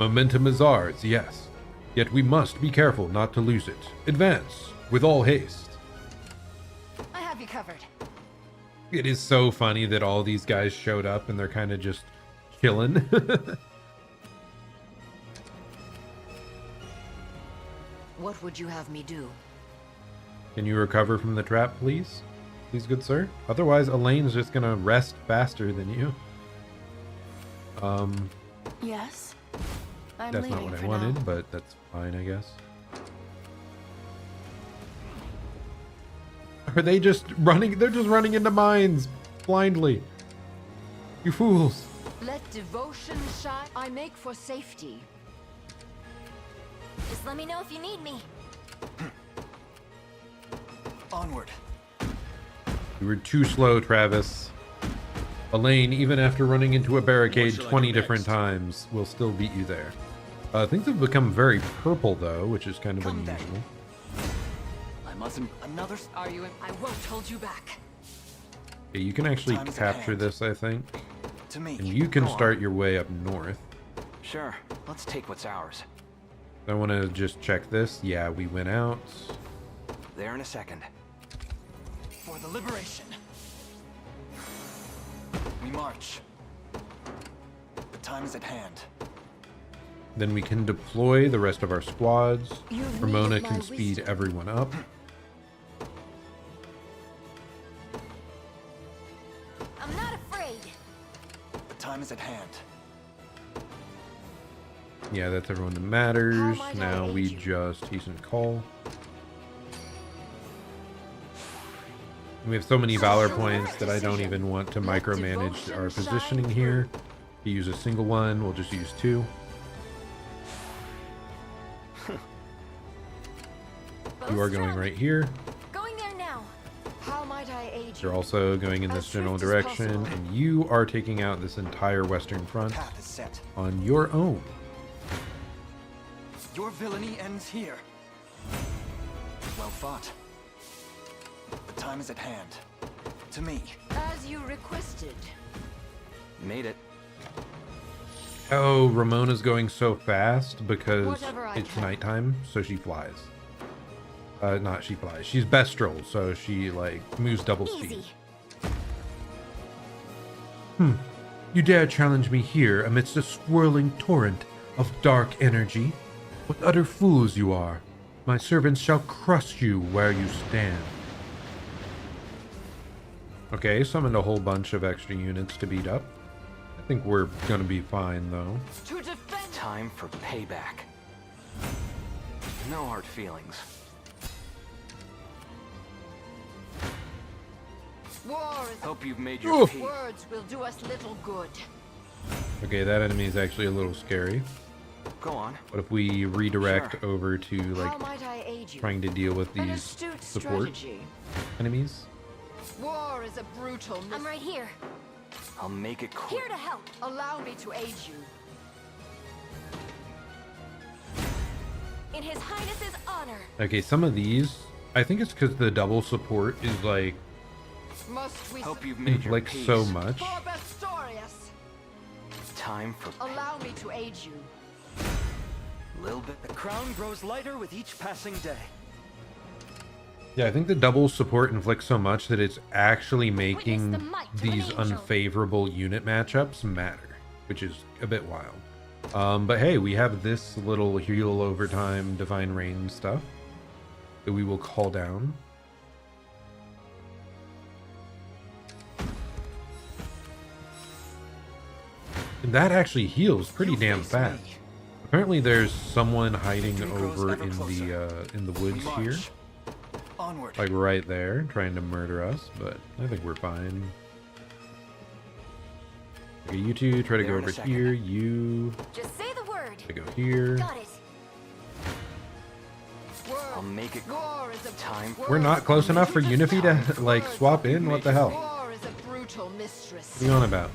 Momentum is ours, yes. Yet we must be careful not to lose it. Advance, with all haste. I have you covered. It is so funny that all these guys showed up and they're kind of just chilling. What would you have me do? Can you recover from the trap, please? Please, good sir. Otherwise, Elaine's just gonna rest faster than you. Yes. I'm That's not leaving what I for wanted, now. but that's fine, I guess. Are they just running? They're just running into mines blindly. You fools. Let devotion shine. I make for safety. Just let me know if you need me. Onward. You were too slow, Travis. Elaine, even after running into a barricade 20 different times, will still beat you there. Things have become very purple, though, which is kind of unusual. I mustn't. Another. Are you? I won't hold you back. Okay, you can actually Time is at capture hand. this, I think. To me. And you can Go on. start your way up north. Sure, let's take what's ours. I want to just check this. Yeah, we went out. There in a second. For the liberation. We march. The time is at hand. Then we can deploy the rest of our squads. You've Ramona needed can my speed wisdom. everyone up. I'm not afraid. The time is at hand. Yeah, that's everyone that matters. might I Now aid we you? just hasten call. We have so many valor points that I don't even want to micromanage our positioning here. You use a single one, we'll just use 2. You are going right here. Going there now. How might I aid you? You're also going in this general direction, and you are taking out this entire western front Path is set. on your own. Your villainy ends here. Well fought. The time is at hand. To me. As you requested. Made it. Oh, Ramona's going so fast because Whatever I it's can. nighttime, so she flies. Not she flies. She's Bestral, so she, like, moves double speed. You dare challenge me here amidst a swirling torrent of dark energy? What utter fools you are. My servants shall crush you where you stand. Okay, summoned a whole bunch of extra units to beat up. I think we're gonna be fine, though. Time for payback. No hard feelings. War is Hope you've made your peace. Words will do us little good. Okay, that enemy is actually a little scary. Go on. What if we redirect over to, like, How might I aid you? trying to deal with An these astute support strategy. enemies? War is a brutal. I'm right here. I'll make it quick. Here to help. Allow me to aid you. In His Highness's honor. Okay, some of these, I think it's because the double support is, like, Must we Hope you've made your inflicts peace. so much. For Bastorius. Time for Allow me to aid you. little bit. The crown grows lighter with each passing day. Yeah, I think the double support inflicts so much that it's actually making these unfavorable unit matchups matter, which is a bit wild. But hey, we have this little heal over time divine rain stuff that we will call down. And that actually heals pretty damn fast. Apparently there's someone hiding over in the woods here. Onward. Like right there, trying to murder us, but I think we're fine. Okay, you two try to go over here. You Just say the word. to go here. Got it. I'll make it time. We're not close enough for Unify to like swap in. What the hell? War is a brutal mistress. What are you on about?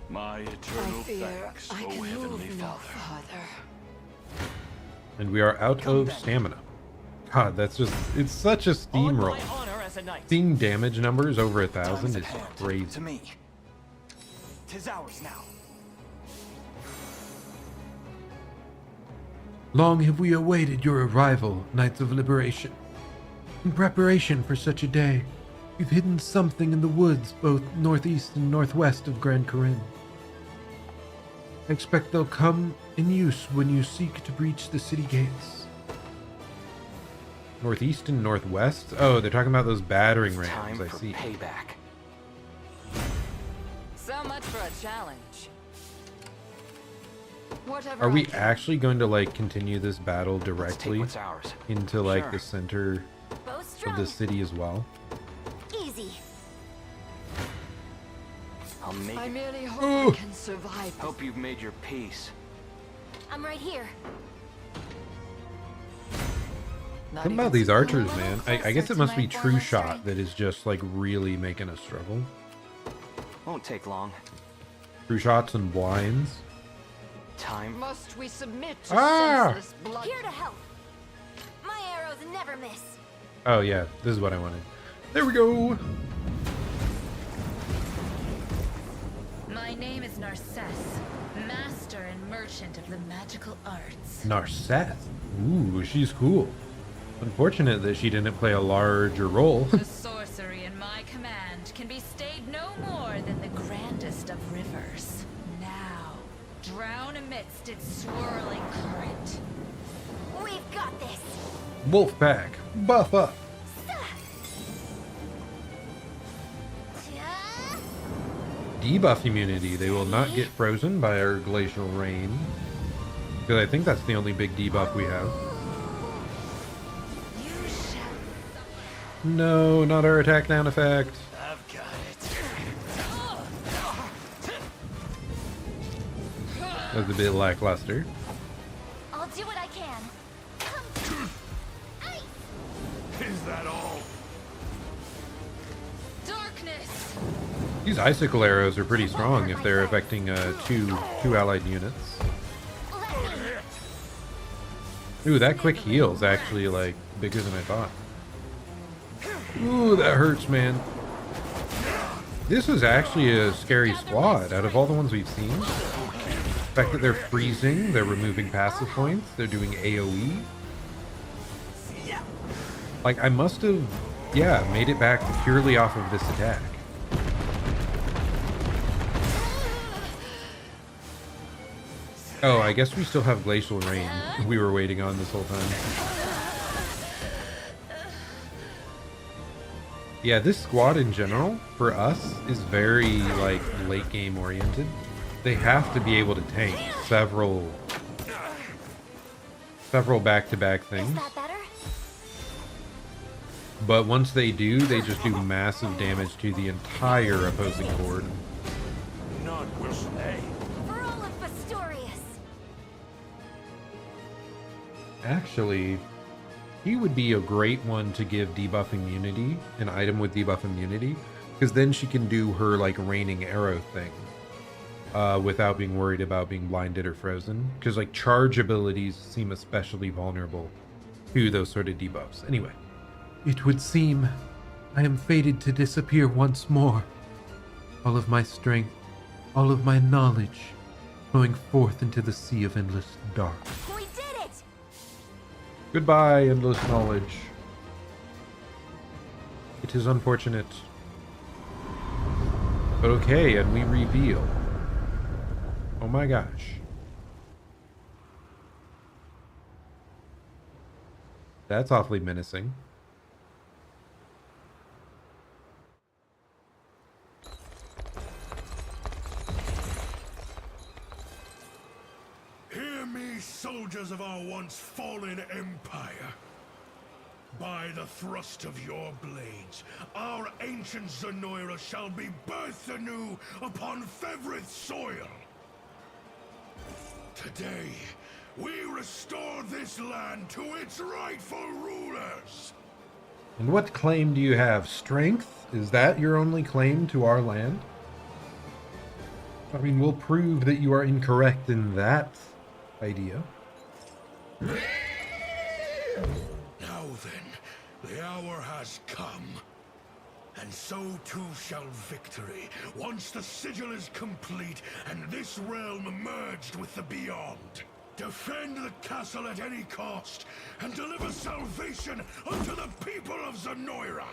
My I eternal fear thanks, I O can Heavenly move no Father. farther. And we are out of stamina. God, that's just, it's such a steamroll. Seeing damage numbers over 1,000 is crazy. To me. 'Tis ours now. Long have we awaited your arrival, Knights of Liberation. In preparation for such a day, we've hidden something in the woods both northeast and northwest of Grand Corinne. I expect they'll come in use when you seek to breach the city gates. Northeast and northwest? Oh, they're talking about those battering rams, Time I for see. payback. So much for a challenge. Whatever Are I we can. actually going to like continue this battle directly what's ours. into like Sure. the center of the city as well? Easy. I'll make I it. merely hope I can survive. Hope you've made your peace. I'm right here. Something about these archers, man. I guess it must be True Shot that is just like really making us struggle. Won't take long. True Shots and blinds. Time. Must we submit to Ah! senseless blood? Here to help. My arrows never miss. Oh yeah, this is what I wanted. There we go. My name is Narcisse, master and merchant of the magical arts. Narcisse. Ooh, she's cool. Unfortunate that she didn't play a larger role. The sorcery in my command can be stayed no more than the grandest of rivers. Now, drown amidst its swirling current. We've got this. Wolfpack, buff up. Debuff immunity. They will not get frozen by our glacial rain. Because I think that's the only big debuff we have. No, not our attack down effect. I've got That was a bit lackluster. I'll do what I can. Is that all? Darkness. These icicle arrows are pretty strong if they're affecting two allied units. Ooh, that quick heal is actually like bigger than I thought. Ooh, that hurts, man. This is actually a scary squad out of all the ones we've seen. The fact that they're freezing, they're removing passive points, they're doing AoE. Like, I must have, yeah, made it back purely off of this attack. Oh, I guess we still have Glacial Rain we were waiting on this whole time. Yeah, this squad in general, for us, is very, like, late game oriented. They have to be able to tank several back-to-back things. Is that better? But once they do, they just do massive damage to the entire opposing board. None will stay. For all of Pistorius. Actually, he would be a great one to give debuff immunity, an item with debuff immunity, because then she can do her like raining arrow thing without being worried about being blinded or frozen. Because like charge abilities seem especially vulnerable to those sort of debuffs. Anyway, it would seem I am fated to disappear once more. All of my strength, all of my knowledge, going forth into the sea of endless dark. We did it! Goodbye, endless knowledge. It is unfortunate. But okay, and we reveal. Oh my gosh. That's awfully menacing. Hear me, soldiers of our once fallen empire. By the thrust of your blades, our ancient Zenoira shall be birthed anew upon Fevrith's soil. Today, we restore this land to its rightful rulers. And what claim do you have? Strength? Is that your only claim to our land? I mean, we'll prove that you are incorrect in that idea. Now then, the hour has come. And so too shall victory, once the sigil is complete and this realm merged with the beyond. Defend the castle at any cost, and deliver salvation unto the people of Zenoira!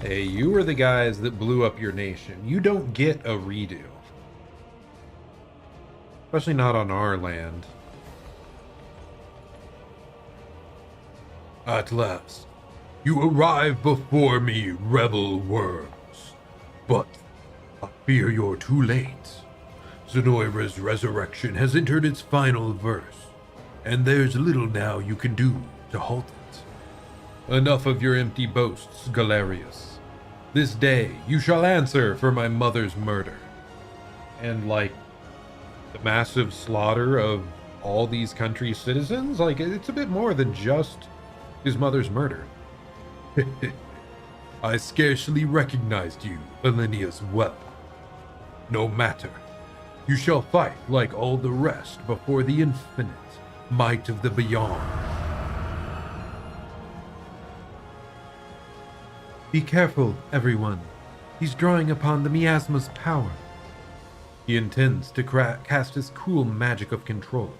Hey, you were the guys that blew up your nation. You don't get a redo. Especially not on our land. At last, you arrive before me, rebel worms. But I fear you're too late. Zenoira's resurrection has entered its final verse, and there's little now you can do to halt it. Enough of your empty boasts, Galerius. This day you shall answer for my mother's murder. And like, the massive slaughter of all these country's citizens, like, it's a bit more than just his mother's murder. I scarcely recognized you, Alenia's whelp. No matter. You shall fight like all the rest before the infinite might of the beyond. Be careful, everyone. He's drawing upon the miasma's power. He intends to cast his cruel magic of control.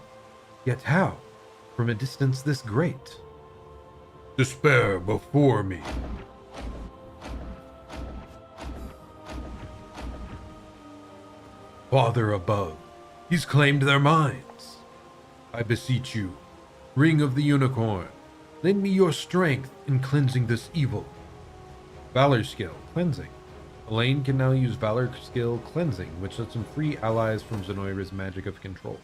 Yet how? From a distance this great? Despair before me. Father above, he's claimed their minds. I beseech you, Ring of the Unicorn, lend me your strength in cleansing this evil. Valor skill, cleansing. Elaine can now use Valor skill, cleansing, which lets him free allies from Zenoira's magic of control.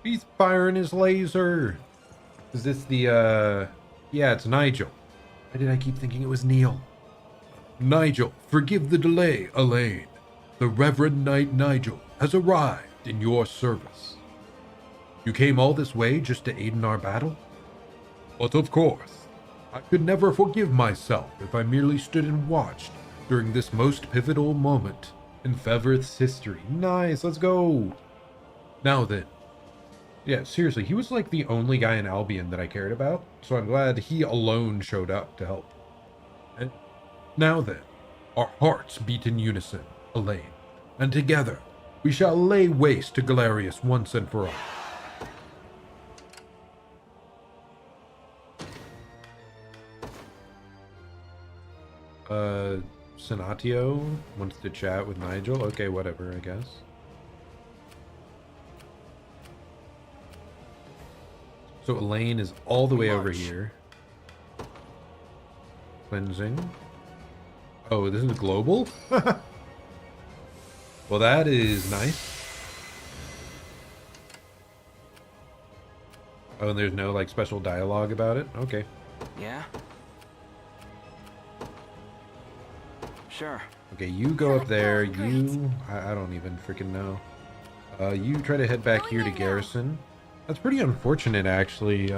He's firing his laser. Is this the, yeah, it's Nigel. Why did I keep thinking it was Neil? Nigel, forgive the delay, Elaine. The Reverend Knight Nigel has arrived in your service. You came all this way just to aid in our battle? But of course, I could never forgive myself if I merely stood and watched during this most pivotal moment in Fevrith's history. Nice, let's go. Now then. Yeah, seriously, he was like the only guy in Albion that I cared about, so I'm glad he alone showed up to help. And now then, our hearts beat in unison, Elaine, and together we shall lay waste to Galerius once and for all. Senatio wants to chat with Nigel. Okay, whatever, I guess. So Elaine is all the way over here. Cleansing. Oh, this is global? Well, that is nice. Oh, and there's no, like, special dialogue about it? Okay. Yeah? Sure. Okay, you go up there. You... I don't even freaking know. You try to head back here to Garrison. That's pretty unfortunate, actually.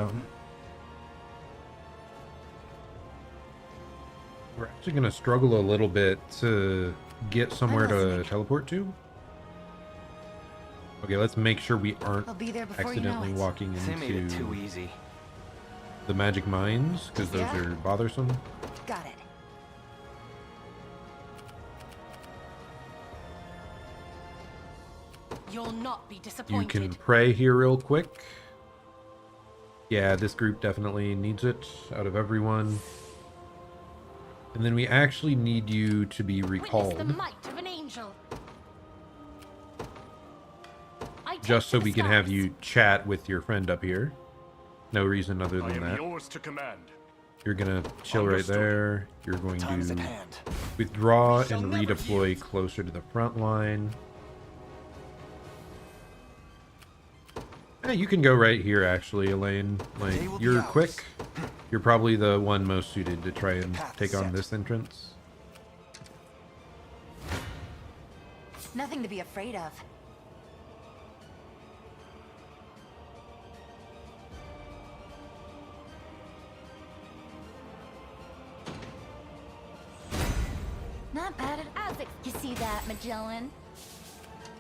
We're actually going to struggle a little bit to get somewhere to teleport to. Okay, let's make sure we aren't accidentally walking They made it too into easy. the magic mines, because those are bothersome. Got it. You'll not be You disappointed. can pray here real quick. Yeah, this group definitely needs it out of everyone. And then we actually need you to be recalled. Witness the might of an angel. Just so we can have you chat with your friend up here. No reason other than that. Yours to command. You're gonna chill right there. You're going to withdraw and redeploy closer to the front line. Yeah, you can go right here, actually, Elaine. Like, you're quick. You're probably the one most suited to try and take on this entrance. Nothing to be afraid of. Not bad at Isaac. You see that, Magellan?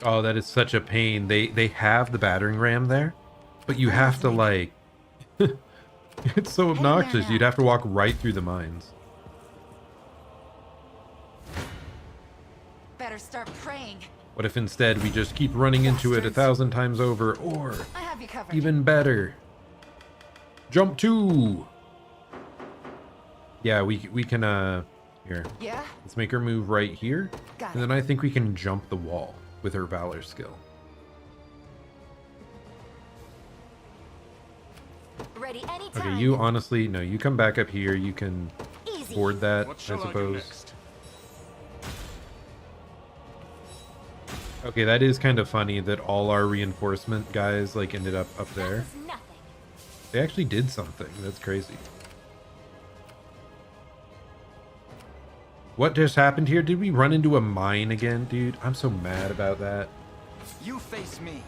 Oh, that is such a pain. They have the battering ram there, but you have to, like... It's so obnoxious. You'd have to walk right through the mines. Better start praying. What if instead we just keep running into it 1,000 times over, or I have you covered. even better, jump 2. Yeah, we can here. Yeah. Let's make her move right here, and then I think we can jump the wall with her valor skill. Ready anytime. Okay, you honestly, no, you come back up here. You can board that, I suppose. Okay, that is kind of funny that all our reinforcement guys like ended up there. They actually did something. That's crazy. What just happened here? Did we run into a mine again, dude? I'm so mad about that. You face me.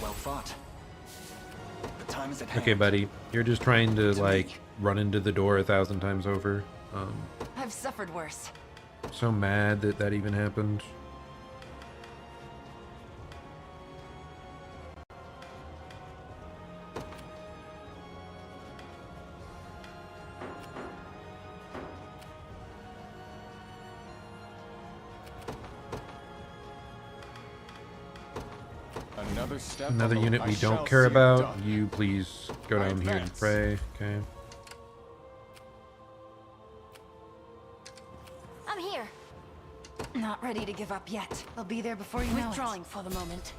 Well fought. The time is at hand. Okay, buddy. You're just trying to, like, run into the door 1,000 times over. I've suffered worse. So mad that that even happened. Another unit we don't care about. You please go down here and pray. Okay. I'm here. Not ready to give up yet. I'll be there before you know it. Withdrawing for the moment.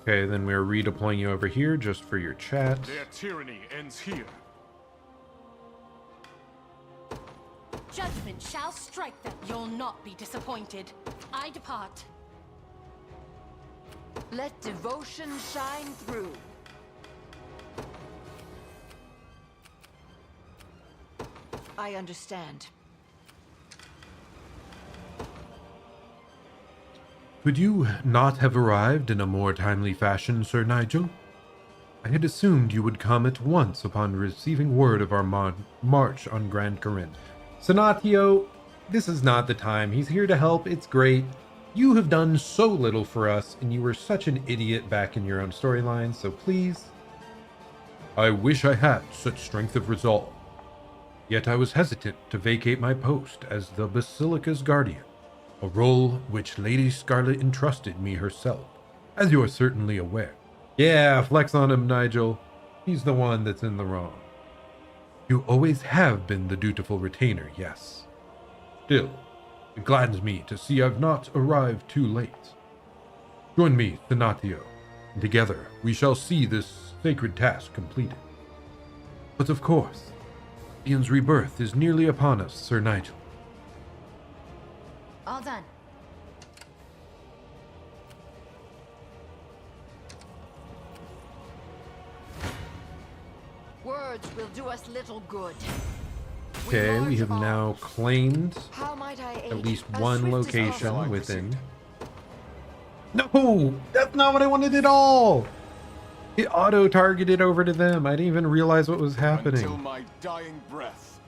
Okay, then we're redeploying you over here just for your chat. Their tyranny ends here. Judgment shall strike them. You'll not be disappointed. I depart. Let devotion shine through. I understand. Could you not have arrived in a more timely fashion, Sir Nigel? I had assumed you would come at once upon receiving word of our march on Grand Corinth. Senatio, this is not the time. He's here to help. It's great. You have done so little for us, and you were such an idiot back in your own storyline, so please. I wish I had such strength of resolve. Yet I was hesitant to vacate my post as the Basilica's guardian, a role which Lady Scarlet entrusted me herself, as you are certainly aware. Yeah, flex on him, Nigel. He's the one that's in the wrong. You always have been the dutiful retainer, yes. Still, it gladdens me to see I've not arrived too late. Join me, Senatio. Together, we shall see this sacred task completed. But of course, Ian's rebirth is nearly upon us, Sir Nigel. All done. Words will do us little good. Okay, we have now claimed How might I aid at least you? one As swift as location possible. within. No! That's not what I wanted at all! It auto-targeted over to them. I didn't even realize what was happening. Until my dying breath.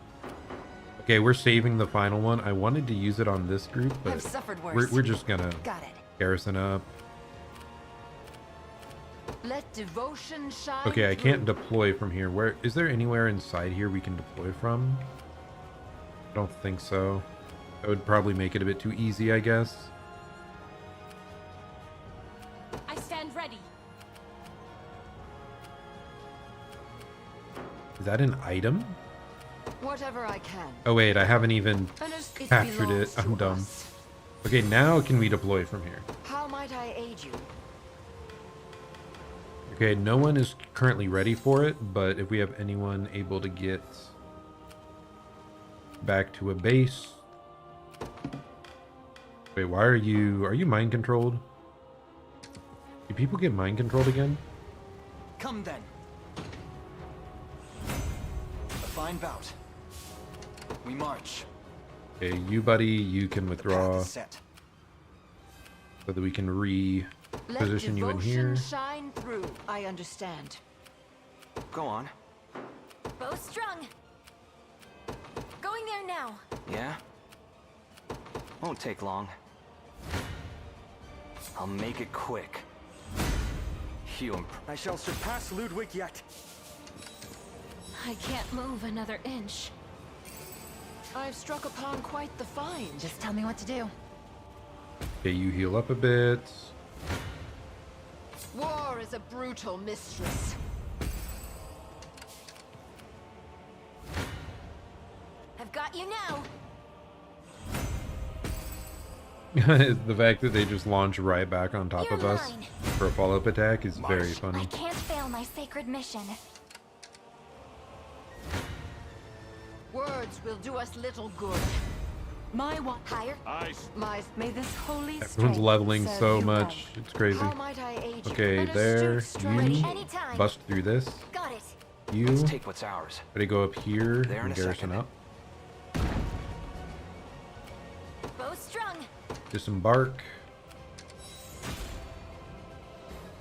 Okay, we're saving the final one. I wanted to use it on this group, but I've suffered worse. we're just gonna Got it. garrison up. Let devotion shine. Okay, I through. can't deploy from here. Where is there anywhere inside here we can deploy from? I don't think so. That would probably make it a bit too easy, I guess. I stand ready. Is that an item? Whatever I can. Oh wait, I haven't even And it captured it. belongs I'm to dumb. us. Okay, now can we deploy from here? How might I aid you? Okay, no one is currently ready for it, but if we have anyone able to get back to a base. Wait, why are you mind controlled? Do people get mind controlled again? Come then. A fine bout. We march. Okay, you buddy, you can The withdraw path is set. so that we can Let reposition you in devotion here. shine through. I understand. Go on. Bow strung. Going there now. Yeah? Won't take long. I'll make it quick. I shall surpass Ludwig yet. I can't move another inch. I've struck upon quite the find. Just tell me what to do. Okay, you heal up a bit. War is a brutal mistress. I've got you now. The fact that they just launch right back on top You're of us mine. for a follow-up attack is very funny. I can't fail my sacred mission. Words will do us little good. My one higher. My May this holy Everyone's strength leveling serve so you much. It's crazy. How might I aid you? Okay, An there. astute You strategy. Anytime. bust through this. Got it. You Let's take what's ours. ready to go up here There in and a garrison second. up. Bow strung. Disembark.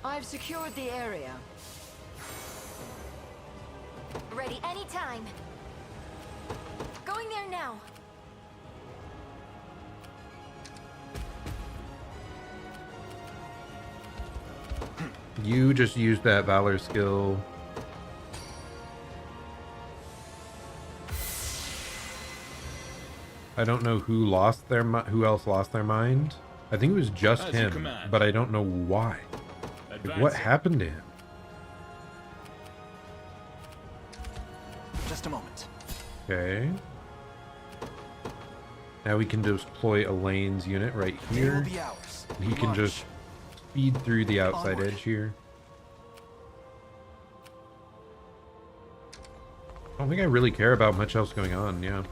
I've secured the area. Ready anytime. Going there now. You just used that valor skill. I don't know who lost their who else lost their mind. I think it was just As you him, command. but I don't know why. Like, what Advancing. happened to him? Just a moment. Okay. Now we can deploy Elaine's unit right They will here. be ours. And he can just speed through the outside Onward. edge here. I don't think I really care about much else going on, yeah.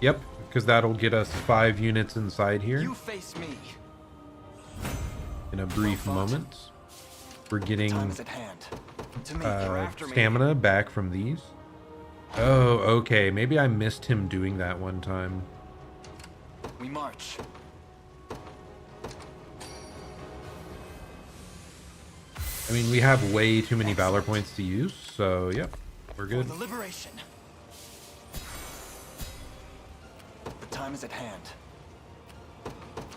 Yep, because that'll get us 5 units inside here You face me. in a brief moment. We're getting Time is at hand. To me, you're after me. stamina back from these. Oh, okay. Maybe I missed him doing that one time. We march. I mean, we have way too many valor points to use, so yep, we're good. For the liberation. The time is at hand.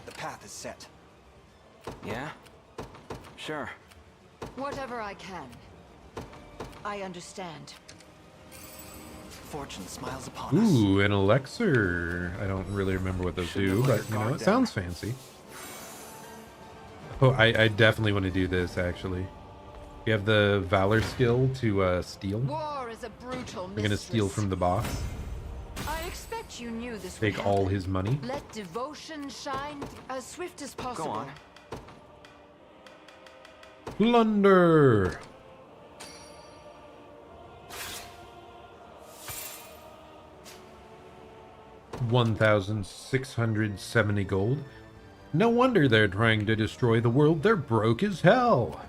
The path is set. Yeah? Sure. Whatever I can. I understand. Fortune smiles upon us. Ooh, an elixir. I don't really remember what those do, Should've let but your you know, guard it down. sounds fancy. Oh, I definitely want to do this, actually. We have the Valor skill to steal. War is a brutal We're gonna steal from the boss. I expect you knew this would Take all happen. his money. Let devotion shine as swift as possible. on. Plunder! 1,670 gold. No wonder they're trying to destroy the world. They're broke as hell.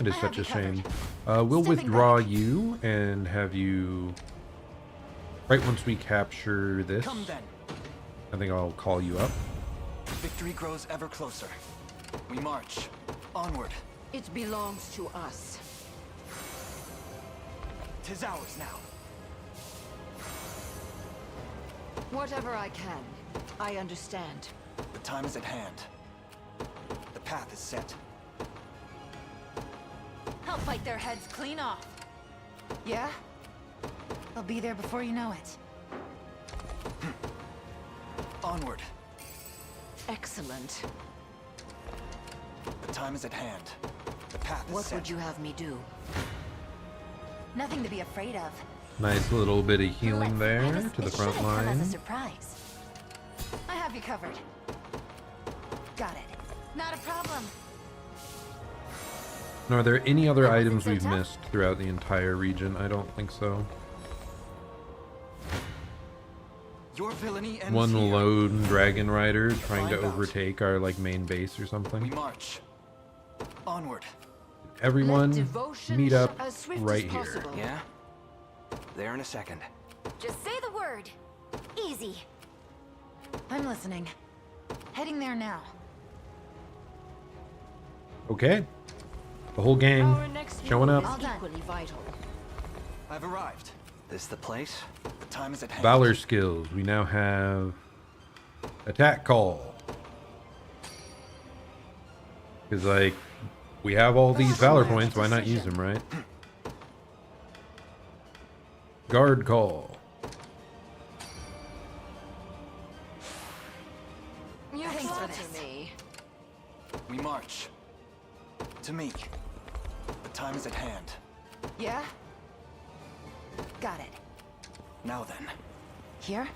It is such a shame. We'll withdraw you and have you... Right once we capture this, Come then. I think I'll call you up. Victory grows ever closer. We march. Onward. It belongs to us. 'Tis ours now. Whatever I can. I understand. The time is at hand. The path is set. I'll fight their heads clean off. Yeah? I'll be there before you know it. Onward. Excellent. The time is at hand. The path is What set. would you have me do? Nothing to be afraid of. Nice little bit of healing there to the front As a line. surprise. I have you covered. Got it. Not a problem. Now, are there any other items so we've tough. missed throughout the entire region? I don't think so. Your villainy ends One here. lone dragon rider trying to Find out. overtake our like main base or We something. march. Onward. Everyone Devotion meet up as swift right as here. possible. Yeah? There in a second. Just say the word. Easy. I'm listening. Heading there now. Okay. The whole gang Our next showing move up. is equally vital. I've arrived. This the place? The time is at hand. Valor skills. We now have attack call. Because like we have all these valor points, why not use them, right? Guard call. You Thanks for flatter this. me. We march. To me. The time is at hand. Yeah? Got it. Now then. Here?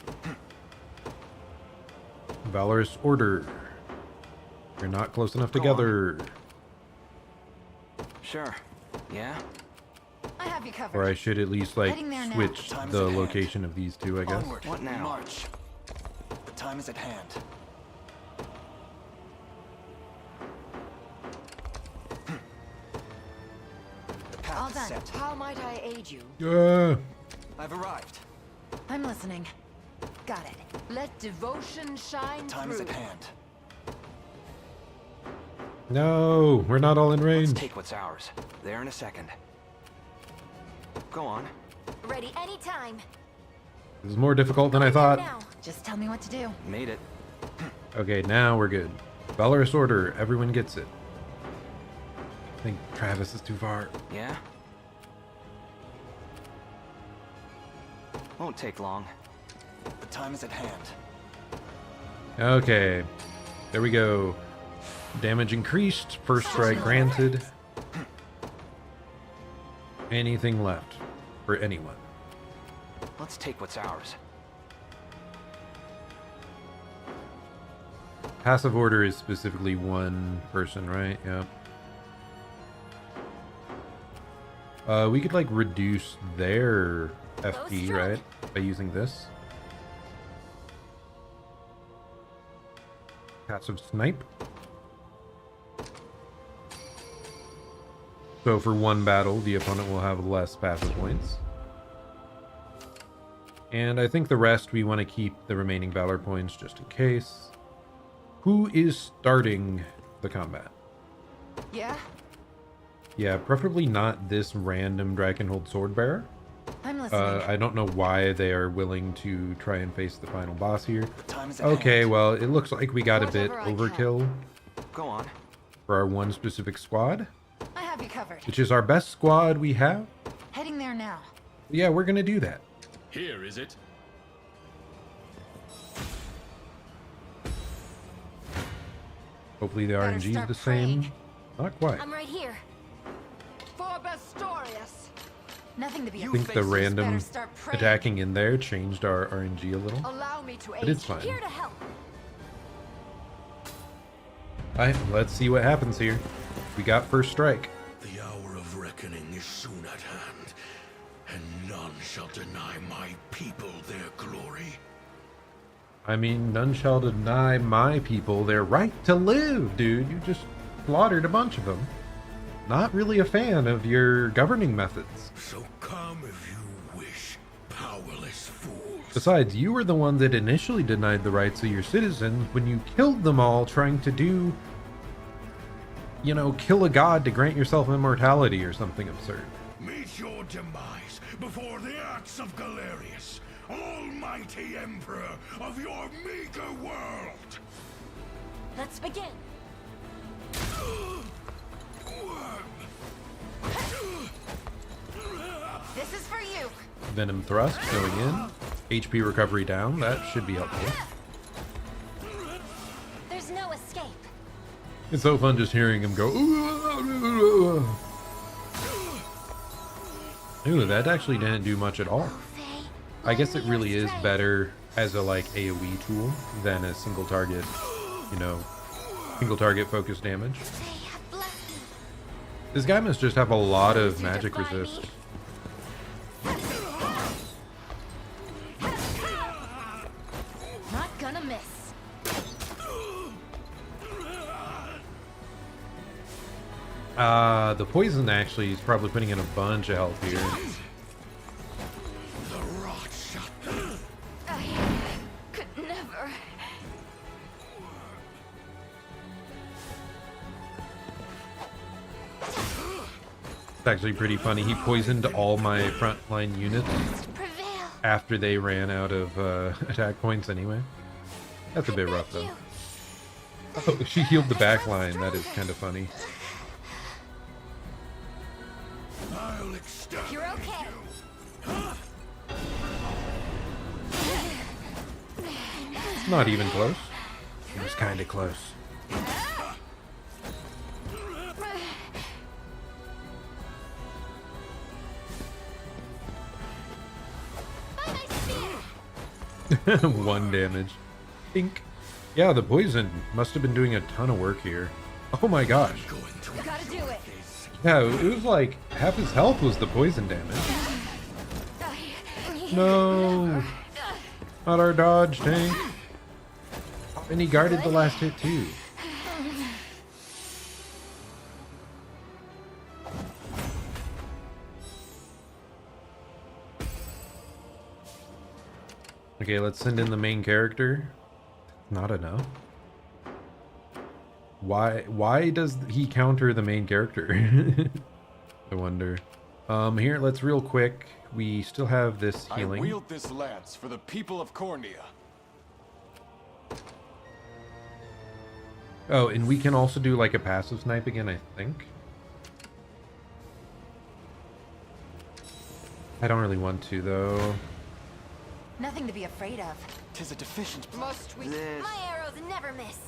Valorous order. You're not close enough together. Sure. Yeah? I have you covered. Or I should at least like Heading there now. switch Time is the at hand. location of these two, I guess. Onward. What now? We march. The time is at hand. The path All is done. set. How might I aid you? Yeah. I've arrived. I'm listening. Got it. Let devotion shine Time through. is at hand. No, we're not all in Let's range. take what's ours. There in a second. Go on. Ready anytime. This is more difficult than I thought. Now. Just tell me what to do. Made it. Okay, now we're good. Valorous order, everyone gets it. I think Travis is too far. Yeah? Won't take long. The time is at hand. Okay, there we go. Damage increased, first strike granted. Anything left for anyone? Let's take what's ours. Passive order is specifically one person, right? Yeah. We could like reduce their FP, right? By using this. Passive snipe. So for one battle, the opponent will have less passive points. And I think the rest we want to keep the remaining valor points just in case. Who is starting the combat? Yeah? Yeah, preferably not this random Drakenhold Swordbearer. I'm listening. I don't know why they are willing to try and face the final boss here. Time is at Okay, hand. well, it looks like we got a bit Whatever I can. overkill Go on. for our one specific squad, I have you covered. which is our best squad we have. Heading there now. Yeah, we're gonna do that. Here, is it? Hopefully the Better RNG is start the same. praying. Not quite. I'm right here. For Bastorius. Nothing to be I think the afraid of. random Better start praying. attacking in there changed our RNG a little, Allow me to aid but it's you. fine. Here to help. Alright, let's see what happens here. We got first strike. The hour of reckoning is soon at hand, and none shall deny my people their glory. I mean, none shall deny my people their right to live, dude. You just slaughtered a bunch of them. Not really a fan of your governing methods. So come if you wish, powerless fools. Besides, you were the one that initially denied the rights of your citizens when you killed them all trying to do, you know, kill a god to grant yourself immortality or something absurd. Meet your demise before the axe of Galerius, almighty emperor of your meager world. Let's begin. This is for you. Venom thrust going in. HP recovery down. That should be helpful. There's no escape. It's so fun just hearing him go. Ooh, that actually didn't do much at all. I guess it really is better as a like AoE tool than a single target, you know, single target focus damage. This guy must just have a lot of magic resist. Not gonna miss. The poison actually is probably putting in a bunch of health here. I could never. It's actually pretty funny. He poisoned all my frontline units after they ran out of attack points anyway. That's a bit rough though. Oh, she healed the back line. That is kind of funny. You're okay. It's not even close. It was kind of close. One damage. Think. Yeah, the poison must have been doing a ton of work here. Oh my gosh. You gotta do it. Yeah, it was like half his health was the poison damage. No. Not our dodge tank. And he guarded the last hit too. Okay, let's send in the main character. Not enough. Why does he counter the main character? I wonder. Here, let's real quick. We still have this healing. I wield this lance for the people of Cornia. Oh, and we can also do like a passive snipe again, I think. I don't really want to though. Nothing to be afraid of. 'Tis a deficient. Must we? My arrows never miss.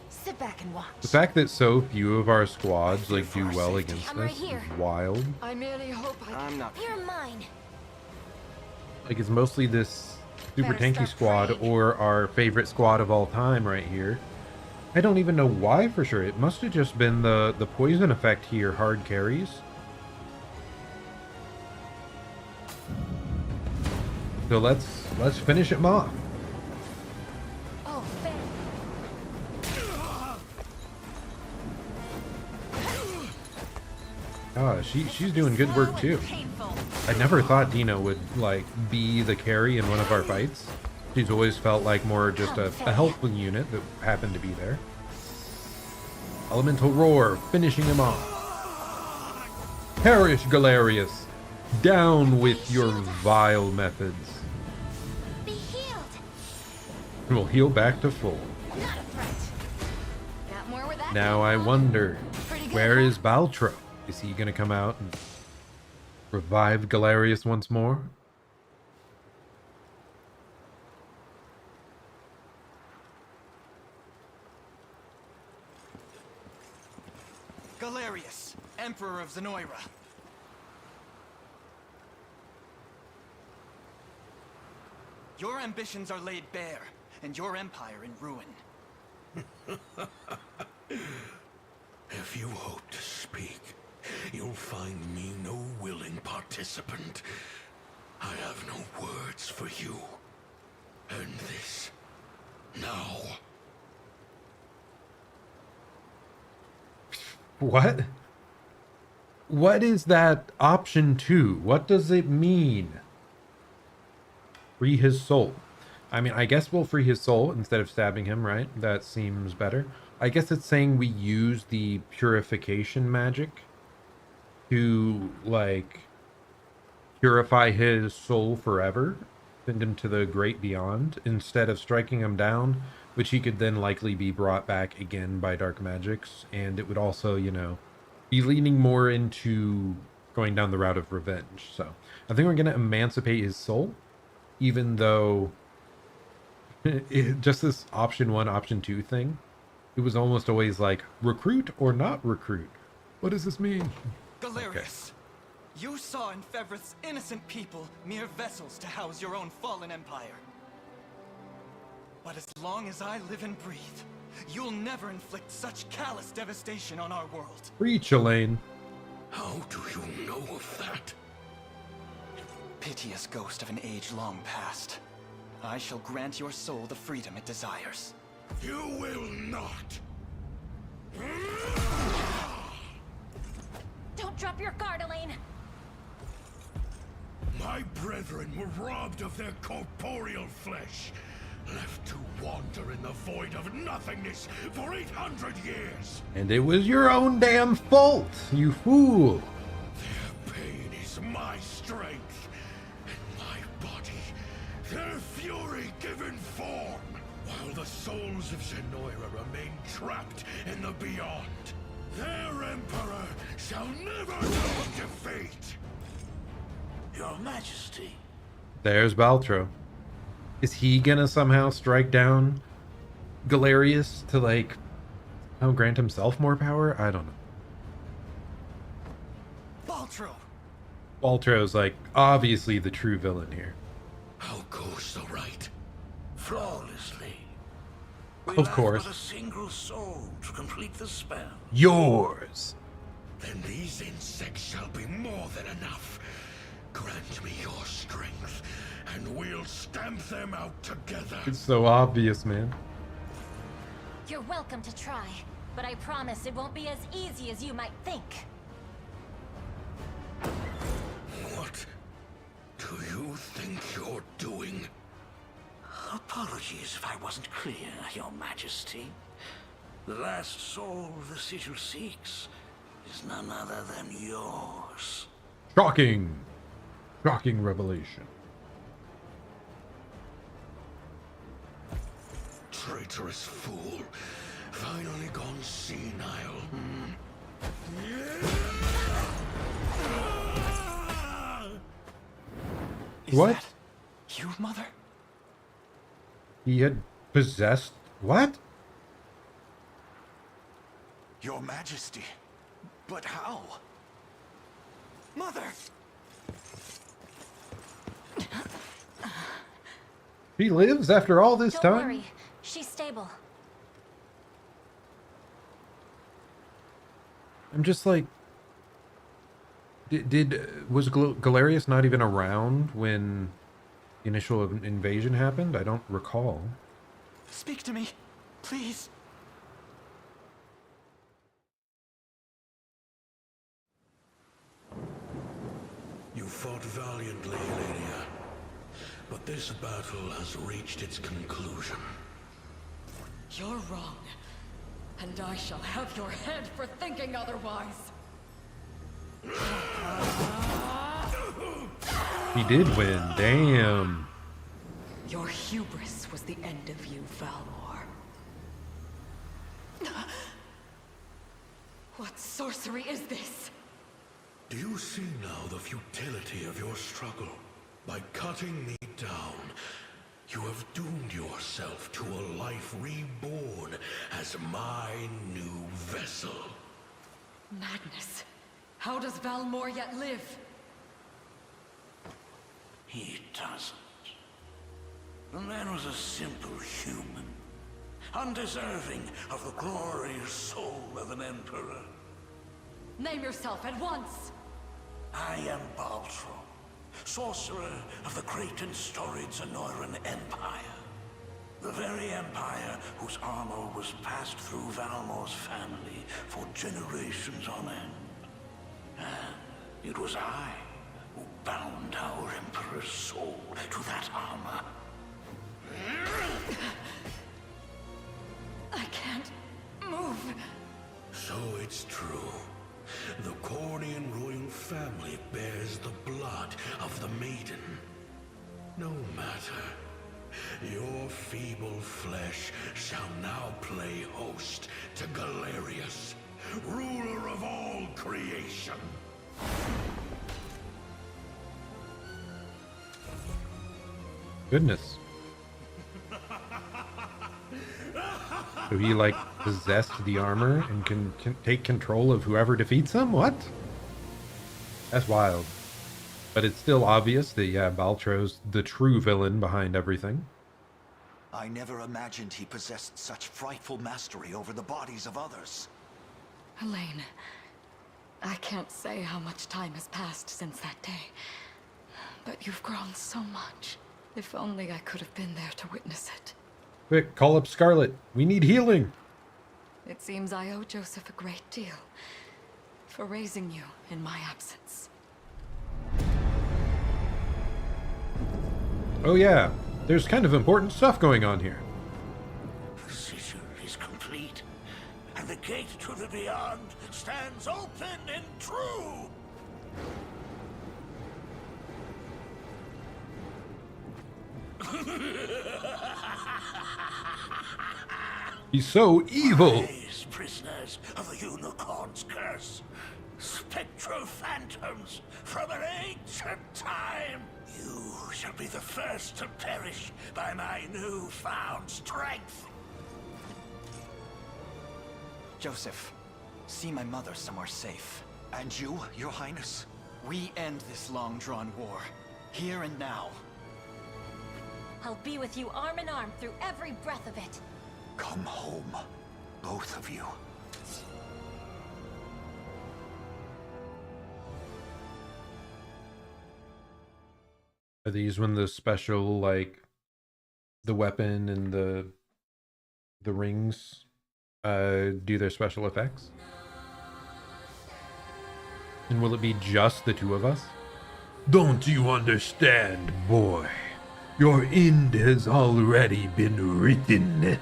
Sit back and watch. The fact that so few of our squads like do well against I'm right this here. is wild. I merely hope I'm not. You're mine. Like it's mostly this super Better tanky start squad praying. or our favorite squad of all time right here. I don't even know why for sure. It must have just been the poison effect here hard carries. So let's finish him off. Oh, She's doing good work too. I never thought Dina would like be the carry in one of our fights. She's always felt like more just a helpful unit that happened to be there. Elemental Roar, finishing him off. Perish, Galerius! Down with your vile methods. Be healed. And we'll heal back to full. Not a threat. Got more where that Now came I from? wonder, Pretty good, where huh? is Baltro? Is he gonna come out and revive Galerius once more? Galerius, Emperor of Zenoira. Your ambitions are laid bare, and your empire in ruin. If you hope participant. I have no words for you. End this. Now. What? What is that option 2? What does it mean? Free his soul. I mean, I guess we'll free his soul instead of stabbing him, right? That seems better. I guess it's saying we use the purification magic to, like, purify his soul forever, send him to the great beyond, instead of striking him down, which he could then likely be brought back again by dark magics, and it would also, you know, be leaning more into going down the route of revenge. So I think we're going to emancipate his soul, even though just this option 1, option 2 thing, it was almost always like, recruit or not recruit. What does this mean? Galerius, you saw in Fevrith's innocent people mere vessels to house your own fallen empire. But as long as I live and breathe, you'll never inflict such callous devastation on our world. Preach, Elaine. How do you know of that? Piteous ghost of an age long past. I shall grant your soul the freedom it desires. You will not! Don't drop your guard, Elaine! My brethren were robbed of their corporeal flesh, left to wander in the void of nothingness for 800 years. And it was your own damn fault, you fool. Their pain is my strength, and my body, their fury given form, while the souls of Zenoira remain trapped in the beyond. Their emperor shall never know defeat. Your Majesty. There's Baltro. Is he gonna somehow strike down Galerius to, like, grant himself more power? I don't know. Baltro! Baltro's, like, obviously the true villain here. How goes the right? Flawlessly. Of course. But a single soul to complete the spell. Yours! Then these insects shall be more than enough. Grant me your strength, and we'll stamp them out together. It's so obvious, man. You're welcome to try, but I promise it won't be as easy as you might think. What do you think you're doing? Apologies if I wasn't clear, Your Majesty. The last soul the sigil seeks is none other than yours. Shocking! Shocking revelation. Traitorous fool. Finally gone senile. What? That you, Mother? He had possessed... What? Your Majesty. But how? Mother! He lives after all this Don't time? worry. She's stable. I'm just like... Was Galerius not even around when the initial invasion happened? I don't recall. Speak to me, please. You fought valiantly, Elenia, but this battle has reached its conclusion. You're wrong. And I shall have your head for thinking otherwise. He did win, damn. Your hubris was the end of you, Valor. What sorcery is this? Do you see now the futility of your struggle? By cutting me down, you have doomed yourself to a life reborn as my new vessel. Madness. How does Valmor yet live? He doesn't. The man was a simple human, undeserving of the glorious soul of an emperor. Name yourself at once! I am Baltro, sorcerer of the great and storied Zenoiran Empire. The very empire whose armor was passed through Valmor's family for generations on end. And it was I who bound our Emperor's soul to that armor. I can't move. So it's true. The Cornian royal family bears the blood of the maiden. No matter. Your feeble flesh shall now play host to Galerius, ruler of all creation. Goodness. So he, like, possessed the armor and can take control of whoever defeats him? What? That's wild. But it's still obvious that, yeah, Baltro's the true villain behind everything. I never imagined he possessed such frightful mastery over the bodies of others. Elaine, I can't say how much time has passed since that day. But you've grown so much. If only I could have been there to witness it. Quick, call up Scarlet. We need healing. It seems I owe Joseph a great deal for raising you in my absence. Oh yeah, there's kind of important stuff going on here. The sigil is complete, and the gate to the beyond stands open and true. He's so evil. Rise, prisoners of the Unicorn's curse, spectral phantoms from an ancient time. You shall be the first to perish by my newfound strength. Joseph, see my mother somewhere safe. And you, Your Highness? We end this long-drawn war, here and now. I'll be with you arm in arm through every breath of it. Come home, both of you. Are these when the special, like, the weapon and the rings do their special effects? And will it be just the two of us? Don't you understand, boy? Your end has already been written.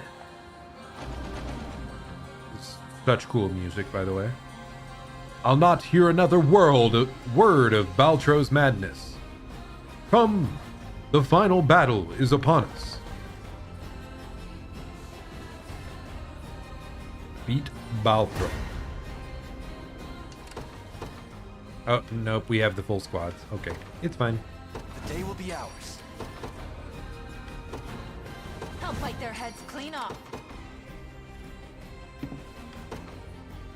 It's such cool music, by the way. I'll not hear another word of Baltro's madness. Come, the final battle is upon us. Beat Baltro. Oh, nope, we have the full squads. Okay, it's fine. The day will be ours. I'll bite their heads clean off.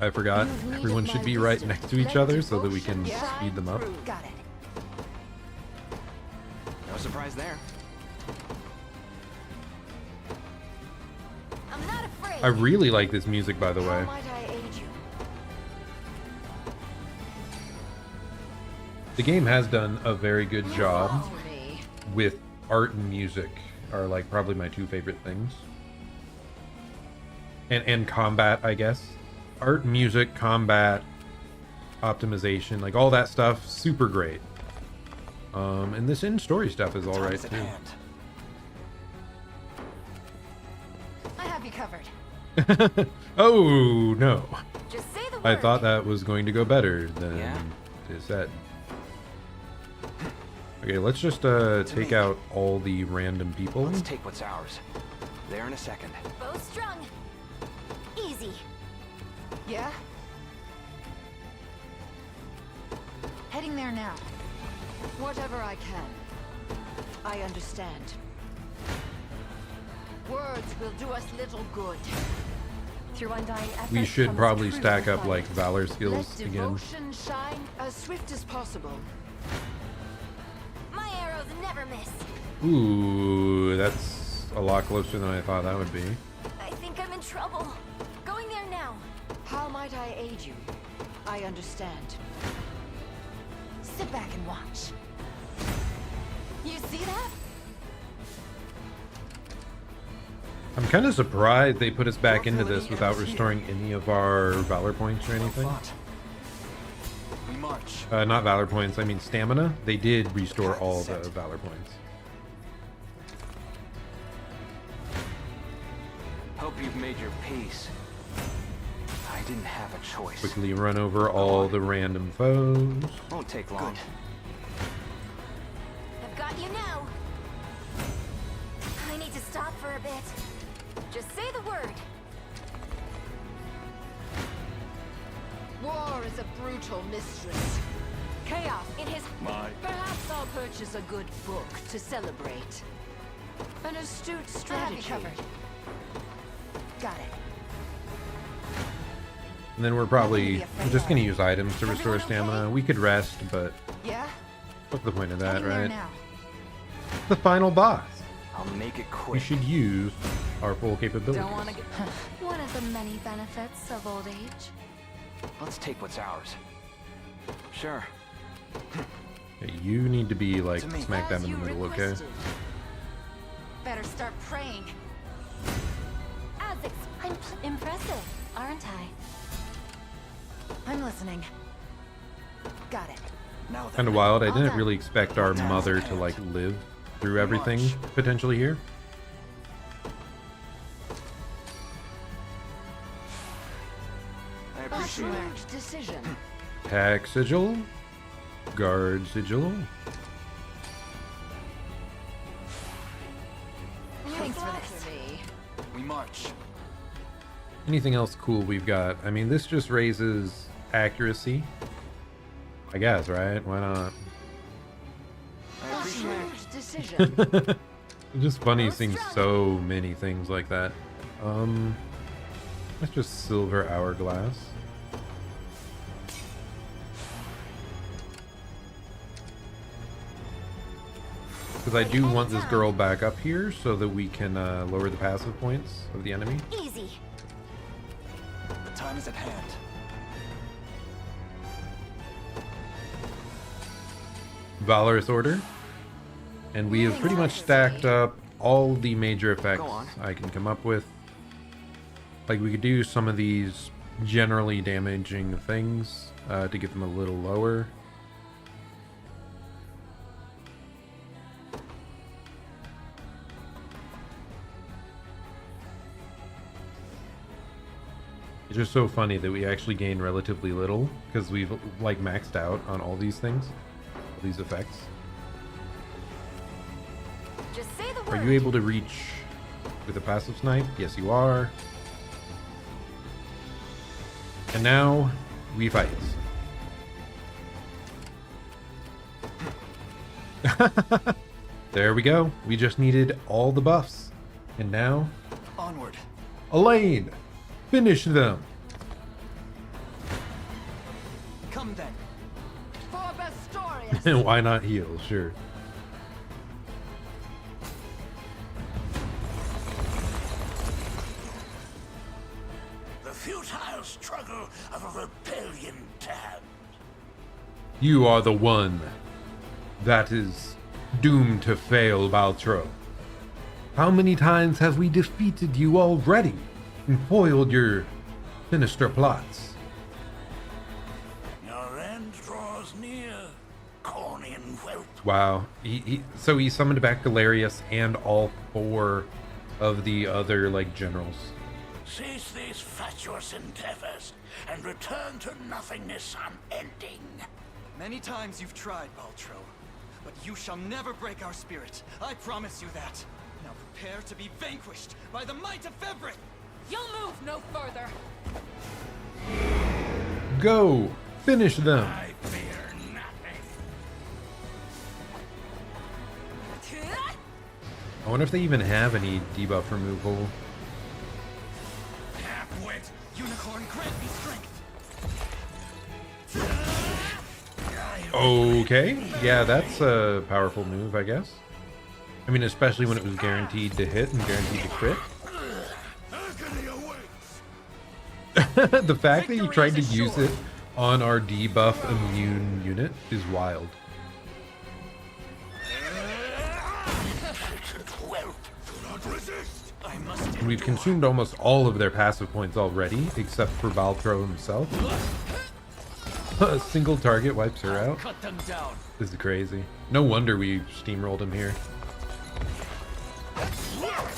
I forgot. Everyone should be right next to each other so that we can speed them up. Got it. No surprise there. I'm not afraid. I really like this music, by the way. How might I aid you? The game has done a very good job with art and music are like probably my two favorite things. And combat, I guess. Art, music, combat, optimization, like all that stuff, super great. And this in-story stuff is alright too. I have you covered. Oh no. Just say the word. I thought that was going to go better than it said. Okay, let's just take out all the random people. Let's take what's ours. There in a second. Bow strung. Easy. Yeah? Heading there now. Whatever I can. I understand. Words will do us little good. Through undying effort We should comes probably true stack up fight. like valor skills Let again. devotion shine as swift as possible. My arrows never miss. Ooh, that's a lot closer than I thought that would be. I think I'm in trouble. Going there now. How might I aid you? I understand. Sit back and watch. You see that? I'm kind of surprised they put us back into this without restoring any of our Valor points or anything. We march. Not Valor points, I mean stamina. They did restore all the Valor points. Hope you've made your peace. I didn't have a choice. Quickly run over all the random foes. Won't take long. I've got you now. I need to stop for a bit. Just say the word. War is a brutal mistress. Chaos in his... My... Perhaps I'll purchase a good book to celebrate. An astute strategy. Covered. Got it. And then we're probably just going to use items to restore stamina. We could rest, but Yeah? what's the point of that, Heading there right? now. The final boss. I'll make it quick. We should use our full capabilities. Don't want to get... One of the many benefits of old age. Let's take what's ours. Sure. Yeah, you need to be like smack dab in the middle, okay? Better start praying. I'm impressive, aren't I? I'm listening. Got it. Now Kind of wild. I didn't really expect our mother to like live through everything potentially here. I appreciate it. Decision. Attack sigil. Guard sigil. Thanks for this. We march. Anything else cool we've got? I mean, this just raises accuracy. I guess, right? Why not? I appreciate it. Decision. It's just funny seeing so many things like that. That's just silver hourglass. Because I do want this girl back up here so that we can lower the passive points of the enemy. Easy. The time is at hand. Valorous Order. And we have pretty much stacked up all the major effects I can come up with. Like, we could do some of these generally damaging things to get them a little lower. It's just so funny that we actually gain relatively little because we've like maxed out on all these things, all these effects. Just say the Are you able to reach with a passive snipe? Yes, you are. And now we fight. There we go. We just needed all the buffs. And now, onward. Elaine, finish them. Come then. For Bastorius. And why not heal? Sure. The futile struggle of a rebellion damned. You are the one that is doomed to fail, Baltro. How many times have we defeated you already and foiled your sinister plots? Your end draws near, Cornian whelp. Wow. So he summoned back Galerius and all 4 of the other, like, generals. Cease these fatuous endeavors and return to nothingness unending. Many times you've tried, Baltro, but you shall never break our spirit. I promise you that. Now prepare to be vanquished by the might of Febrith. You'll move no further. Go! Finish them! I fear nothing. I wonder if they even have any debuff removal. Half-wit! Unicorn, grant me strength! Okay. Yeah, that's a powerful move, I guess. I mean, especially when it was guaranteed to hit and guaranteed to crit. The fact that you tried to use it on our debuff immune unit is wild. And we've consumed almost all of their passive points already, except for Baltro himself. A single target wipes her out. Cut them down. This is crazy. No wonder we steamrolled him here.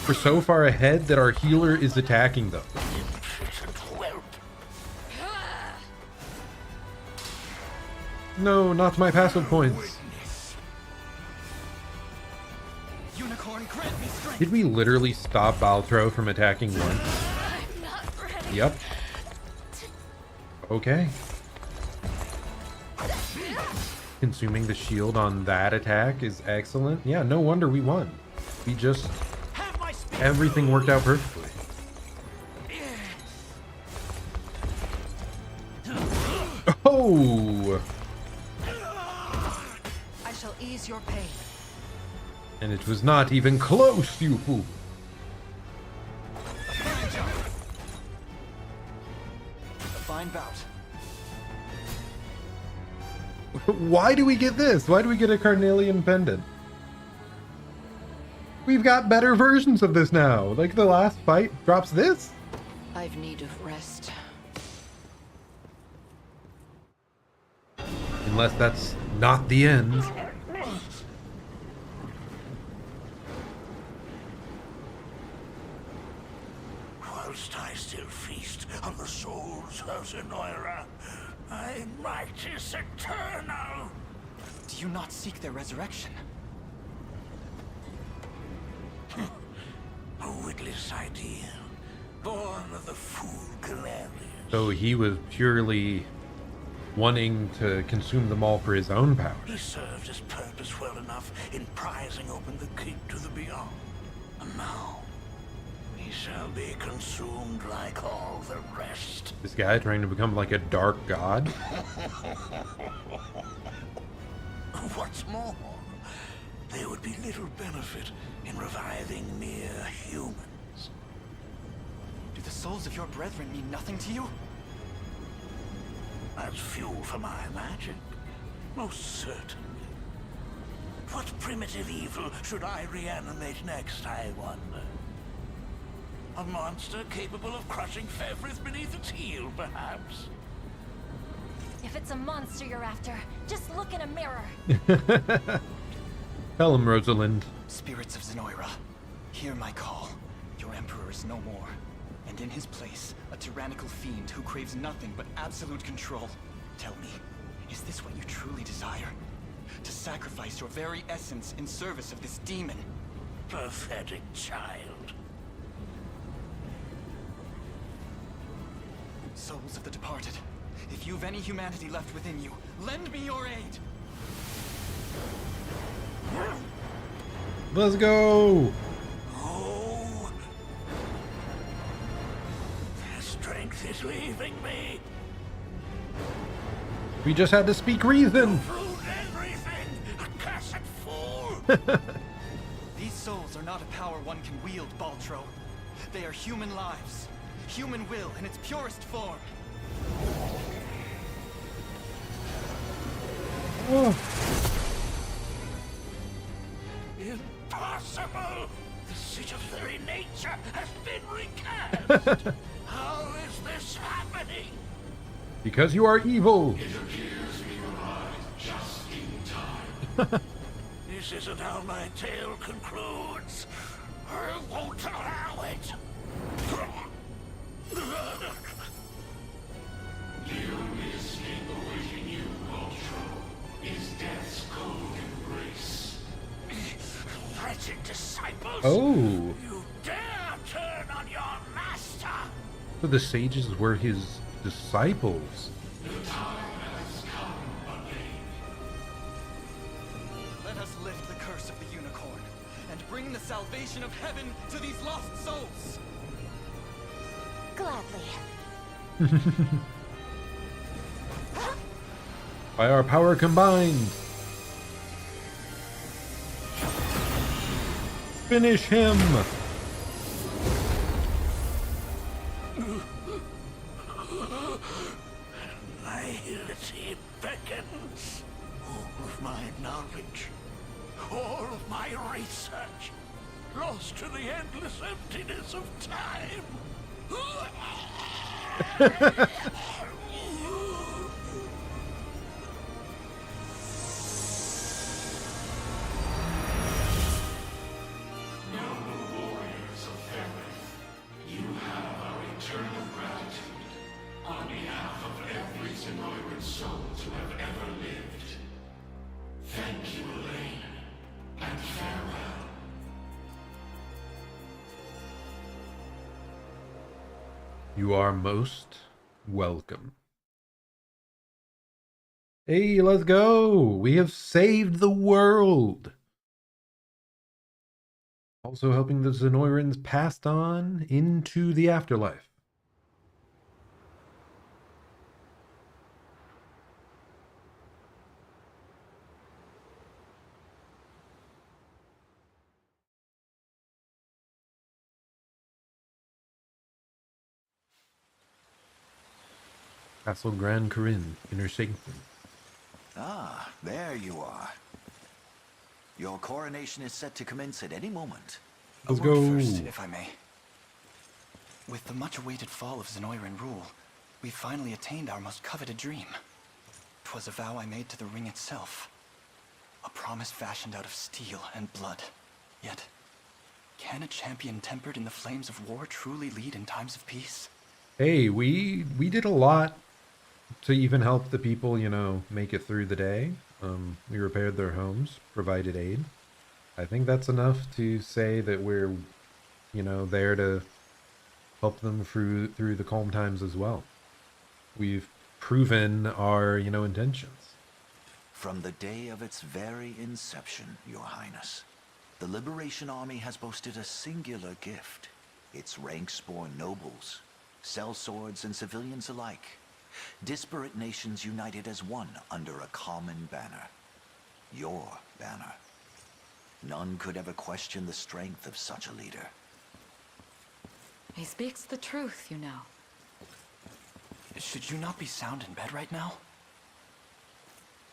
We're so far ahead that our healer is attacking them. No, not my passive points. Unicorn, grant me strength. Did we literally stop Baltro from attacking once? Yep. Okay. Consuming the shield on that attack is excellent. Yeah, no wonder we won. We just... everything worked out perfectly. Oh! I shall ease your pain. And it was not even close, you fool. A fine bout. Why do we get this? Why do we get a carnelian pendant? We've got better versions of this now. Like the last fight drops this? I've need of rest. Unless that's not the end. Whilst I still feast on the souls of Zenoira, my might is eternal. Do you not seek their resurrection? A witless idea, born of the fool Galerius. So he was purely wanting to consume them all for his own power. He served his purpose well enough in prizing open the gate to the beyond. And now, he shall be consumed like all the rest. This guy trying to become like a dark god? What's more, there would be little benefit in reviving mere humans. Do the souls of your brethren mean nothing to you? As fuel for my magic, most certainly. What primitive evil should I reanimate next, I wonder? A monster capable of crushing Fevris beneath its heel, perhaps? If it's a monster you're after, just look in a mirror. Tell him, Rosalind. Spirits of Zenoira, hear my call. Your emperor is no more. And in his place, a tyrannical fiend who craves nothing but absolute control. Tell me, is this what you truly desire? To sacrifice your very essence in service of this demon? Pathetic child. Souls of the departed, if you've any humanity left within you, lend me your aid! Let's go! Oh, their strength is leaving me. We just had to speak reason! Ruined everything, accursed fool! These souls are not a power one can wield, Baltro. They are human lives. Human will in its purest form. Oh. Impossible! The seat of very nature has been recast! How is this happening? Because you are evil! It appears we arrived just in time. This isn't how my tale concludes. I won't allow it! The only escape awaiting you, Ultro, is death's cold embrace. Wretched disciples! Oh! You dare turn on your master! So the sages were his disciples. The time has come again. Let us lift the curse of the Unicorn and bring the salvation of heaven to these lost souls! Gladly. By our power combined. Finish him! I Futility beckons. All of my knowledge, all of my research, lost to the endless emptiness of time. You are most welcome. Hey, let's go! We have saved the world! Also helping the Zenoirans passed on into the afterlife. Castle Grand Corinne, Inner Sanctum. Ah, there you are. Your coronation is set to commence at any moment. Let's A word go. first, if I may. With the much-awaited fall of Zenoiran rule, we finally attained our most coveted dream. 'Twas a vow I made to the ring itself. A promise fashioned out of steel and blood. Yet, can a champion tempered in the flames of war truly lead in times of peace? Hey, we did a lot to even help the people, you know, make it through the day. We repaired their homes, provided aid. I think that's enough to say that we're, you know, there to help them through the calm times as well. We've proven our, you know, intentions. From the day of its very inception, Your Highness, the Liberation Army has boasted a singular gift. Its ranks born nobles, sellswords and civilians alike. Disparate nations united as one under a common banner. Your banner. None could ever question the strength of such a leader. He speaks the truth, you know. Should you not be sound in bed right now?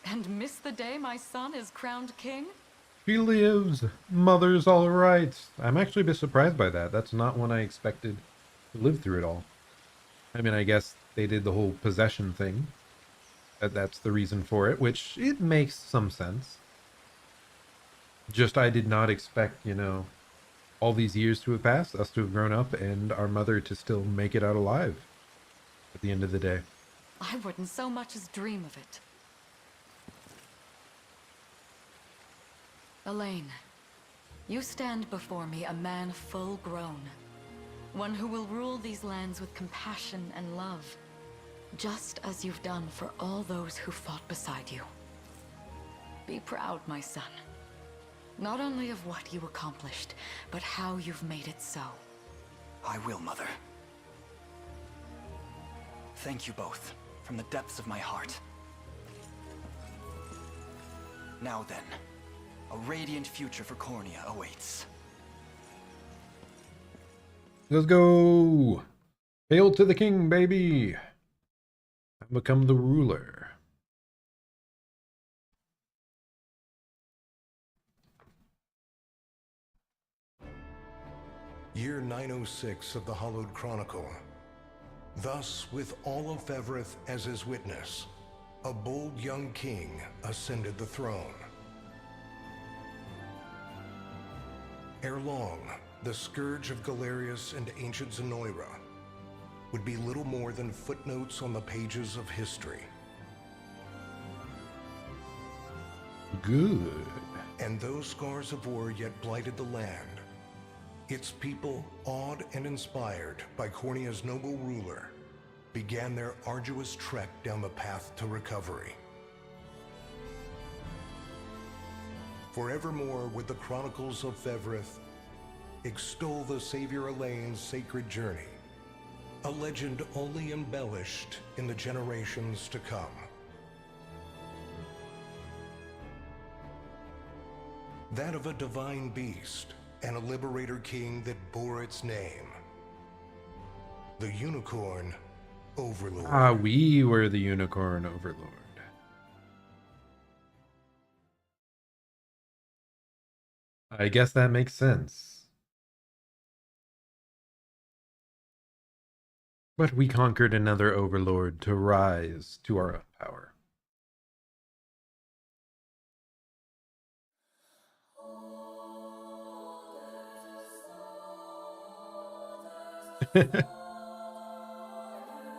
And miss the day my son is crowned king? She lives. Mother's all right. I'm actually a bit surprised by that. That's not one I expected to live through it all. I mean, I guess they did the whole possession thing. That's the reason for it, which it makes some sense. Just I did not expect, you know, all these years to have passed, us to have grown up, and our mother to still make it out alive at the end of the day. I wouldn't so much as dream of it. Elaine, you stand before me a man full grown. One who will rule these lands with compassion and love. Just as you've done for all those who fought beside you. Be proud, my son. Not only of what you accomplished, but how you've made it so. I will, Mother. Thank you both, from the depths of my heart. Now then, a radiant future for Cornia awaits. Let's go! Hail to the king, baby! I become the ruler. Year 906 of the Hallowed Chronicle. Thus, with all of Fevrith as his witness, a bold young king ascended the throne. Ere long, the scourge of Galerius and ancient Zenoira would be little more than footnotes on the pages of history. Good. And those scars of war yet blighted the land. Its people, awed and inspired by Cornia's noble ruler, began their arduous trek down the path to recovery. Forevermore would the Chronicles of Fevrith extol the Savior Elaine's sacred journey, a legend only embellished in the generations to come. That of a divine beast and a liberator king that bore its name. The Unicorn Overlord. Ah, we were the Unicorn Overlord. I guess that makes sense. But we conquered another Overlord to rise to our own power.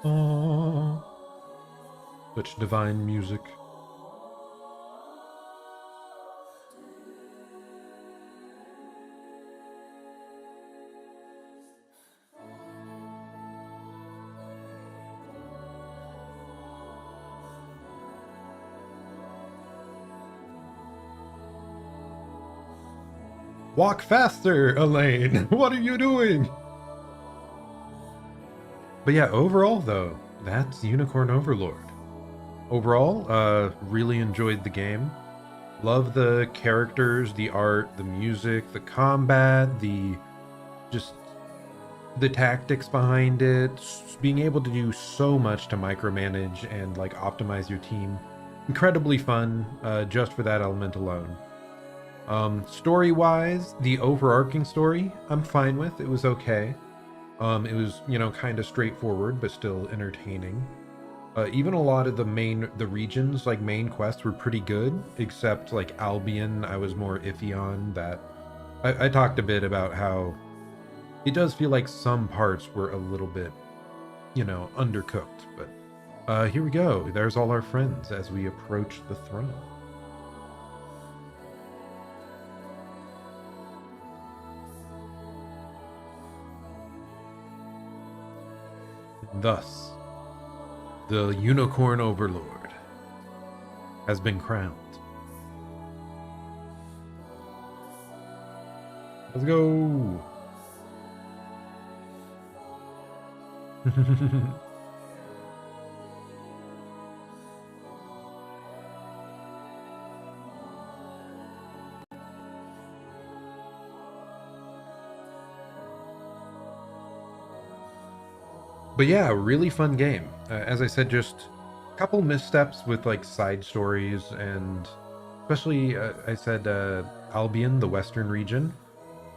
Oh, such divine music. Walk faster, Elaine! What are you doing? But yeah, overall though, that's Unicorn Overlord. Overall, really enjoyed the game. Love the characters, the art, the music, the combat, just the tactics behind it, being able to do so much to micromanage and like optimize your team. Incredibly fun, just for that element alone. Story-wise, the overarching story, I'm fine with. It was okay. It was, kind of straightforward, but still entertaining. Even a lot of the regions, like main quests, were pretty good, except like Albion, I was more iffy on that. I talked a bit about how it does feel like some parts were a little bit, undercooked, but here we go. There's all our friends as we approach the throne. Thus, the Unicorn Overlord has been crowned. Let's go! But yeah, really fun game. As I said, just a couple missteps with like side stories, and especially I said Albion, the Western region.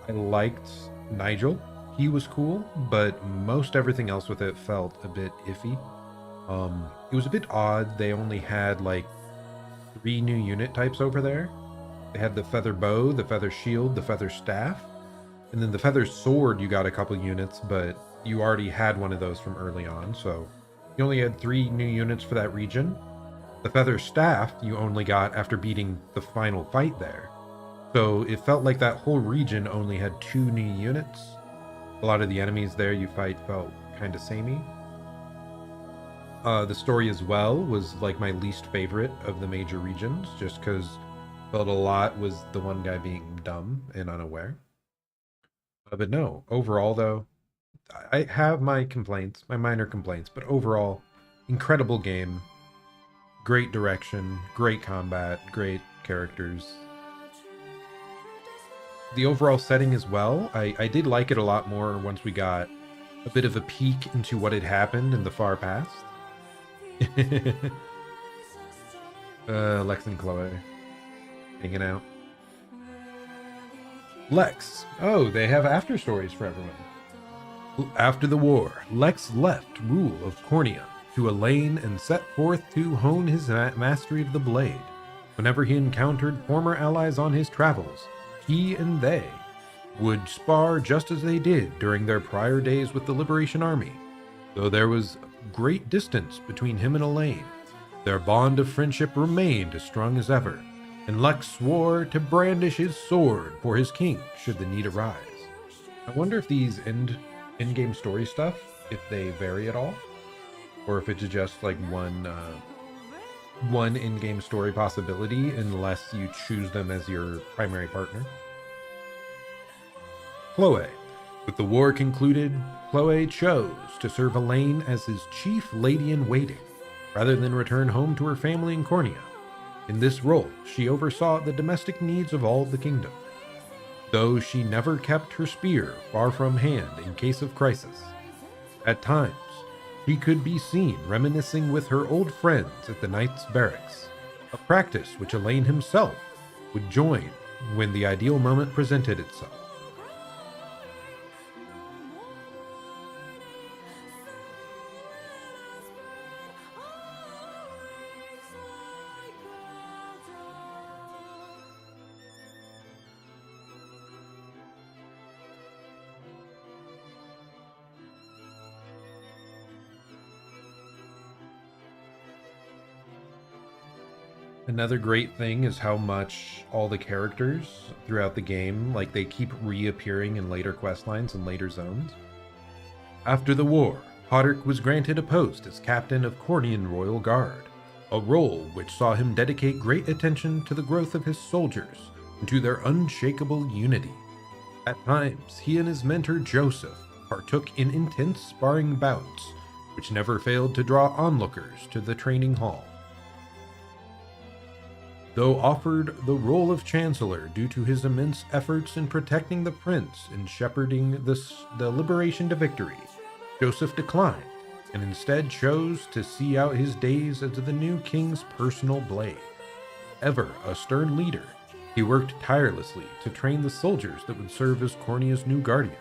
I liked Nigel. He was cool, but most everything else with it felt a bit iffy. It was a bit odd. They only had like 3 new unit types over there. They had the feather bow, the feather shield, the feather staff, and then the feather sword. You got a couple units, but you already had one of those from early on, so you only had 3 new units for that region. The feather staff you only got after beating the final fight there. So it felt like that whole region only had 2 new units. A lot of the enemies there you fight felt kind of samey. The story as well was like my least favorite of the major regions, just because felt a lot was the one guy being dumb and unaware. But no, overall though, I have my complaints, my minor complaints, but overall, incredible game. Great direction, great combat, great characters. The overall setting as well, I did like it a lot more once we got a bit of a peek into what had happened in the far past. Lex and Chloe hanging out. Lex. Oh, they have after stories for everyone. After the war, Lex left rule of Cornia to Elaine and set forth to hone his mastery of the blade. Whenever he encountered former allies on his travels, he and they would spar just as they did during their prior days with the Liberation Army. Though there was great distance between him and Elaine, their bond of friendship remained as strong as ever, and Lex swore to brandish his sword for his king should the need arise. I wonder if these in-game story stuff, if they vary at all, or if it's just like one in-game story possibility unless you choose them as your primary partner. Chloe. With the war concluded, Chloe chose to serve Elaine as his chief lady-in-waiting, rather than return home to her family in Cornia. In this role, she oversaw the domestic needs of all the kingdom, though she never kept her spear far from hand in case of crisis. At times, she could be seen reminiscing with her old friends at the Knights' Barracks, a practice which Elaine himself would join when the ideal moment presented itself. Another great thing is how much all the characters throughout the game, like, they keep reappearing in later questlines and later zones. After the war, Hoderick was granted a post as captain of Cornian Royal Guard, a role which saw him dedicate great attention to the growth of his soldiers and to their unshakable unity. At times, he and his mentor Joseph partook in intense sparring bouts, which never failed to draw onlookers to the training hall. Though offered the role of Chancellor due to his immense efforts in protecting the prince and shepherding the liberation to victory, Joseph declined and instead chose to see out his days as the new king's personal blade. Ever a stern leader, he worked tirelessly to train the soldiers that would serve as Cornia's new guardians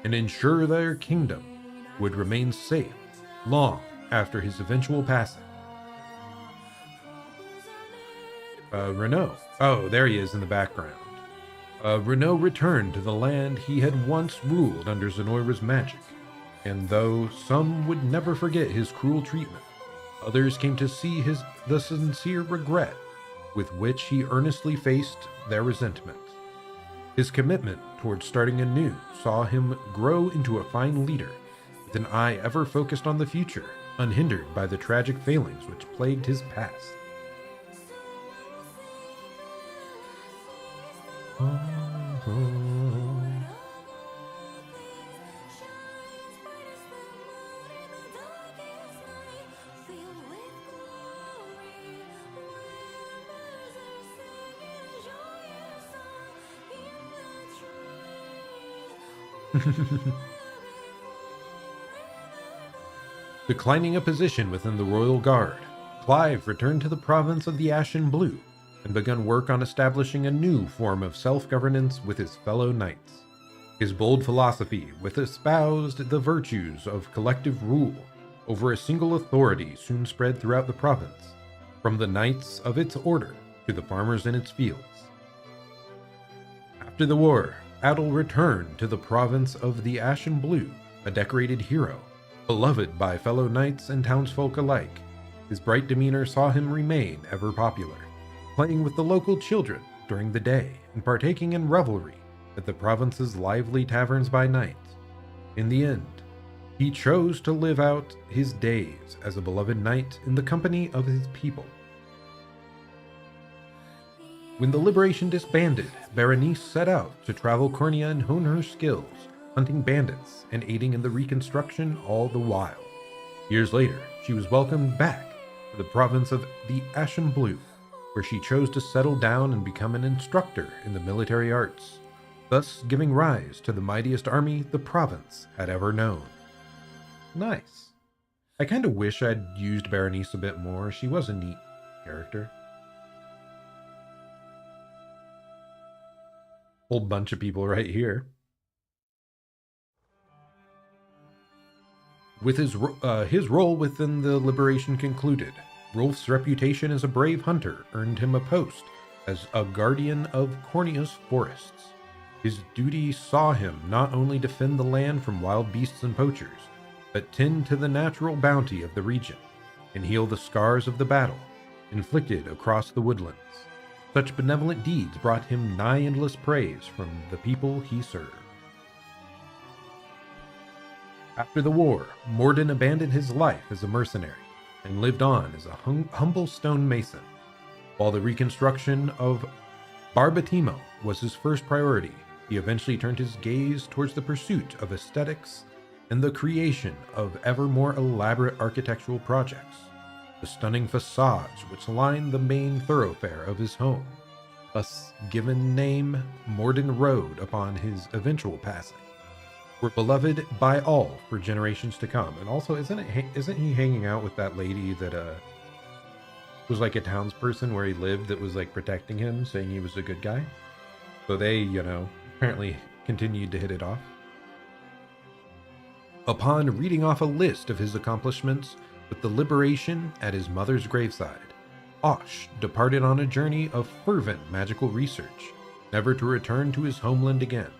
and ensure their kingdom would remain safe long after his eventual passing. Renaud. Oh, there he is in the background. Renaud returned to the land he had once ruled under Zenoira's magic, and though some would never forget his cruel treatment, others came to see the sincere regret with which he earnestly faced their resentment. His commitment towards starting anew saw him grow into a fine leader, with an eye ever focused on the future, unhindered by the tragic failings which plagued his past. Declining a position within the Royal Guard, Clive returned to the province of the Ashen Blue and begun work on establishing a new form of self-governance with his fellow knights. His bold philosophy, which espoused the virtues of collective rule over a single authority, soon spread throughout the province, from the knights of its order to the farmers in its fields. After the war, Adel returned to the province of the Ashen Blue, a decorated hero, beloved by fellow knights and townsfolk alike. His bright demeanor saw him remain ever popular, playing with the local children during the day and partaking in revelry at the province's lively taverns by night. In the end, he chose to live out his days as a beloved knight in the company of his people. When the Liberation disbanded, Berenice set out to travel Cornia and hone her skills, hunting bandits and aiding in the reconstruction all the while. Years later, she was welcomed back to the province of the Ashen Blue, where she chose to settle down and become an instructor in the military arts, thus giving rise to the mightiest army the province had ever known. Nice. I kind of wish I'd used Berenice a bit more. She was a neat character. Whole bunch of people right here. With his role within the Liberation concluded, Rolf's reputation as a brave hunter earned him a post as a guardian of Cornia's forests. His duty saw him not only defend the land from wild beasts and poachers, but tend to the natural bounty of the region and heal the scars of the battle inflicted across the woodlands. Such benevolent deeds brought him nigh endless praise from the people he served. After the war, Morden abandoned his life as a mercenary and lived on as a humble stonemason. While the reconstruction of Barbatimo was his first priority, he eventually turned his gaze towards the pursuit of aesthetics and the creation of ever more elaborate architectural projects. The stunning facades which line the main thoroughfare of his home, thus given name Morden Road upon his eventual passing. were beloved by all for generations to come. And also, isn't he hanging out with that lady that was like a townsperson where he lived that was like protecting him, saying he was a good guy? So they, apparently continued to hit it off. Upon reading off a list of his accomplishments with the liberation at his mother's graveside, Osh departed on a journey of fervent magical research, never to return to his homeland again.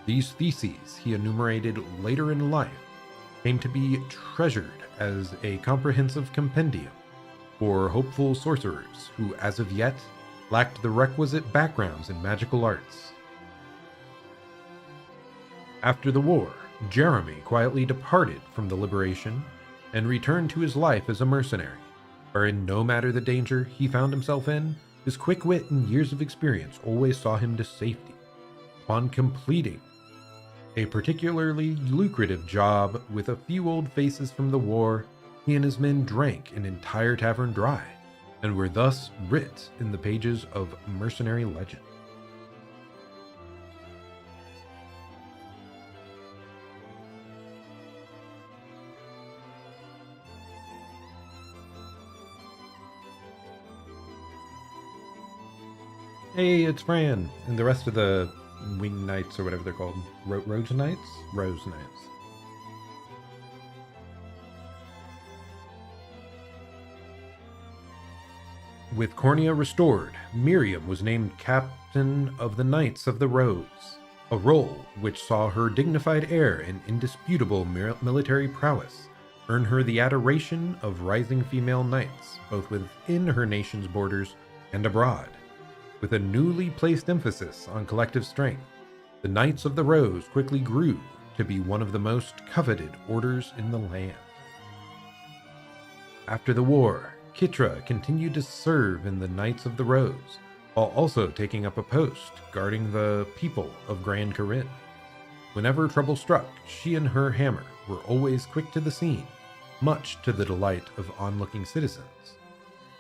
These theses he enumerated later in life came to be treasured as a comprehensive compendium for hopeful sorcerers who, as of yet, lacked the requisite backgrounds in magical arts. After the war, Jeremy quietly departed from the liberation and returned to his life as a mercenary, wherein no matter the danger he found himself in, his quick wit and years of experience always saw him to safety. Upon completing a particularly lucrative job with a few old faces from the war, he and his men drank an entire tavern dry, and were thus writ in the pages of mercenary legend. Hey, it's Fran, and the rest of the Wing Knights, or whatever they're called. Rose Knights? Rose Knights. With Cornia restored, Miriam was named Captain of the Knights of the Rose, a role which saw her dignified air and indisputable military prowess earn her the adoration of rising female knights, both within her nation's borders and abroad. With a newly placed emphasis on collective strength, the Knights of the Rose quickly grew to be one of the most coveted orders in the land. After the war, Kitra continued to serve in the Knights of the Rose, while also taking up a post guarding the people of Grand Corinne. Whenever trouble struck, she and her hammer were always quick to the scene, much to the delight of onlooking citizens.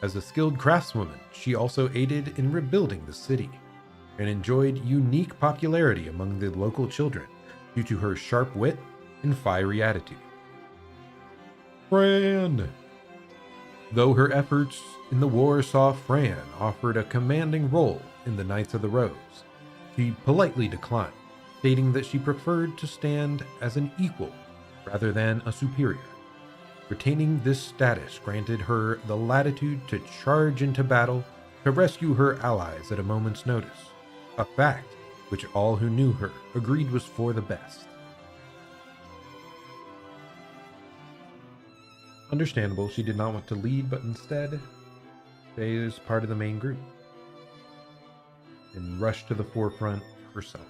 As a skilled craftswoman, she also aided in rebuilding the city, and enjoyed unique popularity among the local children due to her sharp wit and fiery attitude. Fran! Though her efforts in the war saw Fran offered a commanding role in the Knights of the Rose, she politely declined, stating that she preferred to stand as an equal rather than a superior. Retaining this status granted her the latitude to charge into battle to rescue her allies at a moment's notice, a fact which all who knew her agreed was for the best. Understandable, she did not want to lead, but instead stay as part of the main group and rush to the forefront herself.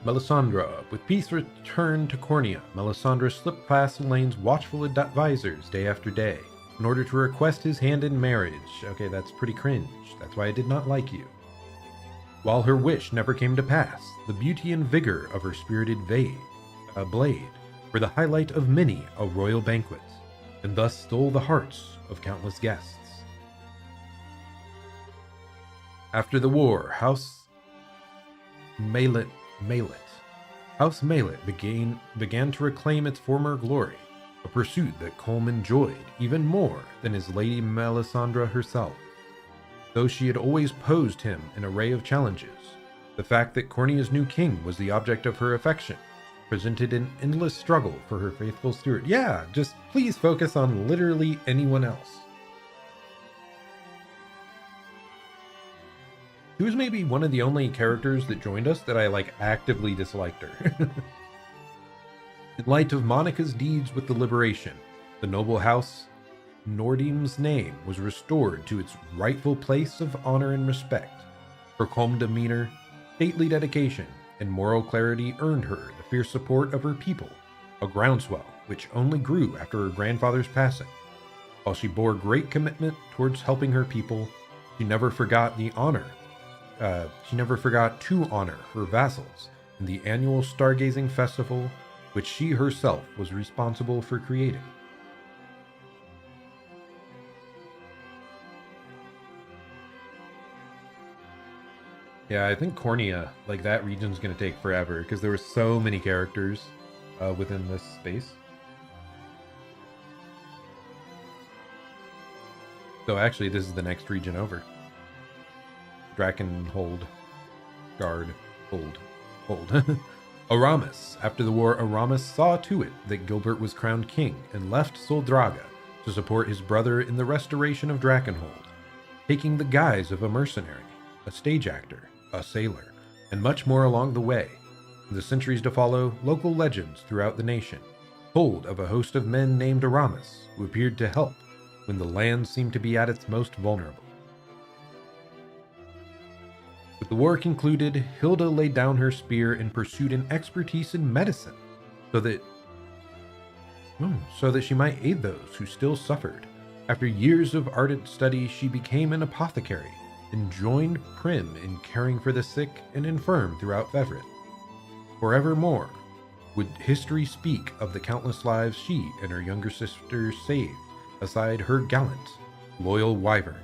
Melisandre. With peace returned to Cornia, Melisandre slipped past Elaine's watchful advisors day after day in order to request his hand in marriage. Okay, that's pretty cringe. That's why I did not like you. While her wish never came to pass, the beauty and vigor of her spirited blade were the highlight of many a royal banquet, and thus stole the hearts of countless guests. After the war, House Mallet began to reclaim its former glory, a pursuit that Colm enjoyed even more than his lady Melisandre herself. Though she had always posed him an array of challenges, the fact that Cornia's new king was the object of her affection presented an endless struggle for her faithful steward. Yeah, just please focus on literally anyone else. She was maybe one of the only characters that joined us that I actively disliked her. In light of Monica's deeds with the liberation, the noble house Nordim's name was restored to its rightful place of honor and respect. Her calm demeanor, stately dedication, and moral clarity earned her the fierce support of her people, a groundswell which only grew after her grandfather's passing. While she bore great commitment towards helping her people, she never forgot to honor her vassals in the annual stargazing festival which she herself was responsible for creating. Yeah, I think Cornia, like that region's gonna take forever because there were so many characters within this space. So actually, this is the next region over. Drakenhold. Guard. Hold. Aramis. After the war, Aramis saw to it that Gilbert was crowned king and left Soldraga to support his brother in the restoration of Drakenhold, taking the guise of a mercenary, a stage actor, a sailor, and much more along the way. In the centuries to follow, local legends throughout the nation told of a host of men named Aramis who appeared to help when the land seemed to be at its most vulnerable. With the war concluded, Hilda laid down her spear and pursued an expertise in medicine so that she might aid those who still suffered. After years of ardent study, she became an apothecary and joined Prim in caring for the sick and infirm throughout Fevrith. Forevermore would history speak of the countless lives she and her younger sister saved aside her gallant, loyal wyvern.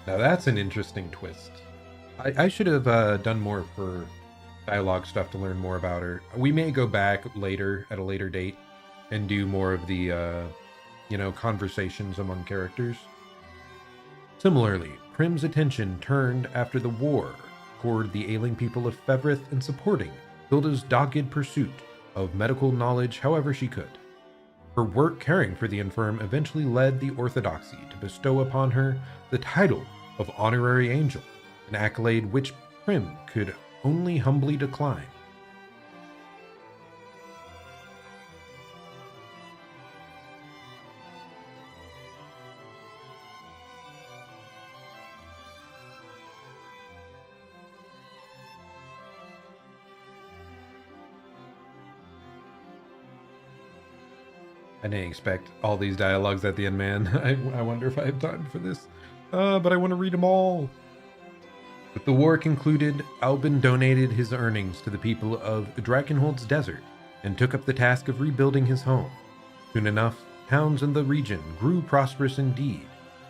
Now that's an interesting twist. I should have done more of her dialogue stuff to learn more about her. We may go back later, at a later date, and do more of the, conversations among characters. Similarly, Prim's attention turned after the war toward the ailing people of Fevrith and supporting Hilda's dogged pursuit of medical knowledge however she could. Her work caring for the infirm eventually led the Orthodoxy to bestow upon her the title of Honorary Angel, an accolade which Prim could only humbly decline. I didn't expect all these dialogues at the end, man. I wonder if I have time for this. But I want to read them all. With the war concluded, Albin donated his earnings to the people of Drakenhold's desert and took up the task of rebuilding his home. Soon enough, towns in the region grew prosperous indeed,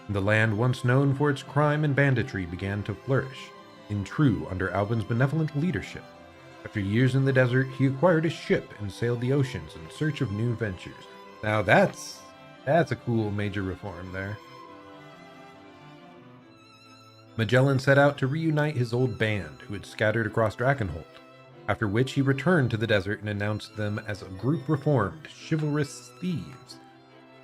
and the land once known for its crime and banditry began to flourish, in true under Albin's benevolent leadership. After years in the desert, he acquired a ship and sailed the oceans in search of new ventures. Now that's a cool major reform there. Magellan set out to reunite his old band who had scattered across Drakenhold, after which he returned to the desert and announced them as a group reformed, chivalrous thieves.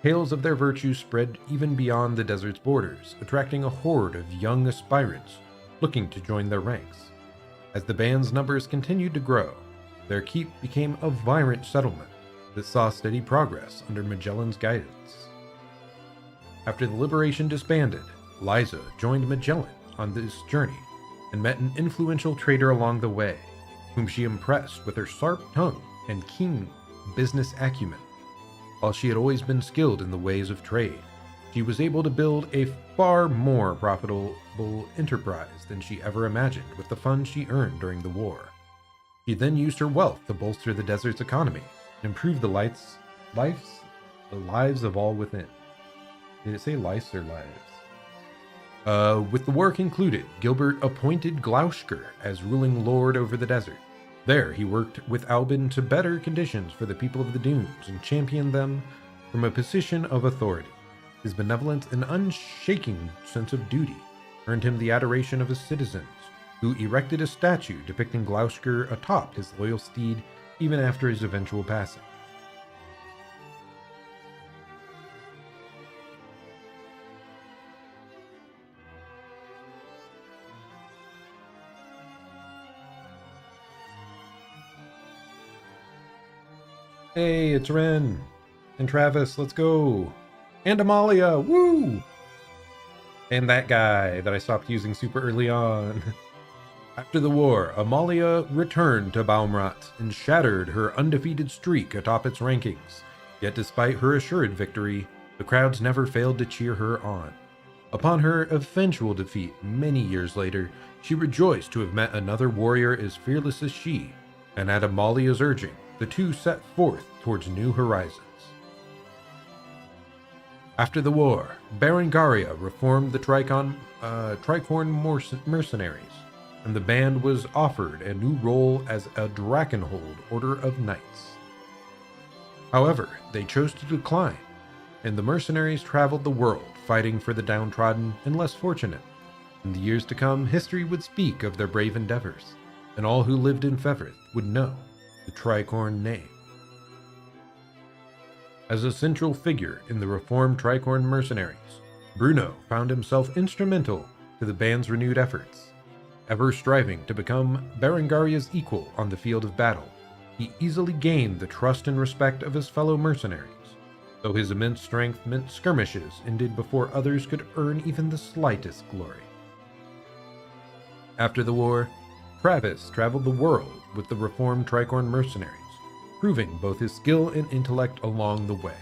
Tales of their virtues spread even beyond the desert's borders, attracting a horde of young aspirants looking to join their ranks. As the band's numbers continued to grow, their keep became a vibrant settlement that saw steady progress under Magellan's guidance. After the liberation disbanded, Liza joined Magellan on this journey and met an influential trader along the way, whom she impressed with her sharp tongue and keen business acumen. While she had always been skilled in the ways of trade, she was able to build a far more profitable enterprise than she ever imagined with the funds she earned during the war. She then used her wealth to bolster the desert's economy and improve the lives of all within. Did it say lice or lives? With the war concluded, Gilbert appointed Gloucester as ruling lord over the desert. There, he worked with Albin to better conditions for the people of the dunes and championed them from a position of authority. His benevolence and unshaking sense of duty earned him the adoration of his citizens, who erected a statue depicting Gloucester atop his loyal steed even after his eventual passing. Hey, it's Ren and Travis, let's go. And Amalia, woo! And that guy that I stopped using super early on. After the war, Amalia returned to Baumrat and shattered her undefeated streak atop its rankings. Yet despite her assured victory, the crowds never failed to cheer her on. Upon her eventual defeat many years later, she rejoiced to have met another warrior as fearless as she, and at Amalia's urging, the two set forth towards new horizons. After the war, Berengaria reformed the Tricorn mercenaries, and the band was offered a new role as a Drakenhold Order of Knights. However, they chose to decline, and the mercenaries traveled the world fighting for the downtrodden and less fortunate. In the years to come, history would speak of their brave endeavors, and all who lived in Fevrith would know the Tricorn name. As a central figure in the reformed Tricorn mercenaries, Bruno found himself instrumental to the band's renewed efforts. Ever striving to become Berengaria's equal on the field of battle, he easily gained the trust and respect of his fellow mercenaries, though his immense strength meant skirmishes ended before others could earn even the slightest glory. After the war, Travis traveled the world with the reformed Tricorn mercenaries, proving both his skill and intellect along the way.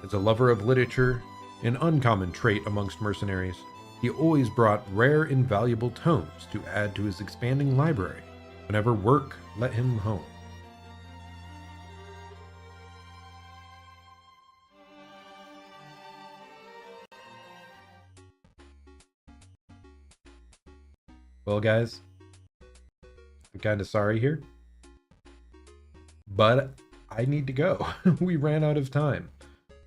As a lover of literature, an uncommon trait amongst mercenaries, he always brought rare and valuable tomes to add to his expanding library whenever work let him home. Well, guys, I'm kind of sorry here, but I need to go. We ran out of time.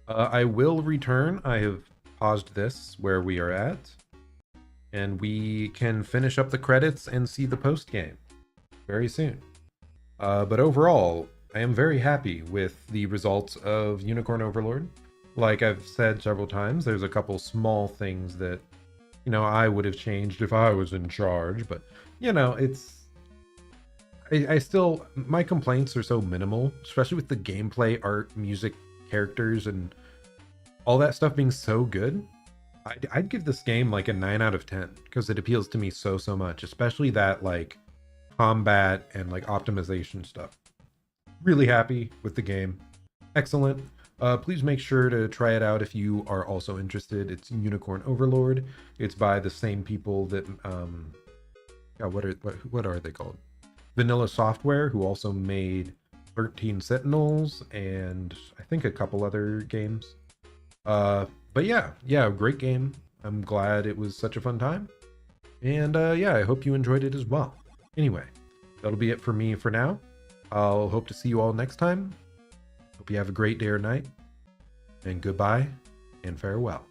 I will return. I have paused this where we are at, and we can finish up the credits and see the post game very soon. But overall, I am very happy with the results of Unicorn Overlord. Like I've said several times, there's a couple small things that, you know, I would have changed if I was in charge, but, you know, I still, my complaints are so minimal, especially with the gameplay, art, music, characters, and all that stuff being so good. I'd give this game like a 9 out of 10 because it appeals to me so much, especially that like combat and like optimization stuff. Really happy with the game. Excellent. Please make sure to try it out if you are also interested. It's Unicorn Overlord. It's by the same people that what are they called? Vanilla Software, who also made 13 Sentinels and I think a couple other games. But yeah, great game. I'm glad it was such a fun time. And yeah, I hope you enjoyed it as well. Anyway, that'll be it for me for now. I'll hope to see you all next time. Hope you have a great day or night. And goodbye and farewell.